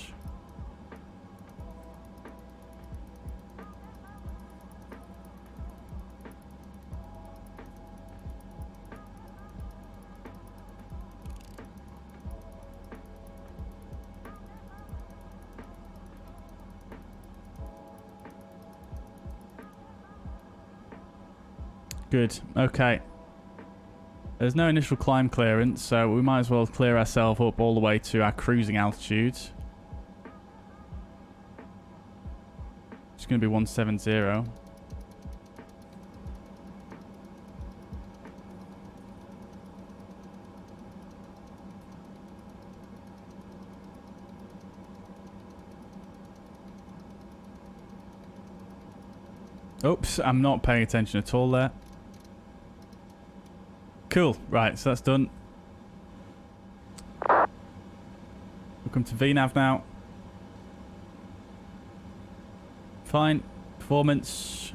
A: Good. Okay. There's no initial climb clearance, so we might as well clear ourselves up all the way to our cruising altitude. It's going to be 170. Oops, I'm not paying attention at all there. Cool. Right, so that's done. We'll come to VNAV now. Fine. Performance.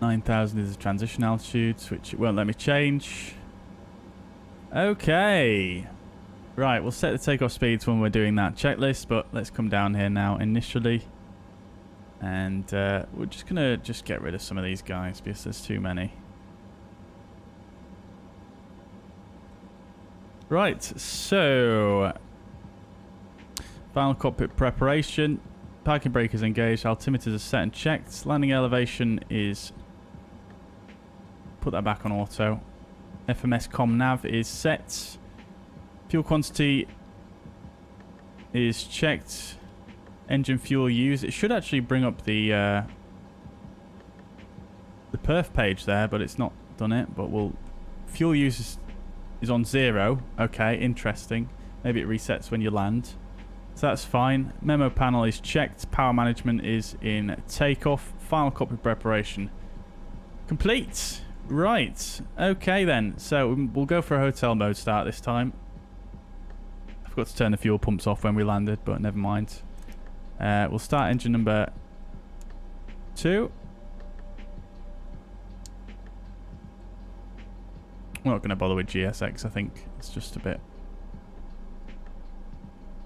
A: 9,000 is the transition altitude, which it won't let me change. Okay. Right, we'll set the takeoff speeds when we're doing that checklist, but let's come down here now initially. And we're just going to get rid of some of these guys because there's too many. Right, so final cockpit preparation. Parking brake is engaged. Altimeters are set and checked. Landing elevation is... Put that back on auto. FMS com nav is set. Fuel quantity is checked. Engine fuel used. It should actually bring up the perf page there, but it's not done it. But we'll... Fuel use is on 0. Okay, interesting. Maybe it resets when you land. So that's fine. Memo panel is checked. Power management is in takeoff. Final cockpit preparation complete. Right. Okay then. So we'll go for a hotel mode start this time. I forgot to turn the fuel pumps off when we landed, but never mind. We'll start engine number 2. We're not going to bother with GSX, I think. It's just a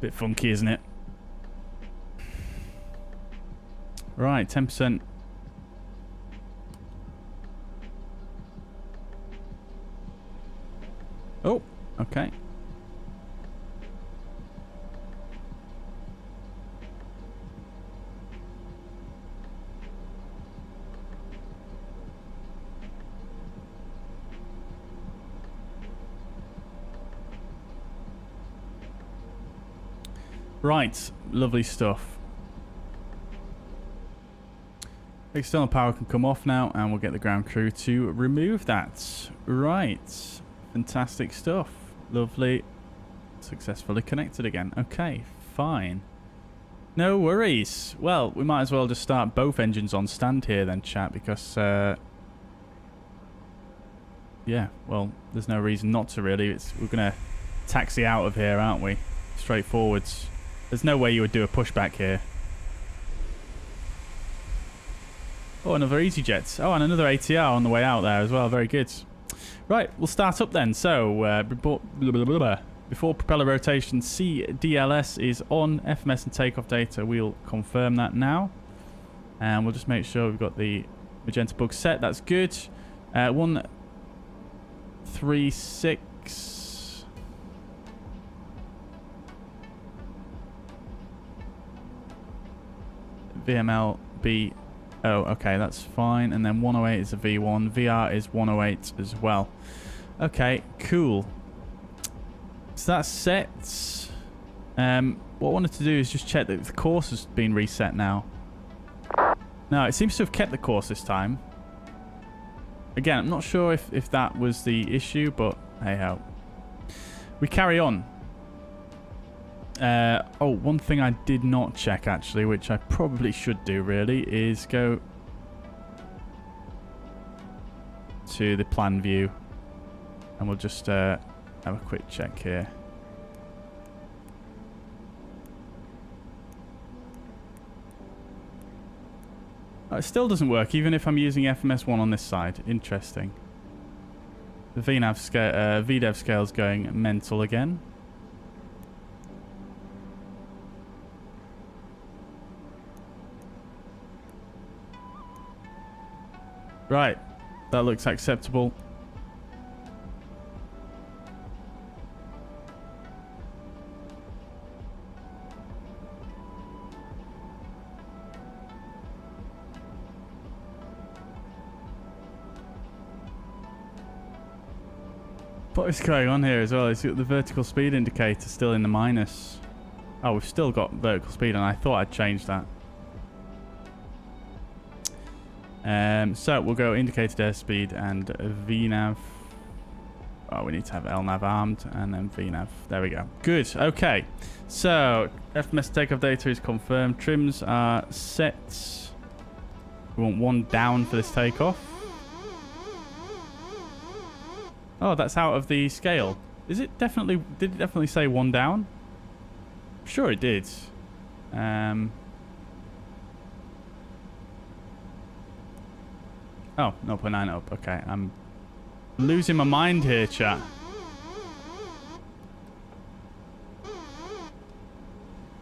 A: bit funky, isn't it? Right, 10%. Oh, okay. Right, lovely stuff. External power can come off now, and we'll get the ground crew to remove that. Right, fantastic stuff. Lovely. Successfully connected again. Okay, fine. No worries. Well, we might as well just start both engines on stand here then, chat, because... yeah, well, there's no reason not to really. We're going to taxi out of here, aren't we? Straightforwards. There's no way you would do a pushback here. Oh, another EasyJet. Oh, and another ATR on the way out there as well. Very good. Right, we'll start up then. So, before propeller rotation, CDLS is on. FMS and takeoff data, we'll confirm that now. And we'll just make sure we've got the magenta bug set. That's good. 136... VMLB. Oh, okay, that's fine. And then 108 is a V1. VR is 108 as well. Okay, cool. So that's set. What I wanted to do is just check that the course has been reset now. No, it seems to have kept the course this time. Again, I'm not sure if that was the issue, but hey ho. We carry on. Oh, one thing I did not check actually, which I probably should do really, is go to the plan view and we'll just have a quick check here. It still doesn't work, even if I'm using FMS1 on this side. Interesting. The VDEV scale's going mental again. Right. That looks acceptable. What is going on here as well? Is the vertical speed indicator still in the minus? Oh, we've still got vertical speed, and I thought I'd changed that. So we'll go indicated airspeed and VNAV. Oh, we need to have LNAV armed and then VNAV. There we go. Good. Okay. So FMS takeoff data is confirmed. Trims are set. We want one down for this takeoff. Oh, that's out of the scale. Is it definitely? Did it definitely say one down? I'm sure it did. Oh, 0.9 up. Okay, I'm losing my mind here, chat.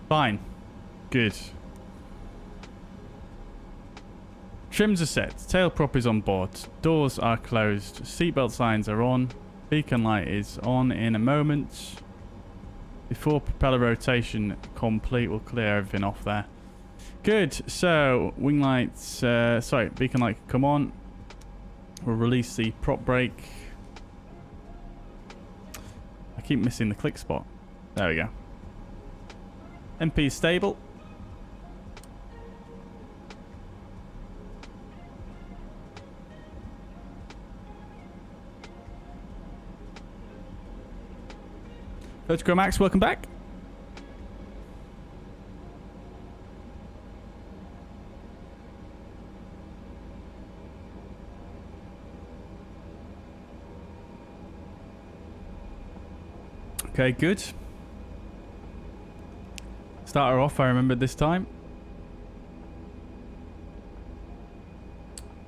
A: Fine. Good. Trims are set. Tail prop is on board. Doors are closed. Seatbelt signs are on. Beacon light is on in a moment. Before propeller rotation complete, we'll clear everything off there. Good. So, wing lights... sorry, beacon light can come on. We'll release the prop brake. I keep missing the click spot. There we go. MP is stable. Vertigo Max, welcome back. Okay, good. Start her off, I remembered this time.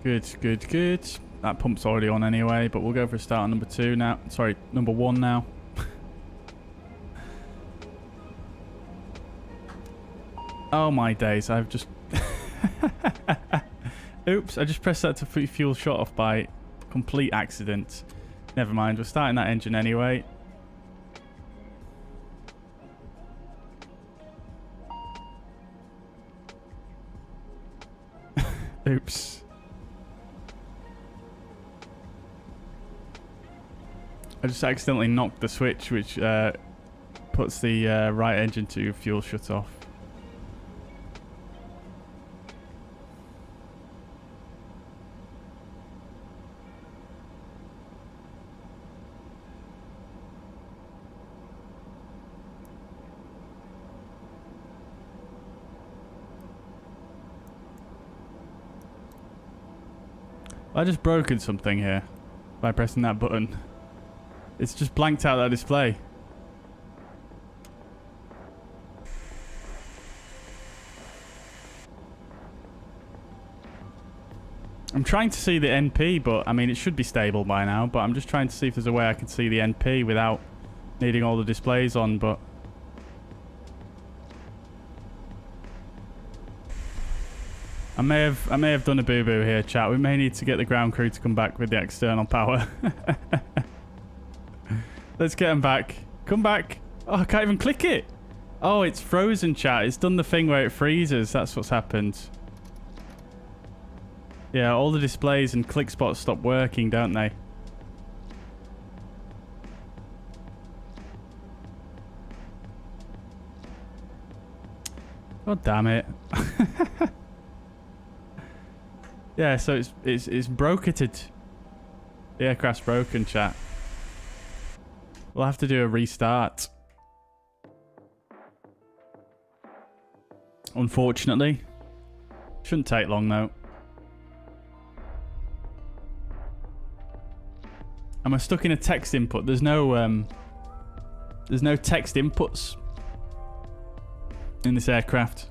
A: Good, good, good. That pump's already on anyway, but we'll go for a start on number 2 now. Sorry, number 1 now. Oh my days, I've just... Oops, I just pressed that to put fuel shut off by complete accident. Never mind, we're starting that engine anyway. Oops. I just accidentally knocked the switch, which puts the right engine to fuel shut off. I just broken something here by pressing that button. It's just blanked out that display. I'm trying to see the NP, but I mean it should be stable by now, but I'm just trying to see if there's a way I can see the NP without needing all the displays on, but I may have done a boo-boo here, chat. We may need to get the ground crew to come back with the external power. Let's get them back. Come back. Oh, I can't even click it. Oh, it's frozen, chat. It's done the thing where it freezes. That's what's happened. Yeah, all the displays and click spots stop working, don't they? God damn it. Yeah, so it's broketed. The aircraft's broken, chat. We'll have to do a restart. Unfortunately. Shouldn't take long though. Am I stuck in a text input? There's no text inputs in this aircraft.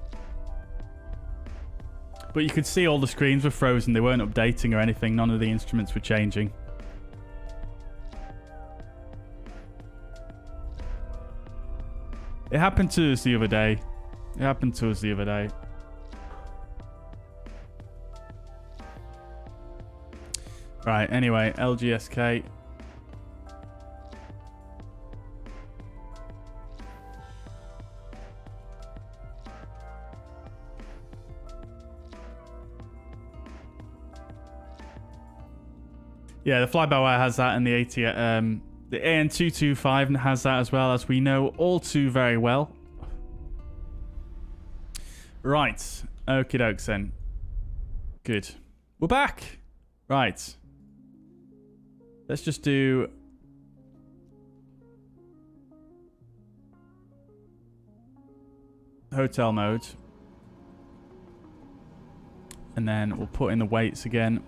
A: But you could see all the screens were frozen. They weren't updating or anything. None of the instruments were changing. It happened to us the other day. Right, anyway, LGSK. Yeah, the fly-by-wire has that, and the ATR, the AN225 has that as well, as we know all too very well. Right, okie dokes then. Good. We're back. Right. Let's just do hotel mode. And then we'll put in the weights again.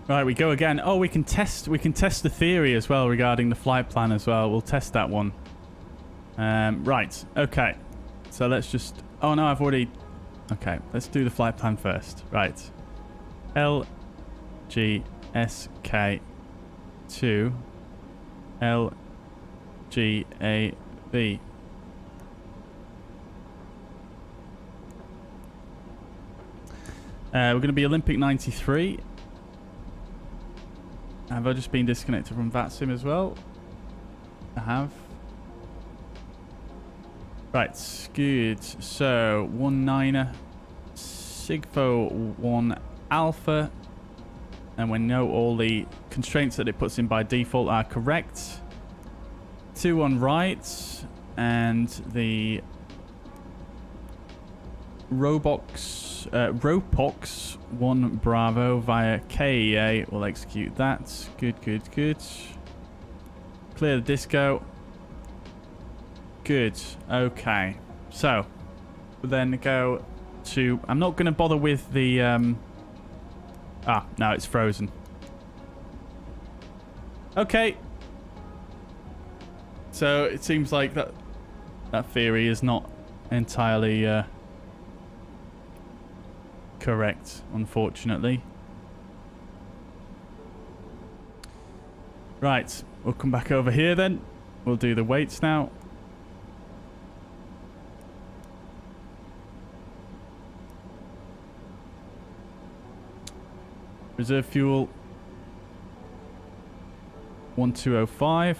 A: Right, we go again. Oh, we can test the theory as well regarding the flight plan as well. We'll test that one. Right, okay. So let's just... Oh, no, I've already... Okay, let's do the flight plan first. Right. LGSK to LGAV. We're going to be Olympic 93. Have I just been disconnected from VATSIM as well? I have. Right, good. So, 19er, Sigfo 1 Alpha. And we know all the constraints that it puts in by default are correct. 2 on right. And the Ropox 1 Bravo via KEA will execute that. Good, good, good. Clear the disco. Good. Okay. So, we'll then go to... I'm not going to bother with the... no, it's frozen. Okay. So, it seems like that theory is not entirely... correct, unfortunately. Right, we'll come back over here then. We'll do the weights now. Reserve fuel 1205.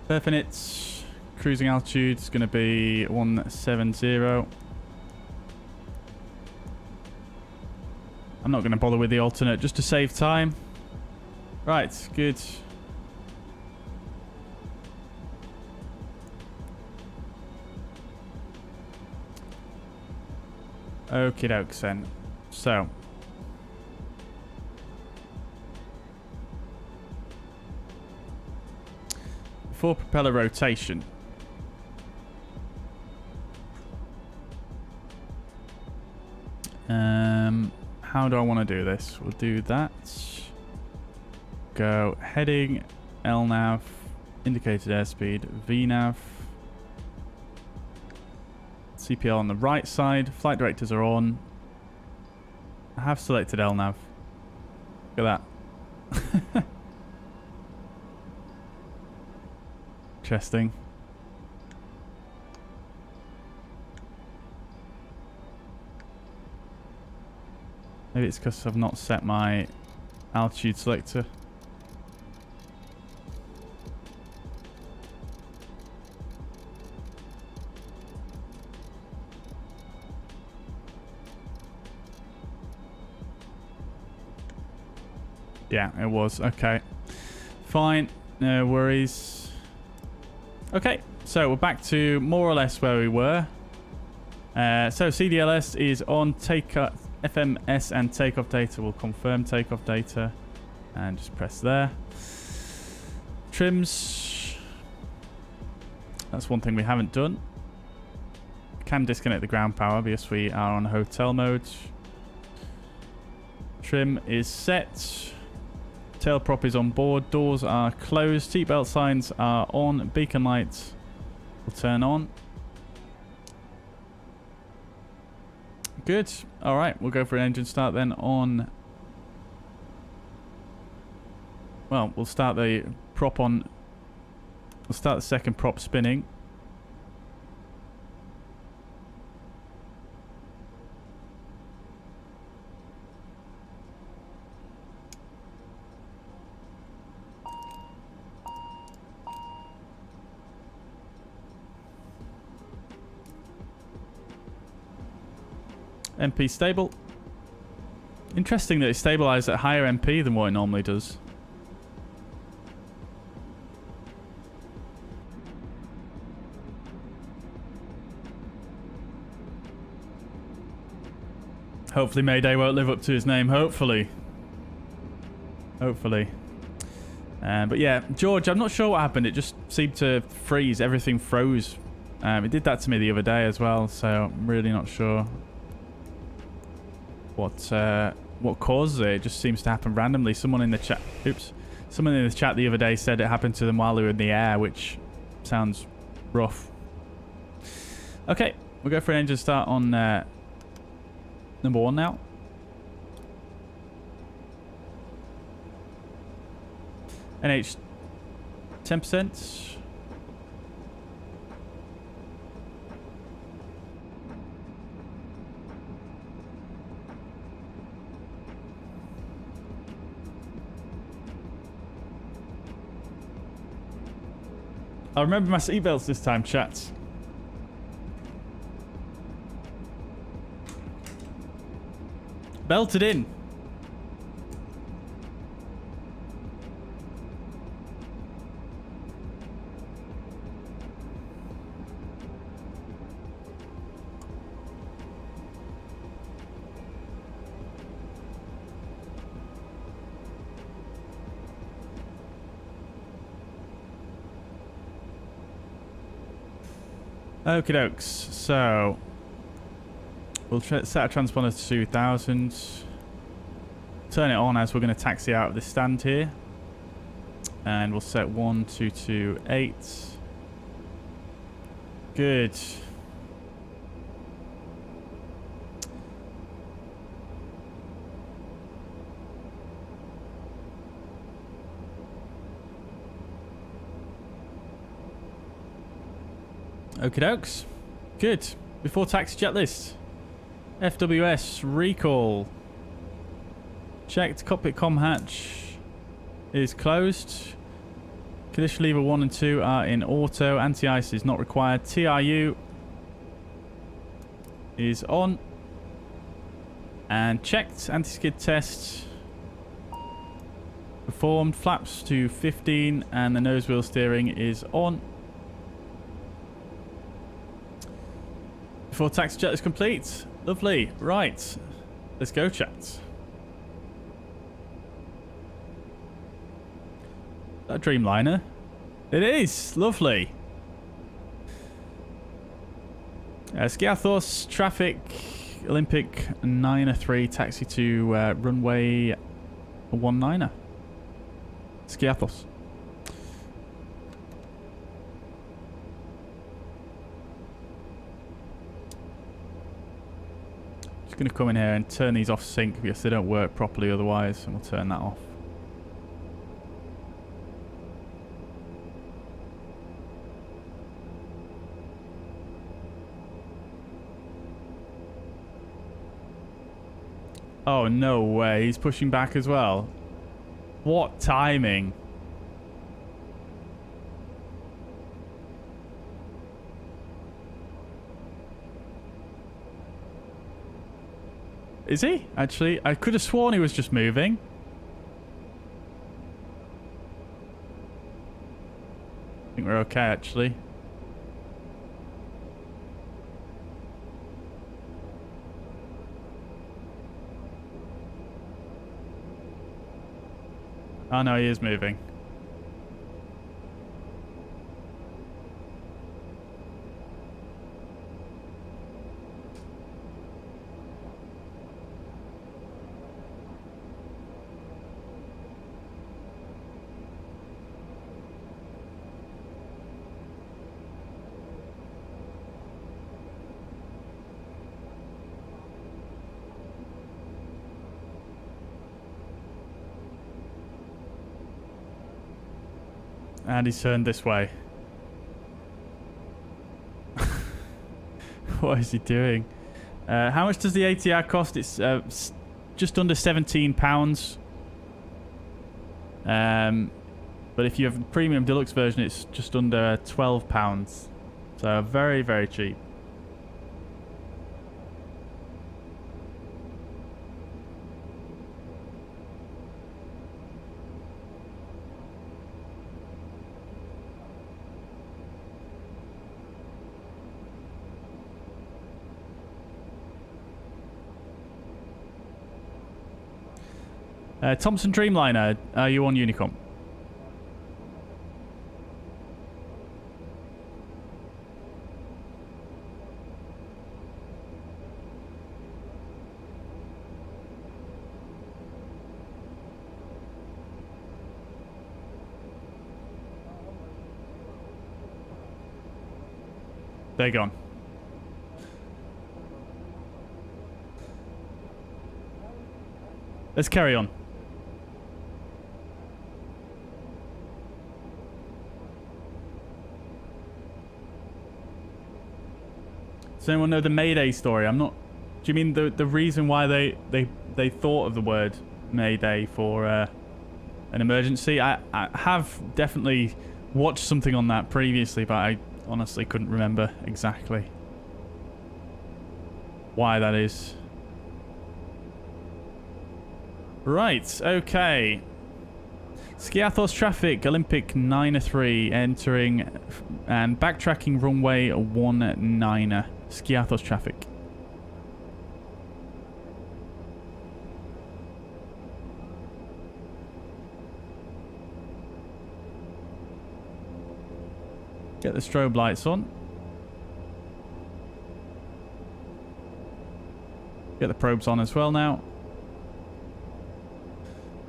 A: Definite cruising altitude is going to be 170. I'm not going to bother with the alternate just to save time. Right, good. Okie dokes then. So. For propeller rotation. How do I want to do this? We'll do that. Go heading, LNAV, indicated airspeed, VNAV. CPL on the right side. Flight directors are on. I have selected LNAV. Look at that. Interesting. Maybe it's because I've not set my altitude selector. Yeah, it was. Okay. Fine. No worries. Okay, so we're back to more or less where we were. So CDLS is on FMS and takeoff data. We'll confirm takeoff data and just press there. Trims. That's one thing we haven't done. Can disconnect the ground power because we are on hotel mode. Trim is set. Tail prop is on board. Doors are closed. Seatbelt signs are on. Beacon lights will turn on. Good. All right, we'll go for an engine start then on... Well, we'll start the prop on... We'll start the second prop spinning. MP stable. Interesting that it stabilized at higher MP than what it normally does. Hopefully Mayday won't live up to his name. Hopefully. Hopefully. But yeah, George, I'm not sure what happened. It just seemed to freeze. Everything froze. It did that to me the other day as well, so I'm really not sure what causes it. It just seems to happen randomly. Someone in the chat, someone in the chat the other day said it happened to them while they were in the air, which sounds rough. Okay, we'll go for an engine start on number 1 now. NH 10%. I'll remember my seatbelts this time, chat. Belted in. Okie dokes, so we'll set our transponder to 2000, turn it on as we're going to taxi out of this stand here, and we'll set 1228. Good. Okie dokes. Good. Before taxi jet list. FWS recall. Checked. Cockpit comm hatch is closed. Condition lever 1 and 2 are in auto. Anti-ice is not required. TRU is on. And checked. Anti-skid test performed. Flaps to 15 and the nose wheel steering is on. Before taxi jet is complete. Lovely. Right. Let's go, chat. Is that a Dreamliner? It is. Lovely. Skiathos, traffic, Olympic 903, taxi to runway 19er. Skiathos. Just going to come in here and turn these off sync because they don't work properly otherwise, and we'll turn that off. Oh, no way. He's pushing back as well. What timing? Is he? Actually, I could have sworn he was just moving. I think we're okay, actually. Oh no, he is moving. And he's turned this way. What is he doing? How much does the ATR cost? It's just under £17. But if you have the premium deluxe version, it's just under £12. So very, very cheap. Thompson Dreamliner, are you on Unicom? They're gone. Let's carry on. Does anyone know the Mayday story? I'm not... Do you mean the reason why they thought of the word Mayday for an emergency? I have definitely watched something on that previously, but I honestly couldn't remember exactly why that is. Right, okay. Skiathos traffic, Olympic 9-3 entering and backtracking runway 19er. Skiathos traffic. Get the strobe lights on. Get the probes on as well now.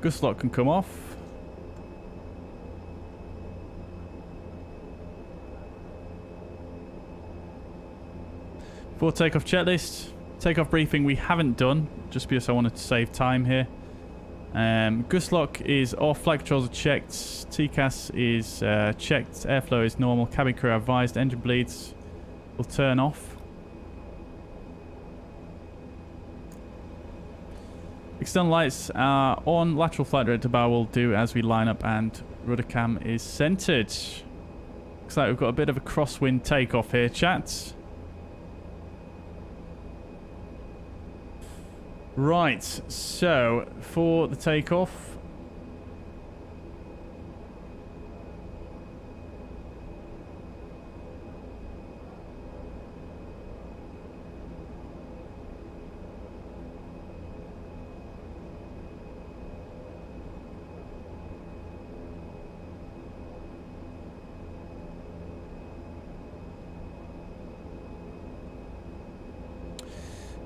A: Gust lock can come off. For takeoff checklist, takeoff briefing we haven't done, just because I wanted to save time here. Gust lock is off, flight controls are checked, TCAS is checked, airflow is normal, cabin crew advised, engine bleeds will turn off. External lights are on, lateral flight director bar will do as we line up and rudder cam is centered. Looks like we've got a bit of a crosswind takeoff here, chat. Right, so for the takeoff,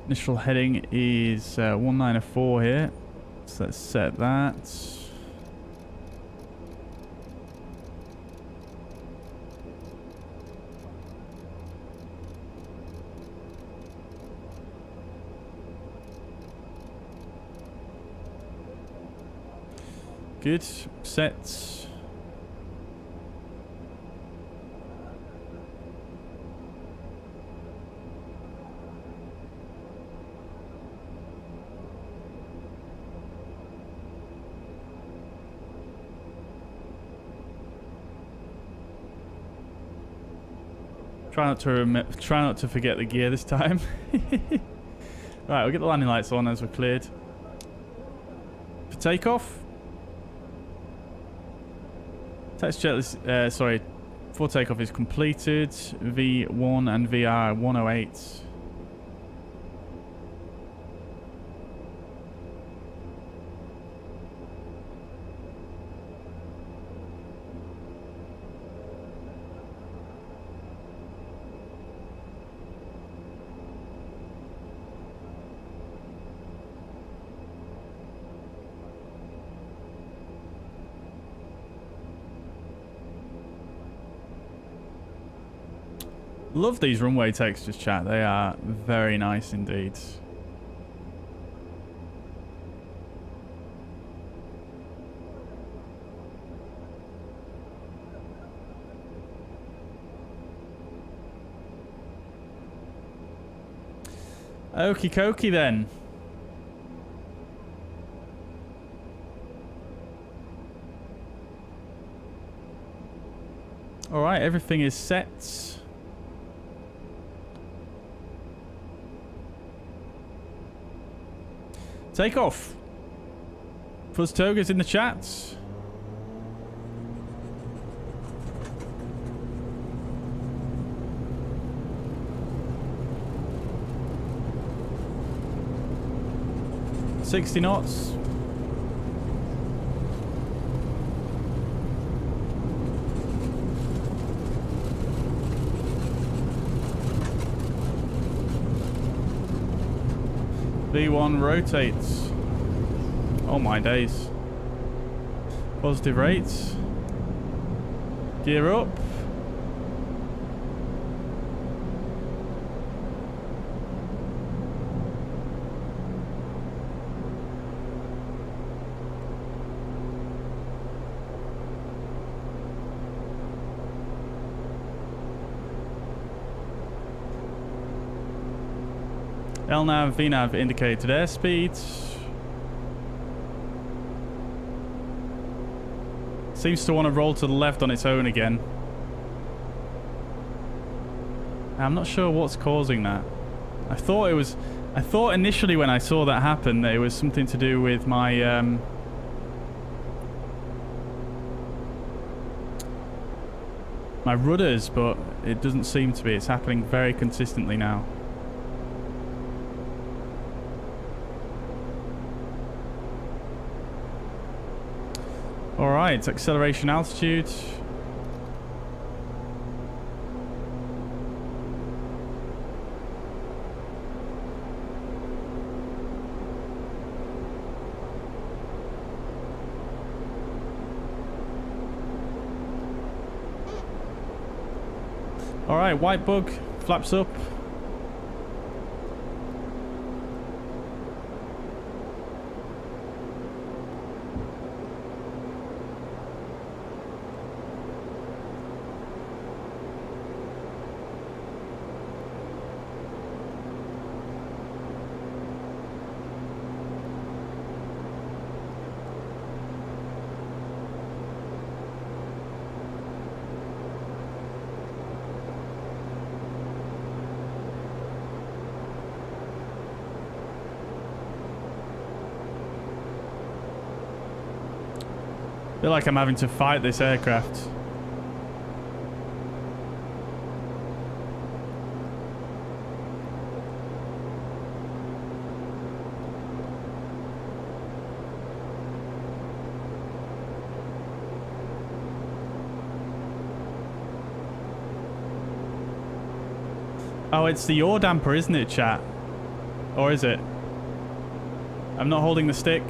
A: initial heading is 194 here, so let's set that. Good, set. Try not to forget the gear this time. Right, we'll get the landing lights on as we're cleared. For takeoff. Taxi checklist, sorry. Before takeoff is completed. V1 and VR 108. Love these runway textures, chat. They are very nice indeed. Okie dokie then. Alright, everything is set. Take off. Fuzz Toga's in the chat. $60 knots. V1 rotates. Oh my days. Positive rates. Gear up. LNAV, VNAV indicated airspeed. Seems to want to roll to the left on its own again. I'm not sure what's causing that. I thought initially when I saw that happen that it was something to do with my my rudders, but it doesn't seem to be. It's happening very consistently now. Alright, acceleration altitude. Alright, white bug, flaps up. I feel like I'm having to fight this aircraft. Oh, it's the yaw damper, isn't it, chat? Or is it? I'm not holding the stick.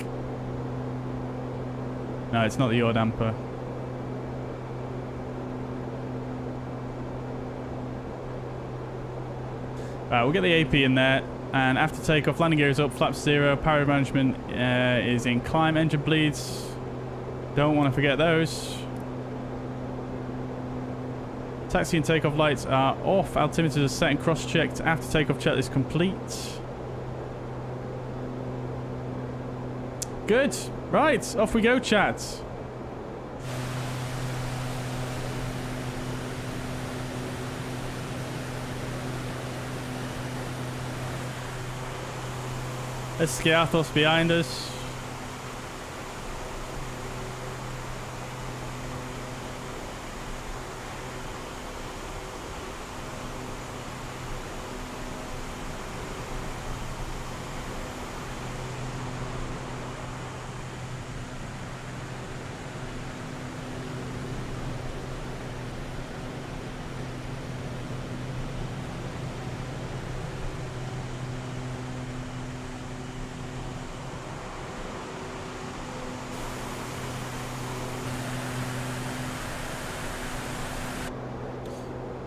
A: No, it's not the yaw damper. Right, we'll get the AP in there. And after takeoff, landing gear is up, flaps 0, power management is in climb, engine bleeds. Don't want to forget those. Taxi and takeoff lights are off. Altimeters are set and cross-checked. After takeoff, checklist complete. Good. Right, off we go, chat. There's Skiathos behind us.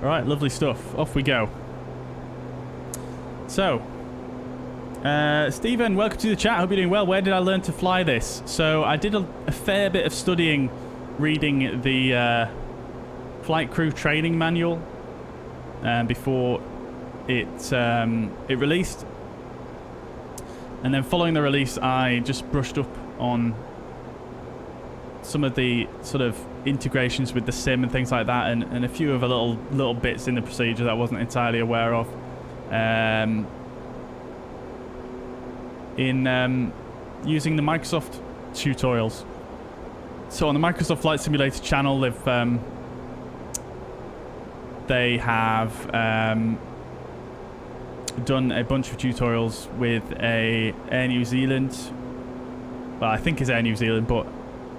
A: All right, lovely stuff. Off we go. So, Stephen, welcome to the chat. Hope you're doing well. Where did I learn to fly this? So I did a fair bit of studying, reading the flight crew training manual before it released. And then following the release, I just brushed up on some of the sort of integrations with the sim and things like that, and a few of the little bits in the procedure that I wasn't entirely aware of. In using the Microsoft tutorials. So on the Microsoft Flight Simulator channel, they have done a bunch of tutorials with Air New Zealand. Well, I think it's Air New Zealand, but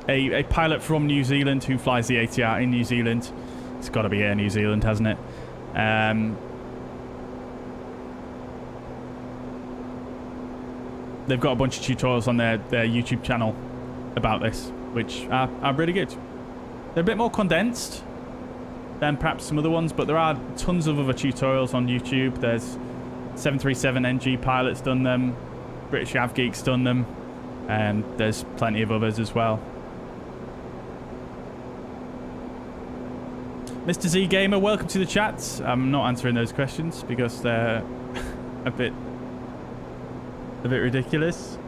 A: a pilot from New Zealand who flies the ATR in New Zealand. It's got to be Air New Zealand, hasn't it? They've got a bunch of tutorials on their YouTube channel about this, which are really good. They're a bit more condensed than perhaps some other ones, but there are tons of other tutorials on YouTube. There's 737NG pilots done them, British Av Geeks done them, and there's plenty of others as well. Mr. Z Gamer, welcome to the chat. I'm not answering those questions because they're a bit ridiculous.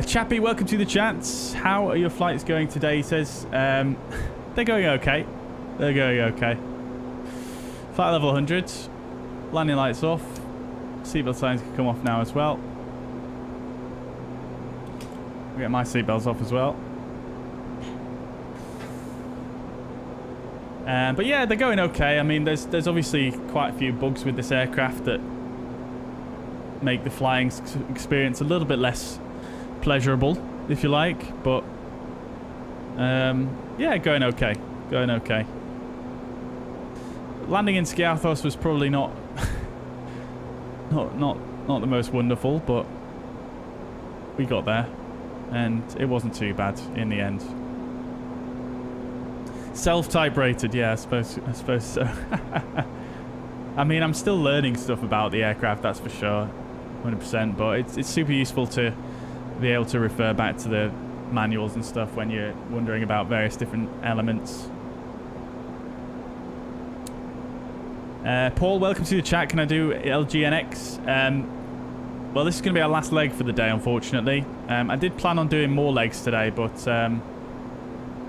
A: Chappie, welcome to the chat. How are your flights going today? He says they're going okay. They're going okay. Flight level 100. Landing lights off. Seatbelt signs can come off now as well. I'll get my seatbelts off as well. But yeah, they're going okay. I mean, there's obviously quite a few bugs with this aircraft that make the flying experience a little bit less pleasurable, if you like. But yeah, going okay. Going okay. Landing in Skiathos was probably not the most wonderful, but we got there, and it wasn't too bad in the end. Self-type rated, yeah, I suppose so. I mean, I'm still learning stuff about the aircraft, that's for sure, 100%. But it's super useful to be able to refer back to the manuals and stuff when you're wondering about various different elements. Paul, welcome to the chat. Can I do LGNX? Well, this is going to be our last leg for the day, unfortunately. I did plan on doing more legs today, but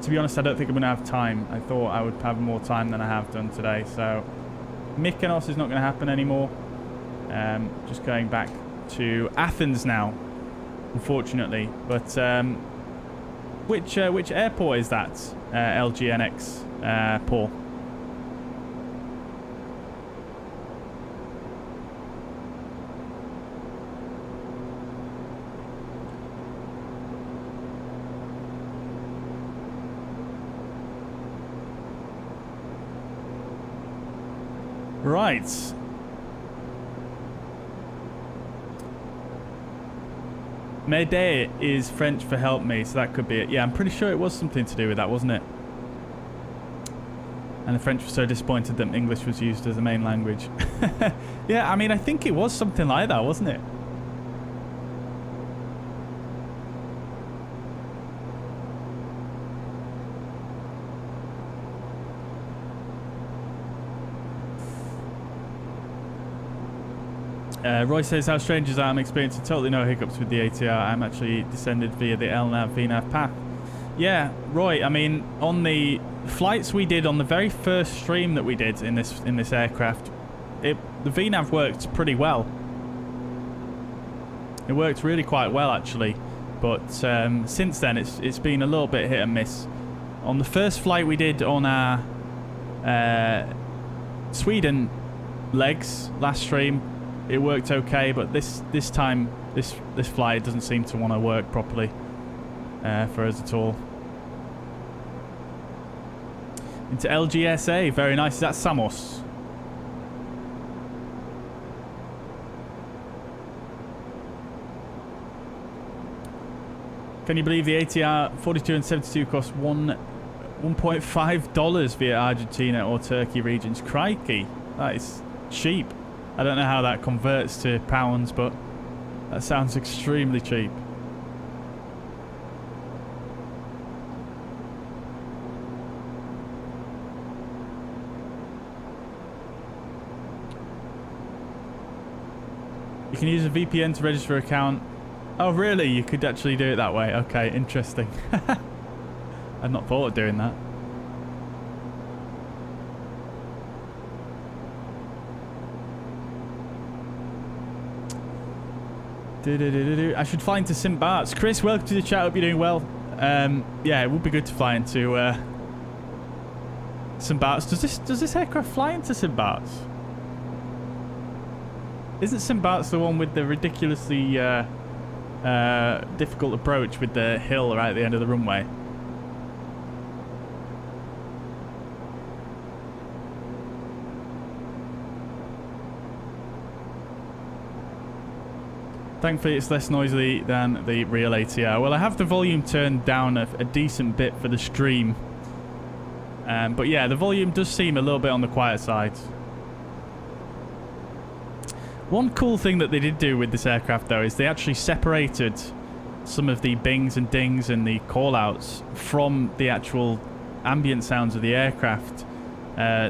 A: to be honest, I don't think I'm going to have time. I thought I would have more time than I have done today. So Mykonos is not going to happen anymore. Just going back to Athens now, unfortunately. But which airport is that? LGNX, Paul? Right. M'aider is French for help me, so that could be it. Yeah, I'm pretty sure it was something to do with that, wasn't it? And the French were so disappointed that English was used as a main language. Yeah, I mean, I think it was something like that, wasn't it? Roy says, how strange is that? I'm experiencing totally no hiccups with the ATR. I'm actually descended via the LNAV VNAV path. Yeah, Roy, I mean, on the flights we did on the very first stream that we did in this aircraft, the VNAV worked pretty well. It worked really quite well, actually. But since then, it's been a little bit hit and miss. On the first flight we did on our Sweden legs last stream, it worked okay, but this time, this flight doesn't seem to want to work properly for us at all. Into LGSA, very nice. Is that Samos? Can you believe the ATR 42 and 72 cost $1.5 via Argentina or Turkey regions. Crikey, that is cheap. I don't know how that converts to pounds, but that sounds extremely cheap. You can use a VPN to register an account. Oh, really? You could actually do it that way. Okay, interesting. I've not thought of doing that. I should fly into St. Bart's. Chris, welcome to the chat. Hope you're doing well. Yeah, it would be good to fly into St. Bart's. Does this aircraft fly into St. Bart's? Isn't St. Bart's the one with the ridiculously difficult approach with the hill right at the end of the runway? Thankfully, it's less noisy than the real ATR. Well, I have the volume turned down a decent bit for the stream. But yeah, the volume does seem a little bit on the quiet side. One cool thing that they did do with this aircraft, though, is they actually separated some of the bings and dings and the call-outs from the actual ambient sounds of the aircraft.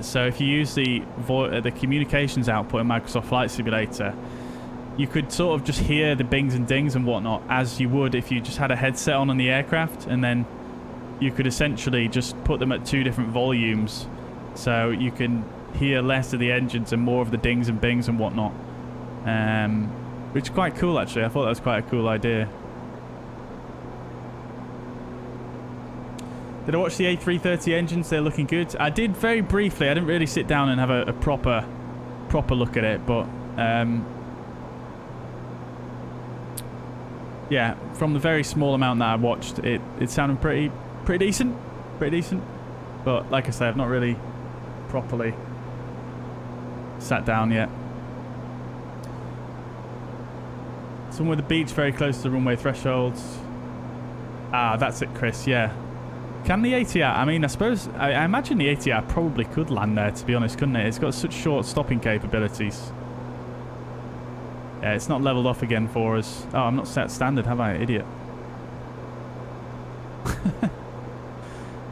A: So if you use the communications output in Microsoft Flight Simulator, you could sort of just hear the bings and dings and whatnot as you would if you just had a headset on the aircraft, and then you could essentially just put them at 2 different volumes so you can hear less of the engines and more of the dings and bings and whatnot. Which is quite cool, actually. I thought that was quite a cool idea. Did I watch the A330 engines? They're looking good. I did very briefly. I didn't really sit down and have a proper look at it, but yeah, from the very small amount that I watched, it sounded pretty decent. But like I say, I've not really properly sat down yet. Somewhere the beach very close to the runway thresholds. Ah, that's it, Chris, yeah. Can the ATR, I mean, I suppose, I imagine the ATR probably could land there, to be honest, couldn't it? It's got such short stopping capabilities. Yeah, it's not leveled off again for us. Oh, I'm not set standard, have I, idiot?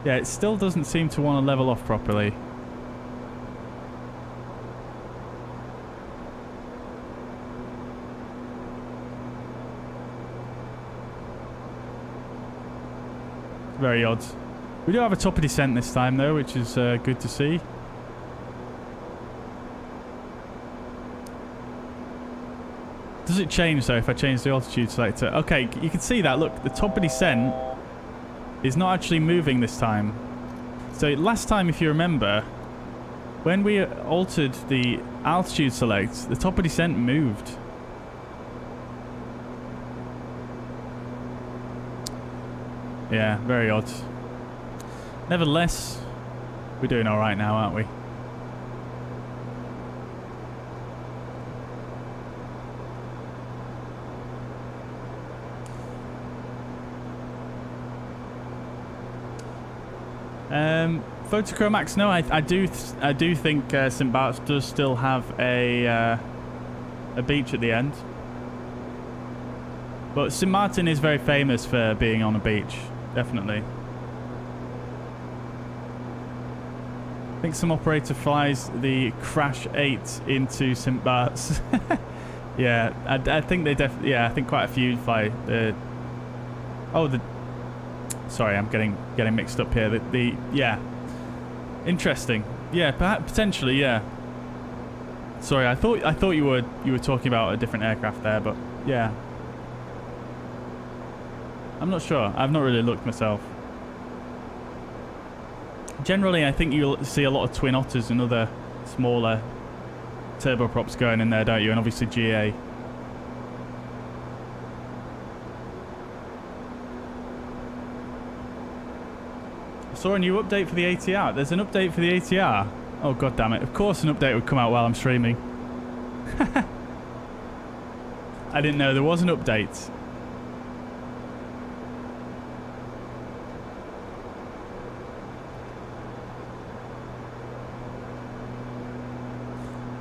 A: Yeah, it still doesn't seem to want to level off properly. Very odd. We do have a top of descent this time, though, which is good to see. Does it change, though, if I change the altitude selector? Okay, you can see that. Look, the top of descent is not actually moving this time. So last time, if you remember, when we altered the altitude select, the top of descent moved. Yeah, very odd. Nevertheless, we're doing all right now, aren't we? Photochromax, no, I do think St. Bart's does still have a beach at the end. But St. Martin is very famous for being on a beach, definitely. I think some operator flies the Crash 8 into St. Bart's. Yeah, I think they definitely. Yeah, I think quite a few fly the. Oh, the. Sorry, I'm getting mixed up here. The yeah. Interesting. Yeah, perhaps potentially. Yeah. Sorry, I thought you were talking about a different aircraft there, but yeah. I'm not sure. I've not really looked myself. Generally, I think you'll see a lot of Twin Otters and other smaller turboprops going in there, don't you? And obviously GA. I saw a new update for the ATR. There's an update for the ATR. Oh, god damn it. Of course an update would come out while I'm streaming. I didn't know there was an update.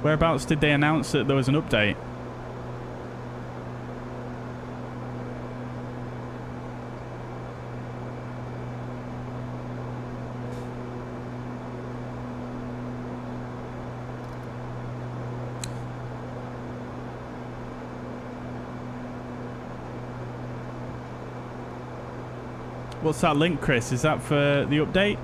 A: Whereabouts did they announce that there was an update? What's that link, Chris? Is that for the update?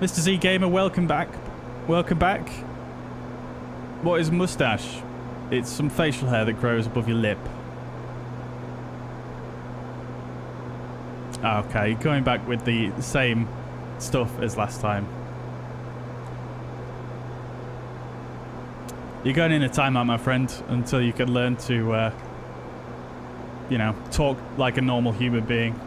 A: Mr. Z Gamer, welcome back. Welcome back. What is mustache? It's some facial hair that grows above your lip. Okay, you're going back with the same stuff as last time. You're going in a timeout, my friend, until you can learn to, you know, talk like a normal human being.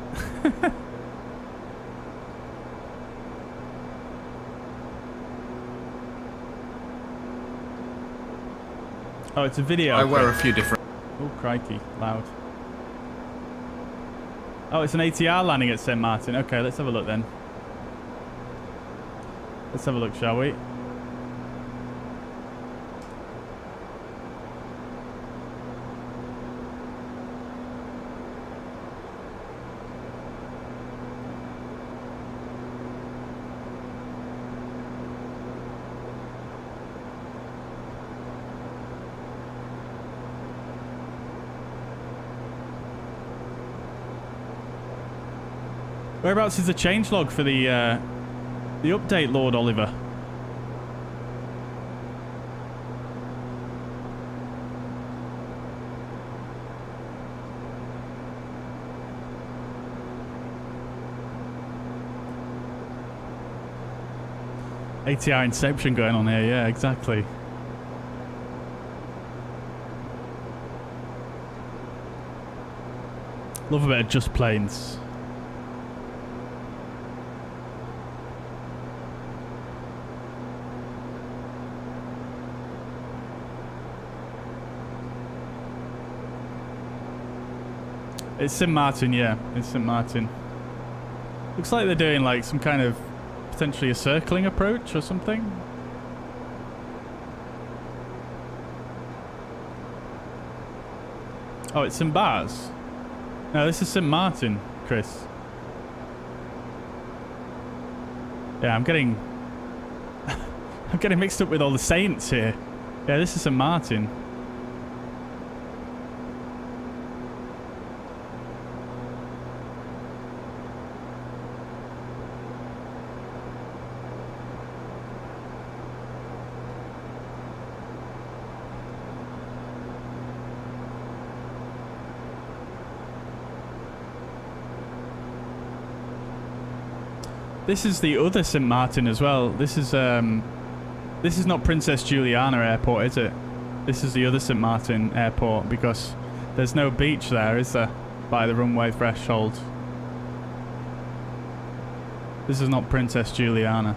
A: Oh, it's a video.
O: I wear a few different...
A: Oh, crikey. Loud. Oh, it's an ATR landing at St. Martin. Okay, let's have a look then. Let's have a look, shall we? Whereabouts is the changelog for the update, Lord Oliver? ATR Inception going on here, yeah, exactly. Love a bit of Just Planes. It's St. Martin, yeah. It's St. Martin. Looks like they're doing like some kind of potentially a circling approach or something. Oh, it's St. Bars. No, this is St. Martin, Chris. Yeah, I'm getting mixed up with all the saints here. Yeah, this is St. Martin. This is the other St. Martin as well. This is not Princess Juliana Airport, is it? This is the other St. Martin Airport because there's no beach there, is there? By the runway threshold. This is not Princess Juliana.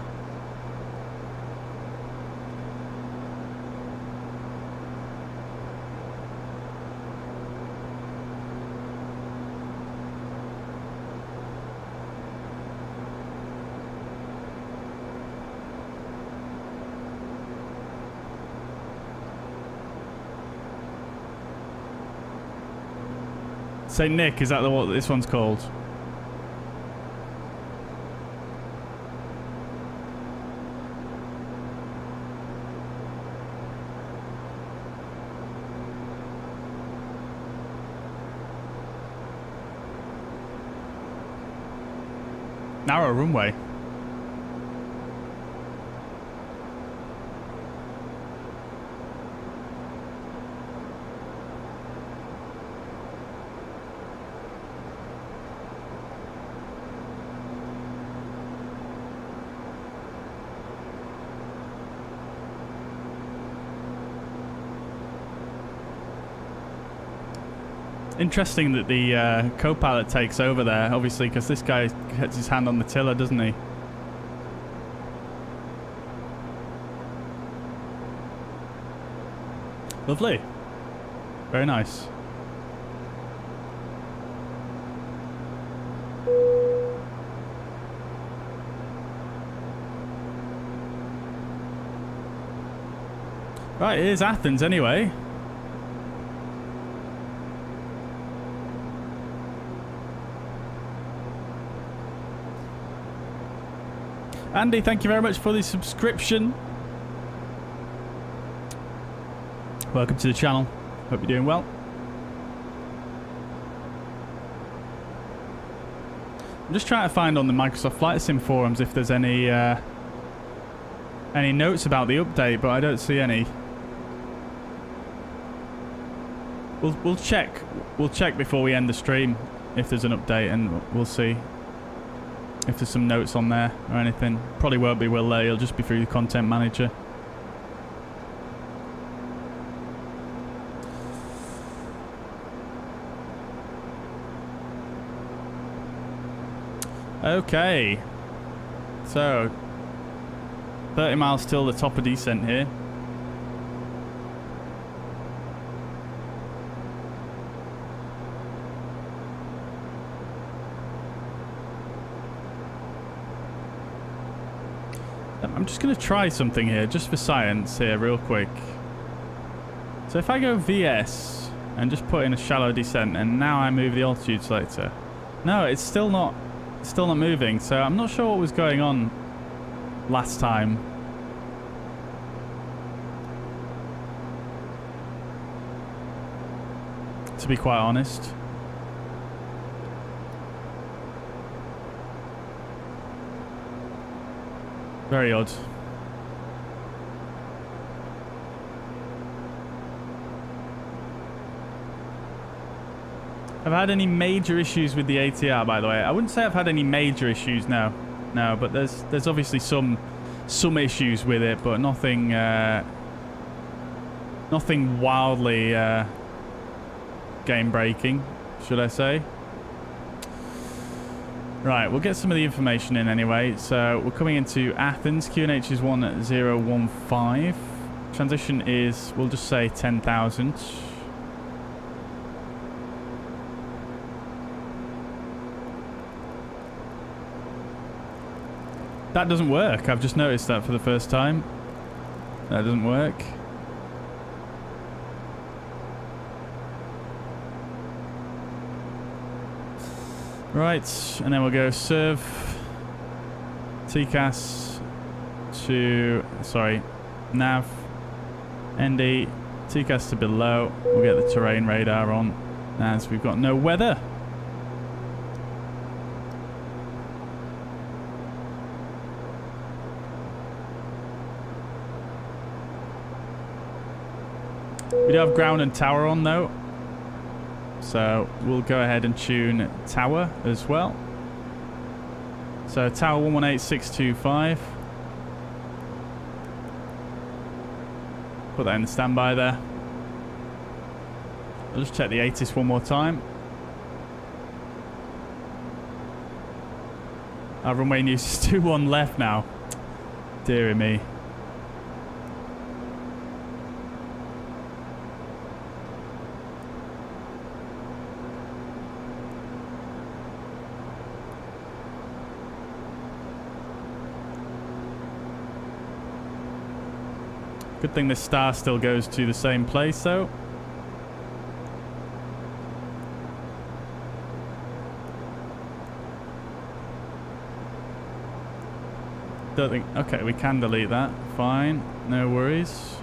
A: St. Nick, is that what this one's called? Narrow runway. Interesting that the co-pilot takes over there, obviously, because this guy gets his hand on the tiller, doesn't he? Lovely. Very nice. Right, here's Athens anyway. Andy, thank you very much for the subscription. Welcome to the channel. Hope you're doing well. I'm just trying to find on the Microsoft Flight Sim forums if there's any notes about the update, but I don't see any. We'll check. We'll check before we end the stream if there's an update, and we'll see if there's some notes on there or anything. Probably won't be, will there? It'll just be through the content manager. Okay. So 30 miles till the top of descent here. I'm just going to try something here, just for science here, real quick. So if I go VS and just put in a shallow descent, and now I move the altitude selector. No, it's still not moving. So I'm not sure what was going on last time. To be quite honest. Very odd. Have I had any major issues with the ATR, by the way? I wouldn't say I've had any major issues, no. No, but there's obviously some issues with it, but nothing nothing wildly game breaking, should I say. Right, we'll get some of the information in anyway. So we're coming into Athens. QNH is 1015. Transition is, we'll just say 10,000. That doesn't work. I've just noticed that for the first time. That doesn't work. Right, and then we'll go serve TCAS to, sorry, nav, ND, TCAS to below. We'll get the terrain radar on as we've got no weather. We do have ground and tower on though. So we'll go ahead and tune tower as well. So tower 118625. Put that in the standby there. I'll just check the ATIS one more time. Our runway news is 2-1 left now. Deary me. Good thing this star still goes to the same place though. Don't think, okay, we can delete that. Fine, no worries.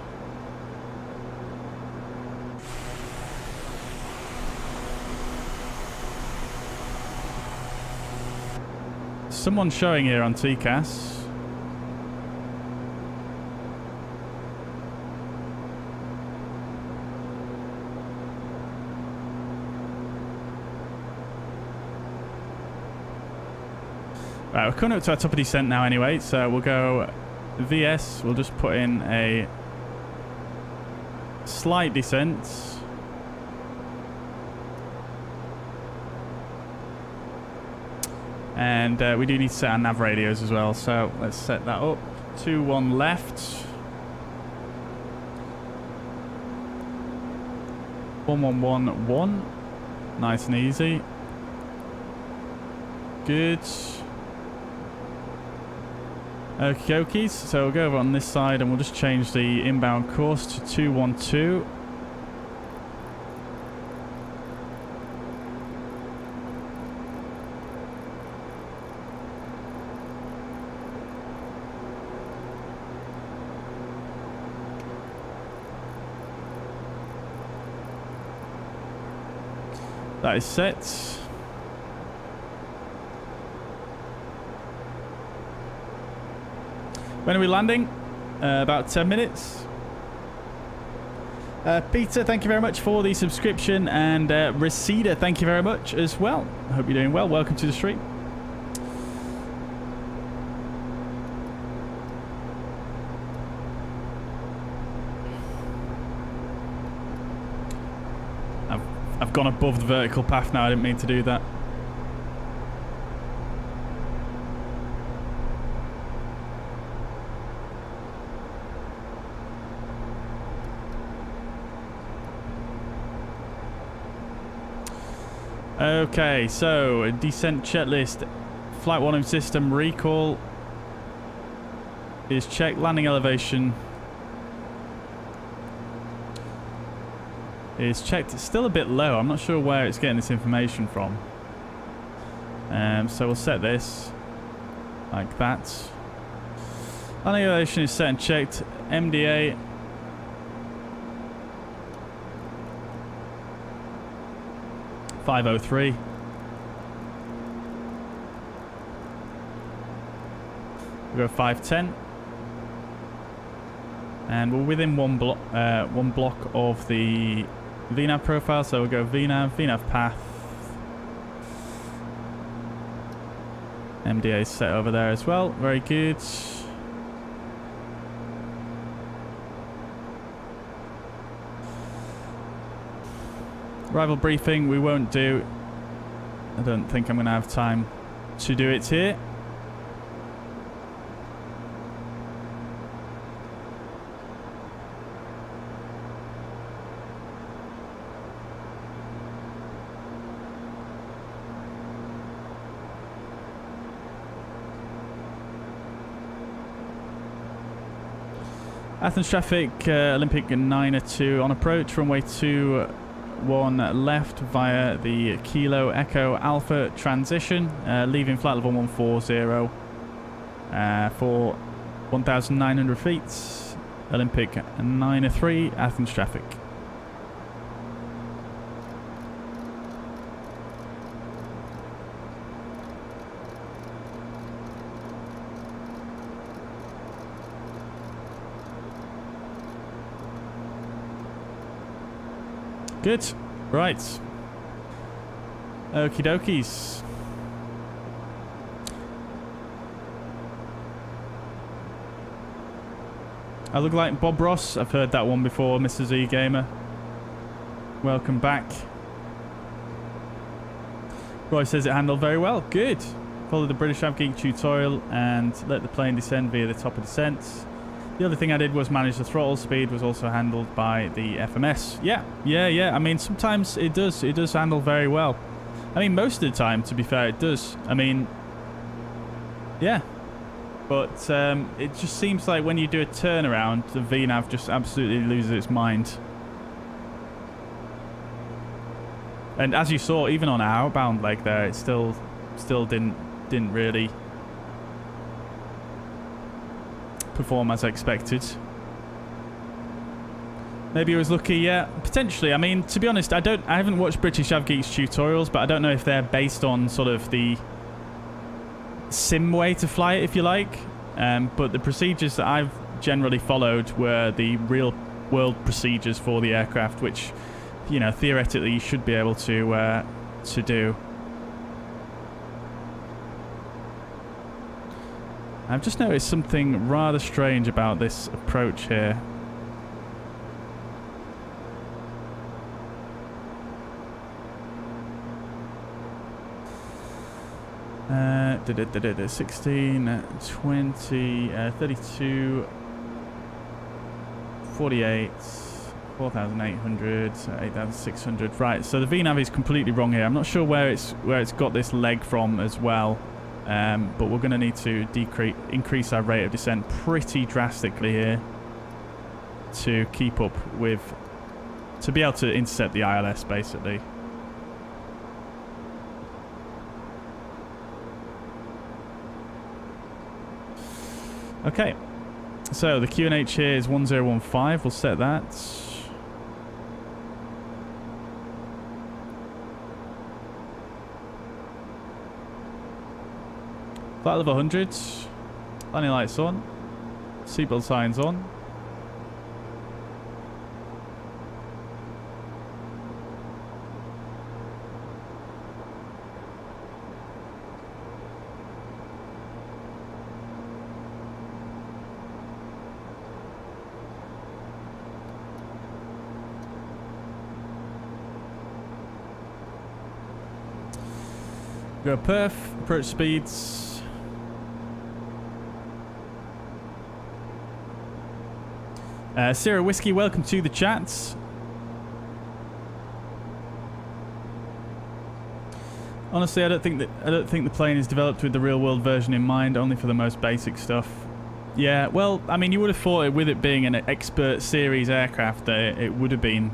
A: Someone showing here on TCAS. Right, we're coming up to our top of descent now anyway, so we'll go VS, we'll just put in a slight descent. And we do need to set our nav radios as well, so let's set that up. 2-1 left. 1111. Nice and easy. Good. Okie dokies, so we'll go over on this side and we'll just change the inbound course to 212. That is set. When are we landing? About 10 minutes. Peter, thank you very much for the subscription, and Reseda, thank you very much as well. I hope you're doing well. Welcome to the stream. I've gone above the vertical path now. I didn't mean to do that. Okay, so descent checklist. Flight warning system recall is checked. Landing elevation is checked. It's still a bit low. I'm not sure where it's getting this information from. So we'll set this like that. Landing elevation is set and checked. MDA. .503. We'll go 510. And we're within one block of the VNAV profile, so we'll go VNAV path. MDA is set over there as well. Very good. Arrival briefing we won't do. I don't think I'm going to have time to do it here. Athens traffic, Olympic 902 on approach, runway 21 left via the Kilo Echo Alpha transition, leaving flight level 140 for 1,900 feet, Olympic 903, Athens traffic. Good. Right. Okie dokies. I look like Bob Ross. I've heard that one before, Mr. Z Gamer. Welcome back. Roy says it handled very well. Good. Follow the British AvGeek tutorial and let the plane descend via the top of descent. The other thing I did was manage the throttle speed, was also handled by the FMS. Yeah. I mean, sometimes it does handle very well. I mean, most of the time, to be fair, it does. I mean, yeah. But it just seems like when you do a turnaround, the VNAV just absolutely loses its mind. And as you saw, even on our outbound leg there, it still didn't really perform as expected. Maybe I was lucky, yeah, potentially. I mean, to be honest, I haven't watched British AvGeek's tutorials, but I don't know if they're based on sort of the sim way to fly it, if you like. But the procedures that I've generally followed were the real world procedures for the aircraft, which, you know, theoretically you should be able to do. I've just noticed something rather strange about this approach here. Uh, 16, 20, 32, 48, 4,800, 8,600. Right, so the VNAV is completely wrong here. I'm not sure where it's got this leg from as well. but we're going to need to increase our rate of descent pretty drastically here to keep up with, to be able to intercept the ILS basically. Okay, so the QNH here is 1015. We'll set that. Flight level 100. Landing lights on. Seatbelt signs on. Go perf, approach speeds. Sierra Whiskey, welcome to the chat. Honestly, I don't think the plane is developed with the real world version in mind, only for the most basic stuff. Yeah, well, I mean, you would have thought with it being an expert series aircraft that it would have been.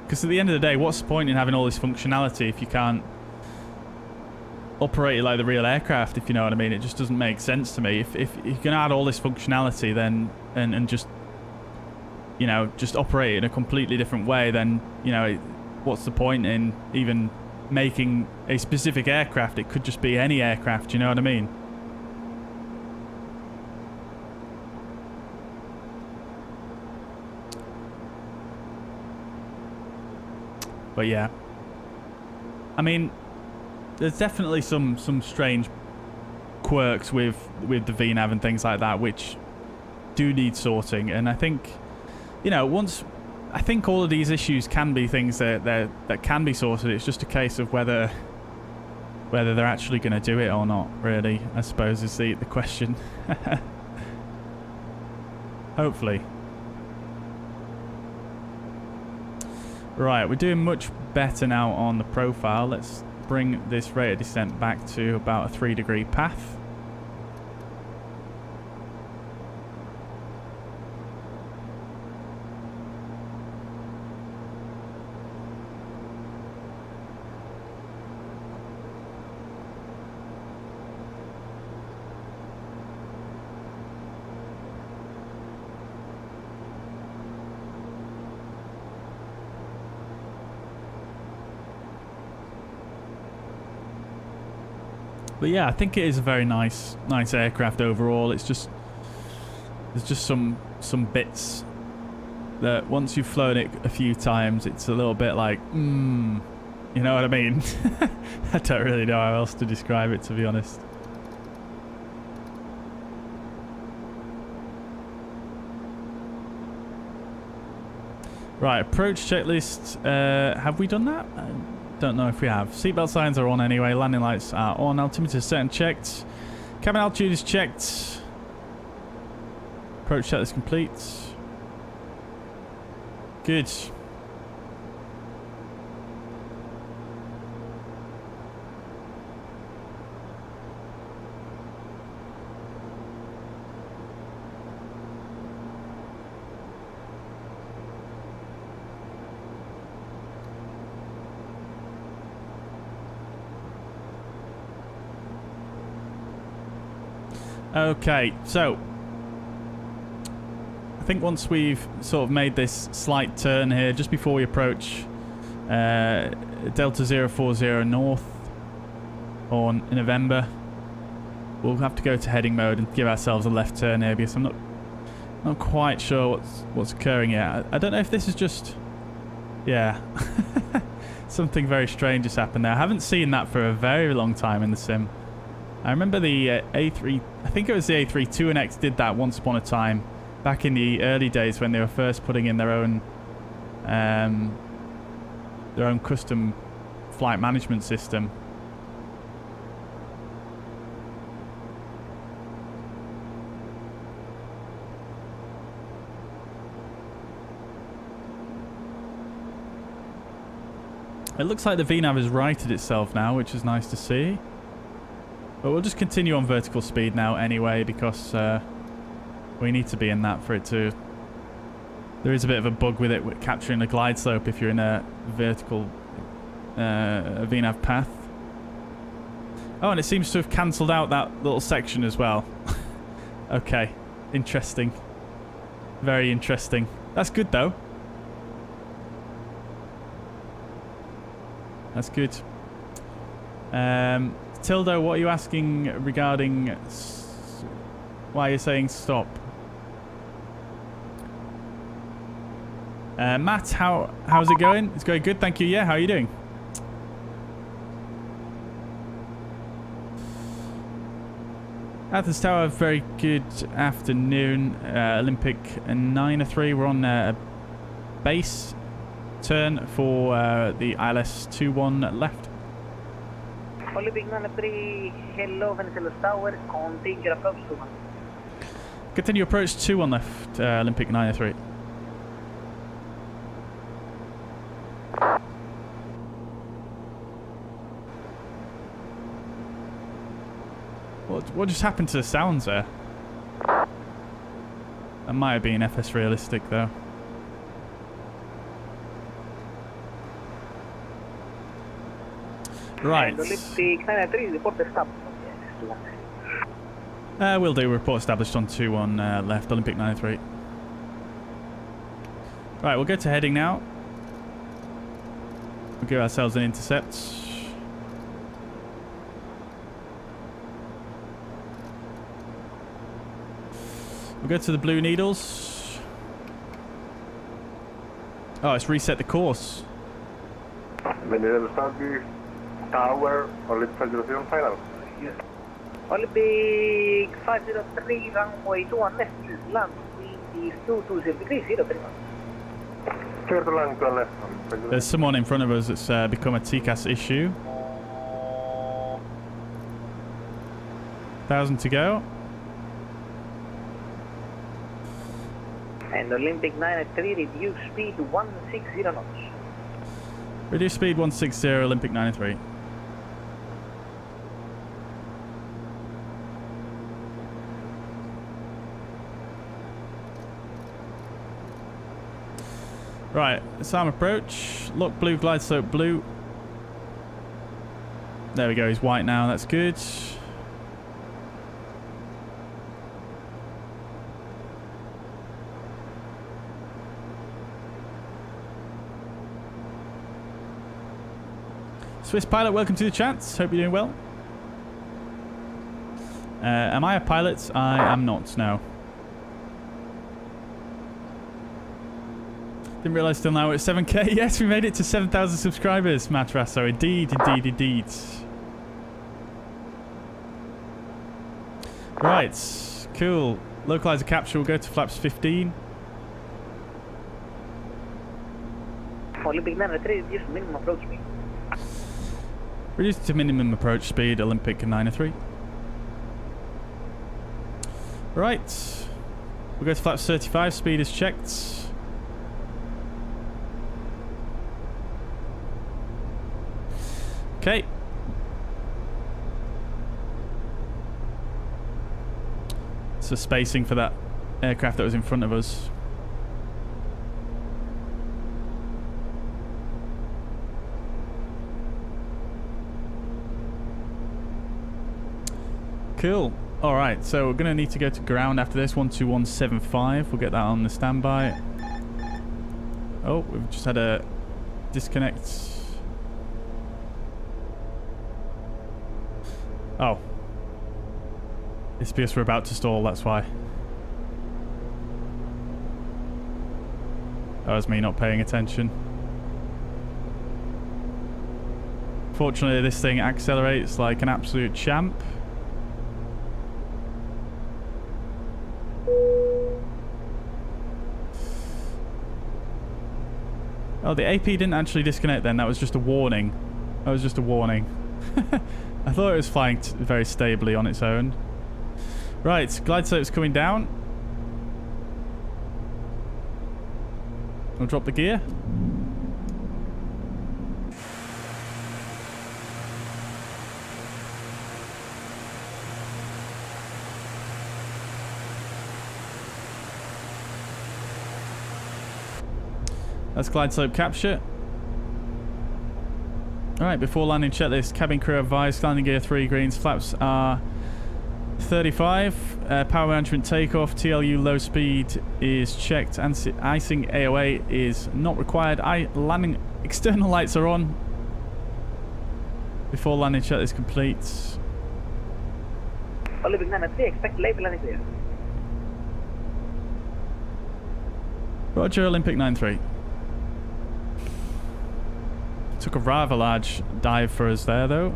A: Because at the end of the day, what's the point in having all this functionality if you can't operate it like the real aircraft, if you know what I mean? It just doesn't make sense to me. If you can add all this functionality then and just, you know, just operate it in a completely different way, then, you know, what's the point in even making a specific aircraft? It could just be any aircraft, you know what I mean? But yeah, I mean, there's definitely some strange quirks with the VNAV and things like that, which do need sorting. And I think, you know, I think all of these issues can be things that can be sorted. It's just a case of whether they're actually going to do it or not. Really, I suppose is the question. Hopefully. Right, we're doing much better now on the profile. Let's bring this rate of descent back to about a 3-degree path. But yeah, I think it is a very nice aircraft overall. It's just there's just some bits that once you've flown it a few times, it's a little bit like, you know what I mean? I don't really know how else to describe it, to be honest. Right, approach checklist. Have we done that? Don't know if we have. Seatbelt signs are on anyway. Landing lights are on. Altimeter set and checked. Cabin altitude is checked. Approach checklist complete. Good. Okay, so I think once we've sort of made this slight turn here, just before we approach Delta 040 north on November, we'll have to go to heading mode and give ourselves a left turn here, because I'm not quite sure what's occurring here. I don't know if this is just, yeah, something very strange has happened there. I haven't seen that for a very long time in the sim. I remember the A3, I think it was the A32NX did that once upon a time, back in the early days when they were first putting in their own custom flight management system. It looks like the VNav has righted itself now, which is nice to see. But we'll just continue on vertical speed now anyway, because we need to be in that for it to... There is a bit of a bug with it with capturing the glide slope if you're in a vertical VNav path. Oh, and it seems to have cancelled out that little section as well. Okay, interesting. Very interesting. That's good though. That's good. Tildo, what are you asking regarding... Why are you saying stop? Matt, how's it going? It's going good, thank you. Yeah, how are you doing? Athens Tower, very good afternoon. Olympic 903, we're on base turn for the ILS 21 left.
O: Olympic 903, hello, Venezuela Tower, continue approach 21.
A: Continue approach 21 left, Olympic 903. What just happened to the sounds there? That might have been FS realistic though. Right. Will do. Report established on 21 left, Olympic 903. Right, we'll go to heading now. We'll give ourselves an intercept. We'll go to the Blue Needles. Oh, it's reset the course.
L: Venezuela Tower, Olympic 503 final.
O: Olympic 503, runway 21 left, land, wind is 220 degrees, 031.
A: There's someone in front of us that's become a TCAS issue. 1,000 to go.
O: And Olympic 903, reduce speed 160 knots.
A: Reduce speed 160, Olympic 903. Right, SAM approach. Look blue, glide slope blue. There we go, he's white now, that's good. Swiss pilot, welcome to the chat. Hope you're doing well. Am I a pilot? I am not, no. Didn't realise till now it's 7k. Yes, we made it to 7,000 subscribers, Matrasso. Indeed, indeed, indeed. Right, cool. Localizer capture, we'll go to flaps 15.
O: Olympic 903, reduce minimum approach speed.
A: Reduce to minimum approach speed, Olympic 903. Right. We'll go to flaps 35, speed is checked. Okay. So spacing for that aircraft that was in front of us. Cool. Alright, so we're going to need to go to ground after this. 12175. We'll get that on the standby. Oh, we've just had a disconnect. Oh. It's because we're about to stall, that's why. That was me not paying attention. Fortunately, this thing accelerates like an absolute champ. Oh, the AP didn't actually disconnect then. That was just a warning. That was just a warning. I thought it was flying very stably on its own. Right, glide slope's coming down. We'll drop the gear. That's glide slope capture. Alright, before landing, check this. Cabin crew advised, landing gear 3 greens, flaps are 35. Power management takeoff, TLU low speed is checked, and icing AOA is not required. Landing external lights are on. Before landing, check this complete.
O: Olympic 93, expect late landing clear.
A: Roger, Olympic 93. Took a rather large dive for us there, though.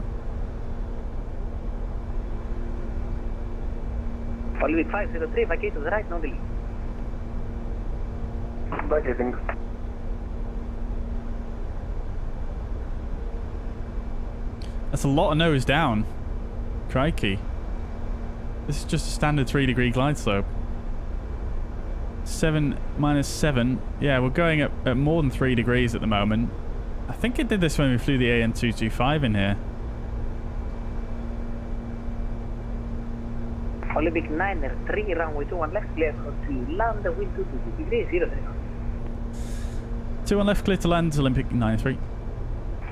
O: Olympic 503, vacate to the right, no delay.
L: Vacating.
A: That's a lot of nose down. Crikey. This is just a standard 3-degree glide slope. 7 minus 7. Yeah, we're going at more than 3 degrees at the moment. I think it did this when we flew the AN225 in here.
O: Olympic 93, runway 21 left, clear to land, wind 22 degrees, 0 3.
A: 21 left, clear to land, Olympic 93.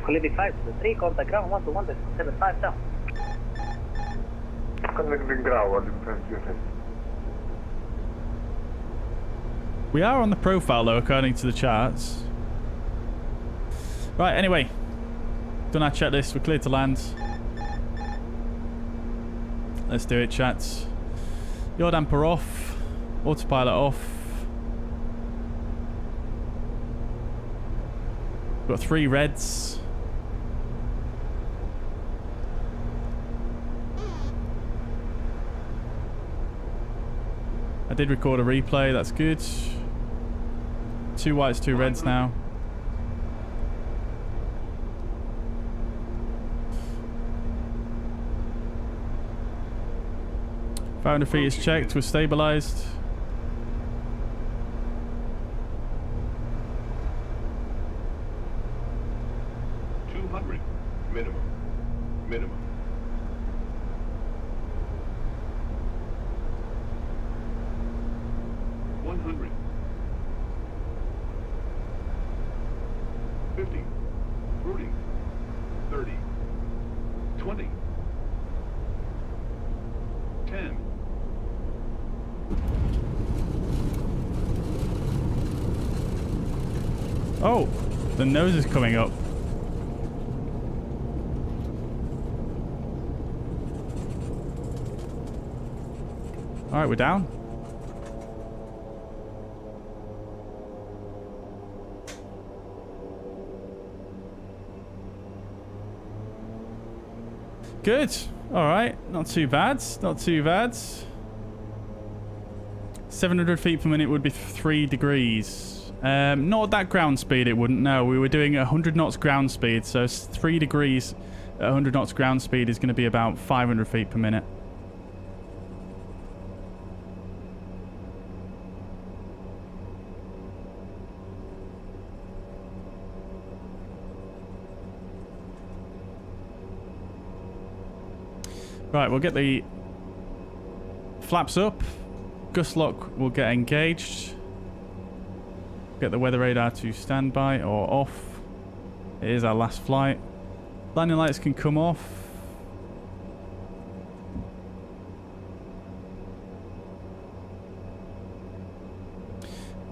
O: Olympic 503, contact ground 121.75 down.
L: Connecting ground, Olympic 503.
A: We are on the profile though, according to the charts. Right, anyway. Done our checklist, we're clear to land. Let's do it, chats. Yaw damper off. Autopilot off. Got 3 reds. I did record a replay, that's good. 2 whites, 2 reds now. Founder feet is checked, we're stabilized.
M: Minimum. 100. 50. 40. 30. 20. 10.
A: Oh, the nose is coming up. Alright, we're down. Good. Alright, not too bad. Not too bad. 700 feet per minute would be 3 degrees. Not at that ground speed, it wouldn't. No, we were doing 100 knots ground speed, so 3 degrees at 100 knots ground speed is going to be about 500 feet per minute. Right, we'll get the flaps up. Gust lock will get engaged. Get the weather radar to standby or off. It is our last flight. Landing lights can come off.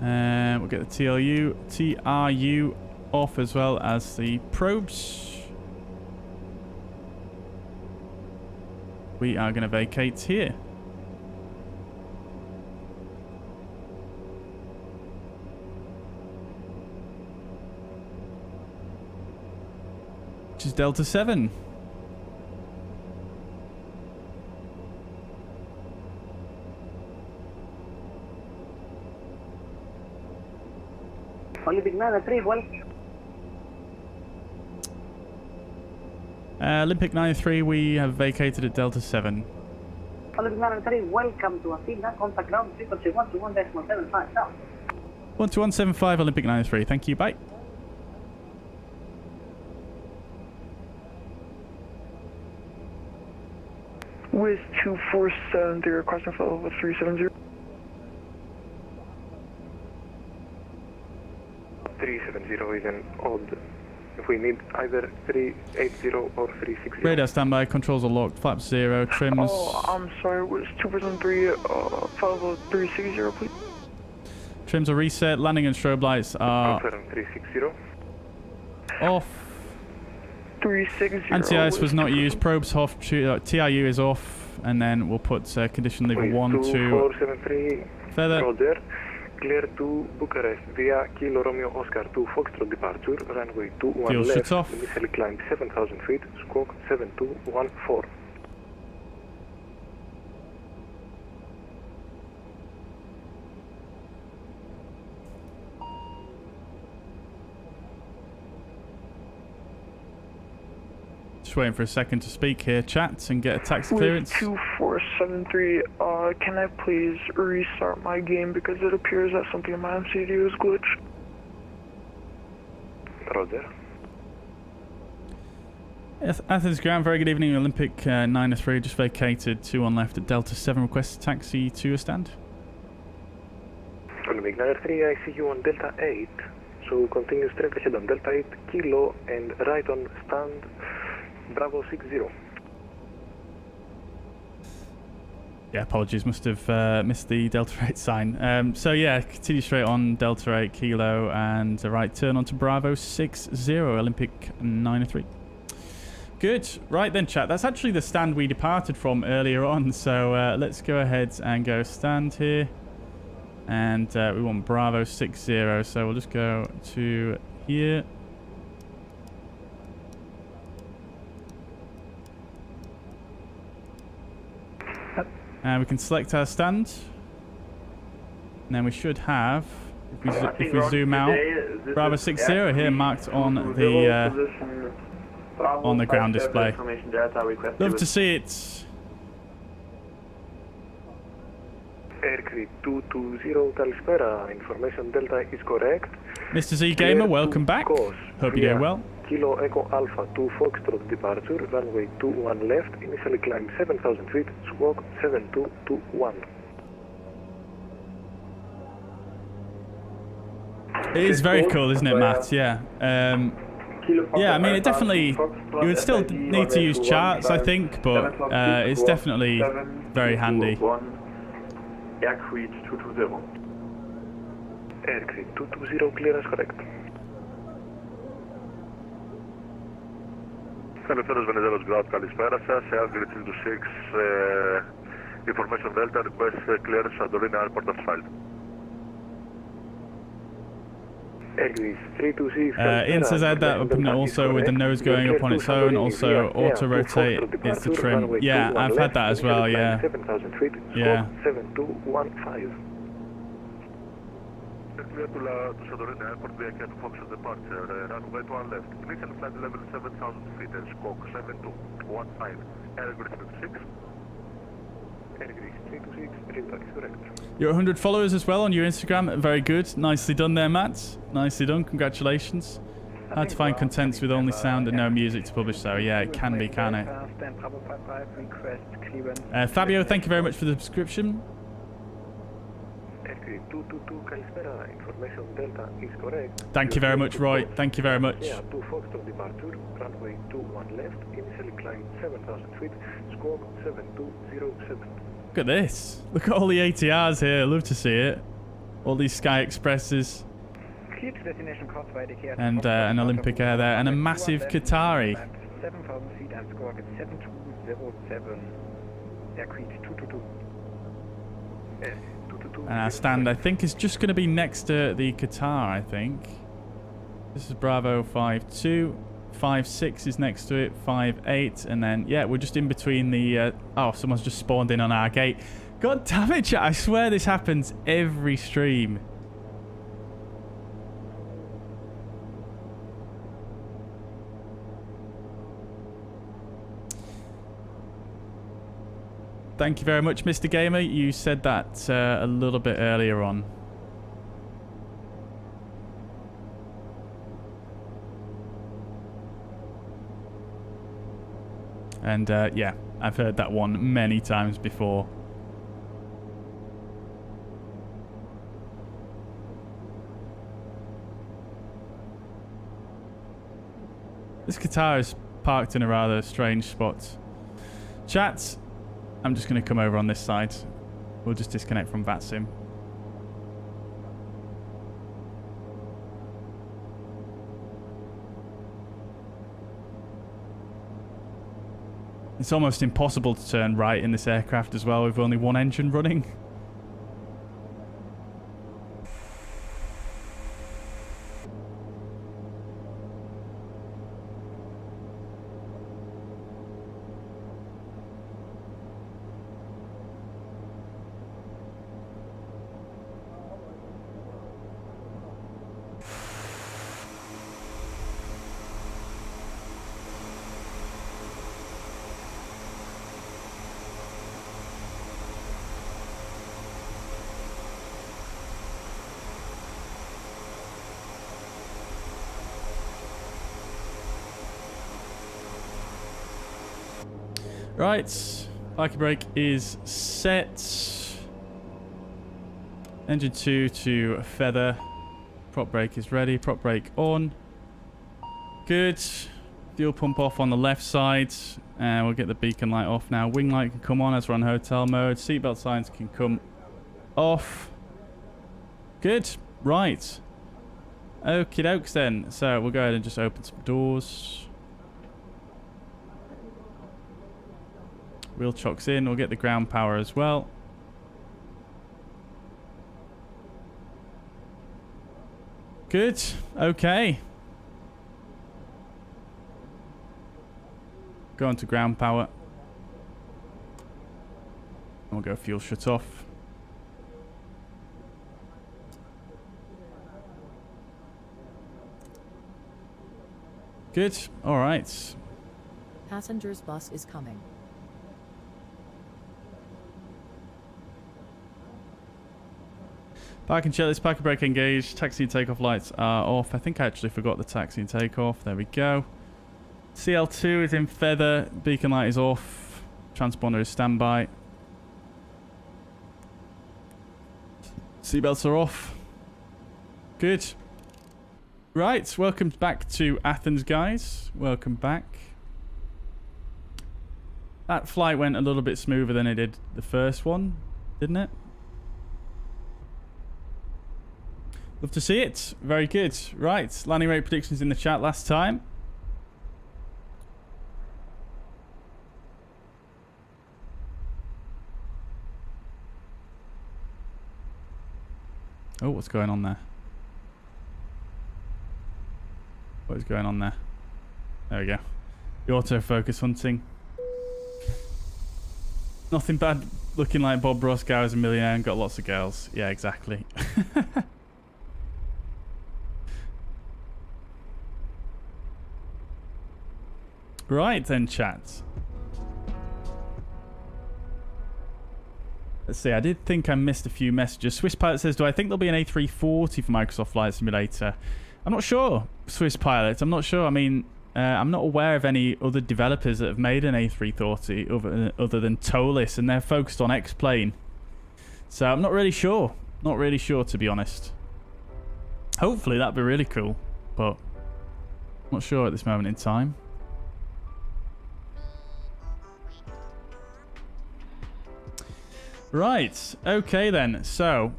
A: We'll get the TRU off as well as the probes. We are going to vacate here. Which is Delta 7.
O: Olympic 93, welcome.
A: Olympic 93, we have vacated at Delta 7.
O: Olympic 93, welcome to Athens, contact ground frequency 121.75 down.
A: 12175 Olympic 93, thank you, bye.
F: With 247, requesting follow with 370.
L: 370 is an odd. If we need either 380 or 360.
A: Radar standby, controls are locked, flaps 0, trims.
F: Oh, I'm sorry, was 2%3, follow 360, please?
A: Trims are reset, landing and strobe lights are
L: 360.
A: off.
F: 360.
A: Anti-ice was not used, probes off, TIU is off, and then we'll put condition lever 1 to
L: 2473.
A: feather.
L: Roger. Clear to Bucharest via Kilo Romeo Oscar to Foxtrot departure, runway 21
A: Fuel
L: left,
A: shuts off.
L: initially climb 7,000 feet, squawk 7214.
A: Just waiting for a second to speak here, chat, and get a taxi clearance.
F: 2473, can I please restart my game because it appears that something in my MCU is glitched?
L: Roger.
A: Athens ground, very good evening. Olympic 903 just vacated, 2 on left at Delta 7, request taxi to a stand.
L: Olympic 903, I see you on Delta 8, so continue straight ahead on Delta 8 Kilo and right on stand Bravo 60.
A: Yeah, apologies, must have missed the Delta 8 sign. So yeah, continue straight on Delta 8 Kilo and a right turn onto Bravo 60, Olympic 903. Good. Right then, chat. That's actually the stand we departed from earlier on. So let's go ahead and go stand here. And we want Bravo 60. So we'll just go to here. And we can select our stand. And then we should have, if we zoom out, Bravo 60 here marked on the ground display. Love to see it.
L: Aircrew 220 Kalispera, information Delta is correct.
A: Mr. Z Gamer, welcome back. Hope you're doing well.
L: Kilo Echo Alpha 2 Foxtrot departure, runway 21 left, initially climb 7,000 feet, squawk 7221.
A: It is very cool, isn't it, Matt? Yeah. Yeah, I mean, it definitely, you would still need to use charts, I think, but it's definitely very handy.
L: Aircrew 220. Aircrew 220, clearance correct.
P: Καλησπέρα Βενιζέλος Ground, καλησπέρα σας. Airgrid 626, information Delta, request clearance Santorini Airport of Flight.
L: Airgrid 326,
A: Ian says add that up and also with the nose going up on its own, also auto rotate, it's the trim. Yeah, I've had that as well, yeah.
L: 7,000 feet,
A: yeah.
L: 7215.
P: Clear to Santorini Airport via Aegean to Foxtrot departure, runway 1 left. Initial flight level 7,000 feet, squawk 7215. Airgrid 326.
L: Airgrid 326, feedback is correct.
A: You're 100 followers as well on your Instagram. Very good. Nicely done there, Matt. Nicely done. Congratulations. Hard to find contents with only sound and no music to publish, so yeah, it can be, can it? Fabio, thank you very much for the subscription.
L: 222 Kalispera, information Delta is correct.
A: Thank you very much, Roy. Thank you very much.
L: Yeah, 2 Foxtrot departure, runway 21 left, initially climb 7,000 feet, squawk 7207.
A: Look at this. Look at all the ATRs here. Love to see it. All these Sky Expresses. And an Olympic Air there. And a massive Qatari.
F: 7,000 feet and squawk at 7207. Aircrew 222.
A: And our stand, I think, is just going to be next to the Qatar, I think. This is Bravo 52. 5-6 is next to it. 5-8. And then, yeah, we're just in between the... oh, someone's just spawned in on our gate. God damn it, chat. I swear this happens every stream. Thank you very much, Mr. Gamer. You said that a little bit earlier on. And yeah, I've heard that one many times before. This Qatar is parked in a rather strange spot. Chat, I'm just going to come over on this side. We'll just disconnect from VATSIM. It's almost impossible to turn right in this aircraft as well with only one engine running. Right, parking brake is set. Engine 2 to feather. Prop brake is ready. Prop brake on. Good. Fuel pump off on the left side. And we'll get the beacon light off now. Wing light can come on as we're on hotel mode. Seatbelt signs can come off. Good. Right. Okie dokes then. So we'll go ahead and just open some doors. Wheel chocks in. We'll get the ground power as well. Good. Okay. Go on to ground power. And we'll go fuel shut off. Good. All right.
B: Passengers bus is coming.
A: Parking checklist, parking brake engaged, taxi and takeoff lights are off. I think I actually forgot the taxi and takeoff. There we go. CL2 is in feather, beacon light is off, transponder is standby. Seatbelts are off. Good. Right, welcome back to Athens, guys. Welcome back. That flight went a little bit smoother than it did the first one, didn't it? Love to see it. Very good. Right. Landing rate predictions in the chat last time. Oh, what's going on there? What is going on there? There we go. The autofocus hunting. Nothing bad looking like Bob Roscoe is a millionaire and got lots of girls. Yeah, exactly. Right then, chat. Let's see, I did think I missed a few messages. Swiss Pilot says, do I think there'll be an A340 for Microsoft Flight Simulator? I'm not sure, Swiss Pilot. I'm not sure. I mean, I'm not aware of any other developers that have made an A340 other than Tolis, and they're focused on X-Plane. So I'm not really sure. Not really sure, to be honest. Hopefully that'd be really cool, but I'm not sure at this moment in time. Right, okay then, so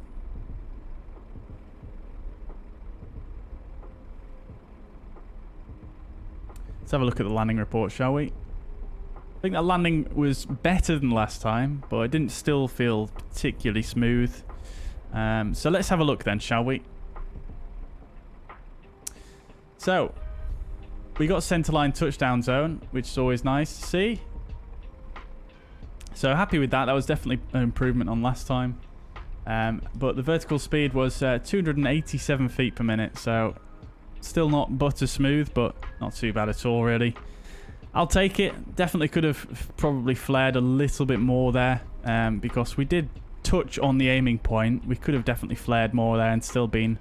A: let's have a look at the landing report, shall we? I think that landing was better than last time, but it didn't still feel particularly smooth. So let's have a look then, shall we? So, we got centerline touchdown zone, which is always nice to see. So happy with that. That was definitely an improvement on last time. But the vertical speed was 287 feet per minute. So still not butter smooth, but not too bad at all, really. I'll take it. Definitely could have probably flared a little bit more there, because we did touch on the aiming point. We could have definitely flared more there and still been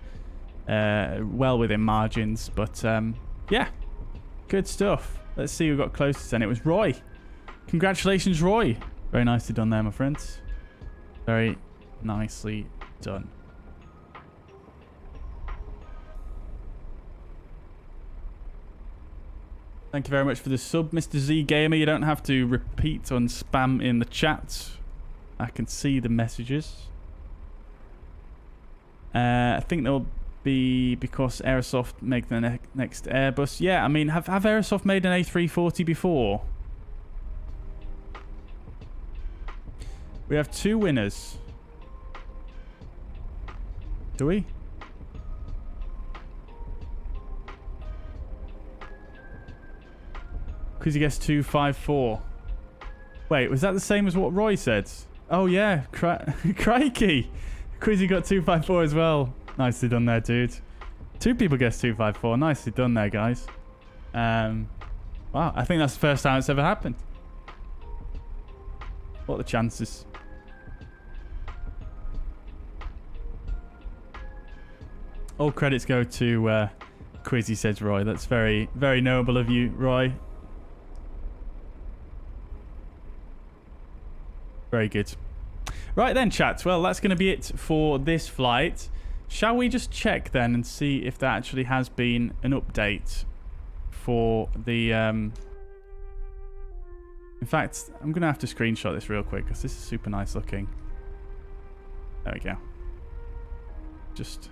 A: well within margins. But yeah, good stuff. Let's see who got closest then. It was Roy. Congratulations, Roy. Very nicely done there, my friends. Very nicely done. Thank you very much for the sub, Mr. Z Gamer. You don't have to repeat and spam in the chat. I can see the messages. I think they'll be because Aerosoft make the next Airbus. Yeah, I mean, have Aerosoft made an A340 before? We have 2 winners. Do we? Because he gets 254. Wait, was that the same as what Roy said? Oh yeah, crikey. Quizzy got 254 as well. Nicely done there, dude. 2 people guessed 254. Nicely done there, guys. Wow, I think that's the first time it's ever happened. What are the chances? All credits go to Quizzy, says Roy. That's very, very noble of you, Roy. Very good. Right then, chat. Well, that's going to be it for this flight. Shall we just check then and see if there actually has been an update for the... In fact, I'm going to have to screenshot this real quick because this is super nice looking. There we go. Just...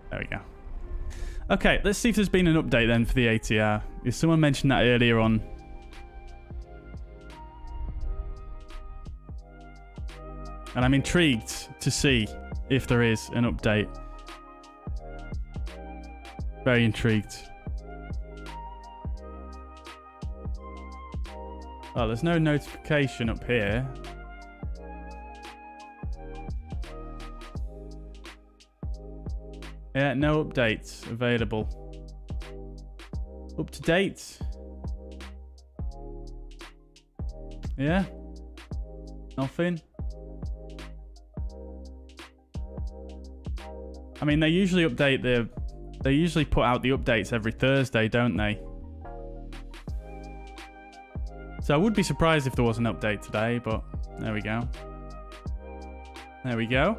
A: There we go. Okay, let's see if there's been an update then for the ATR. Someone mentioned that earlier on. And I'm intrigued to see if there is an update. Very intrigued. Oh, there's no notification up here. Yeah, no updates available. Up to date. Yeah. Nothing. I mean, they usually update the... They usually put out the updates every Thursday, don't they? So I would be surprised if there was an update today, but there we go. There we go.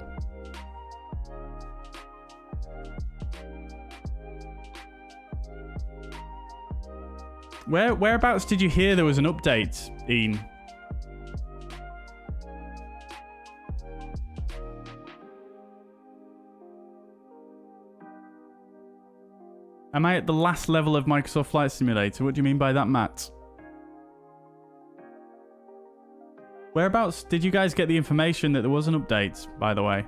A: Whereabouts did you hear there was an update, Ian? Am I at the last level of Microsoft Flight Simulator? What do you mean by that, Matt? Whereabouts did you guys get the information that there was an update, by the way?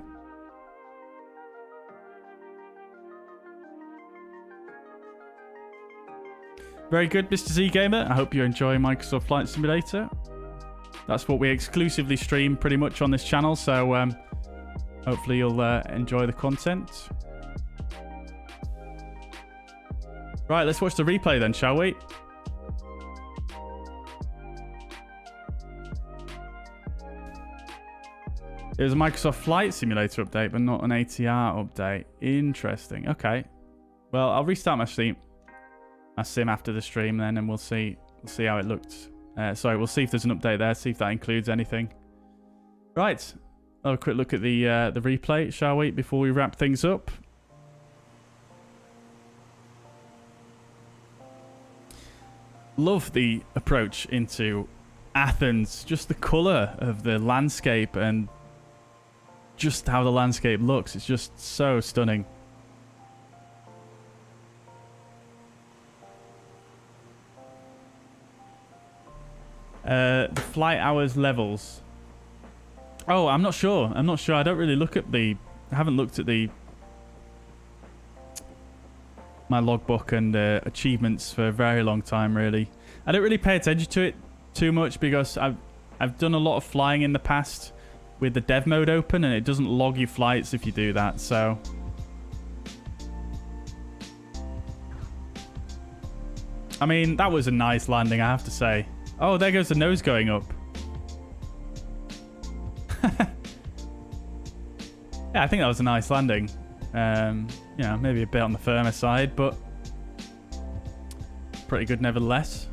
A: Very good, Mr. Z Gamer. I hope you're enjoying Microsoft Flight Simulator. That's what we exclusively stream pretty much on this channel, so hopefully you'll enjoy the content. Right, let's watch the replay then, shall we? It was a Microsoft Flight Simulator update, but not an ATR update. Interesting. Okay. Well, I'll restart my sim after the stream then, and we'll see how it looked. Sorry, we'll see if there's an update there, see if that includes anything. Right. I'll have a quick look at the replay, shall we, before we wrap things up. Love the approach into Athens. Just the colour of the landscape and just how the landscape looks. It's just so stunning. The flight hours levels. Oh, I'm not sure. I don't really look at I haven't looked at my logbook and achievements for a very long time, really. I don't really pay attention to it too much because I've done a lot of flying in the past with the dev mode open, and it doesn't log your flights if you do that, so... I mean, that was a nice landing, I have to say. Oh, there goes the nose going up. Yeah, I think that was a nice landing. You know, maybe a bit on the firmer side, but pretty good nevertheless.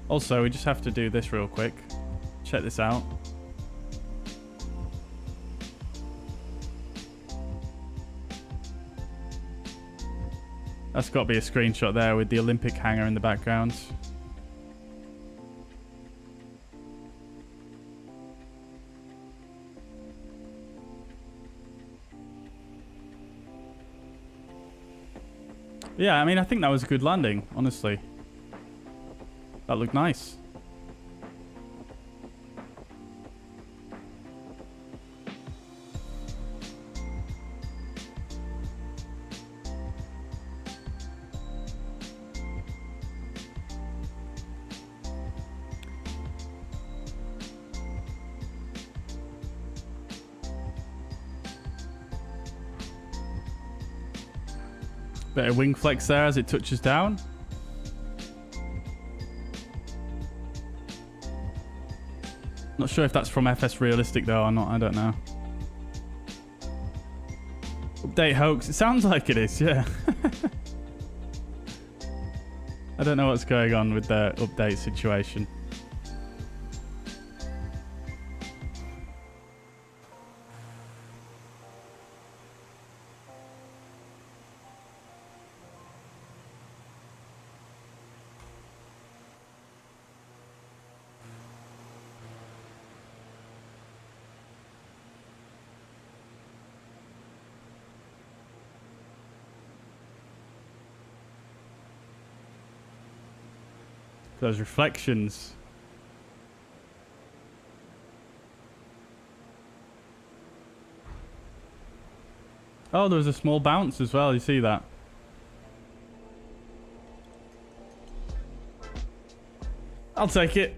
A: Also, we just have to do this real quick. Check this out. That's got to be a screenshot there with the Olympic hangar in the background. Yeah, I mean, I think that was a good landing, honestly. That looked nice. Bit of wing flex there as it touches down. Not sure if that's from FS Realistic though or not, I don't know. Update hoax. It sounds like it is, yeah. I don't know what's going on with the update situation. Those reflections. Oh, there was a small bounce as well. You see that? I'll take it.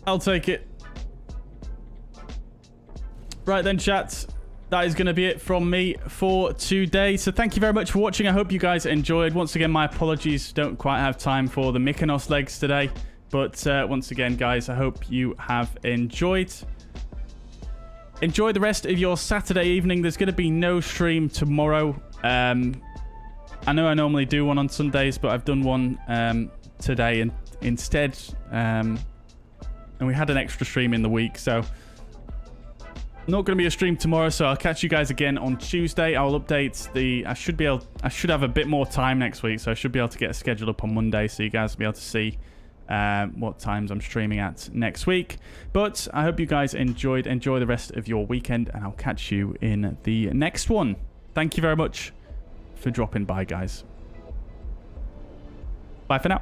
A: I'll take it. Right then, chat. That is going to be it from me for today. So thank you very much for watching. I hope you guys enjoyed. Once again, my apologies. Don't quite have time for the Mykonos legs today. But once again, guys, I hope you have enjoyed. Enjoy the rest of your Saturday evening. There's going to be no stream tomorrow. I know I normally do one on Sundays, but I've done one today instead. And we had an extra stream in the week, so... Not going to be a stream tomorrow, so I'll catch you guys again on Tuesday. I'll update the... I should have a bit more time next week, so I should be able to get a schedule up on Monday, so you guys will be able to see what times I'm streaming at next week. But I hope you guys enjoyed. Enjoy the rest of your weekend, and I'll catch you in the next one. Thank you very much for dropping by, guys. Bye for now.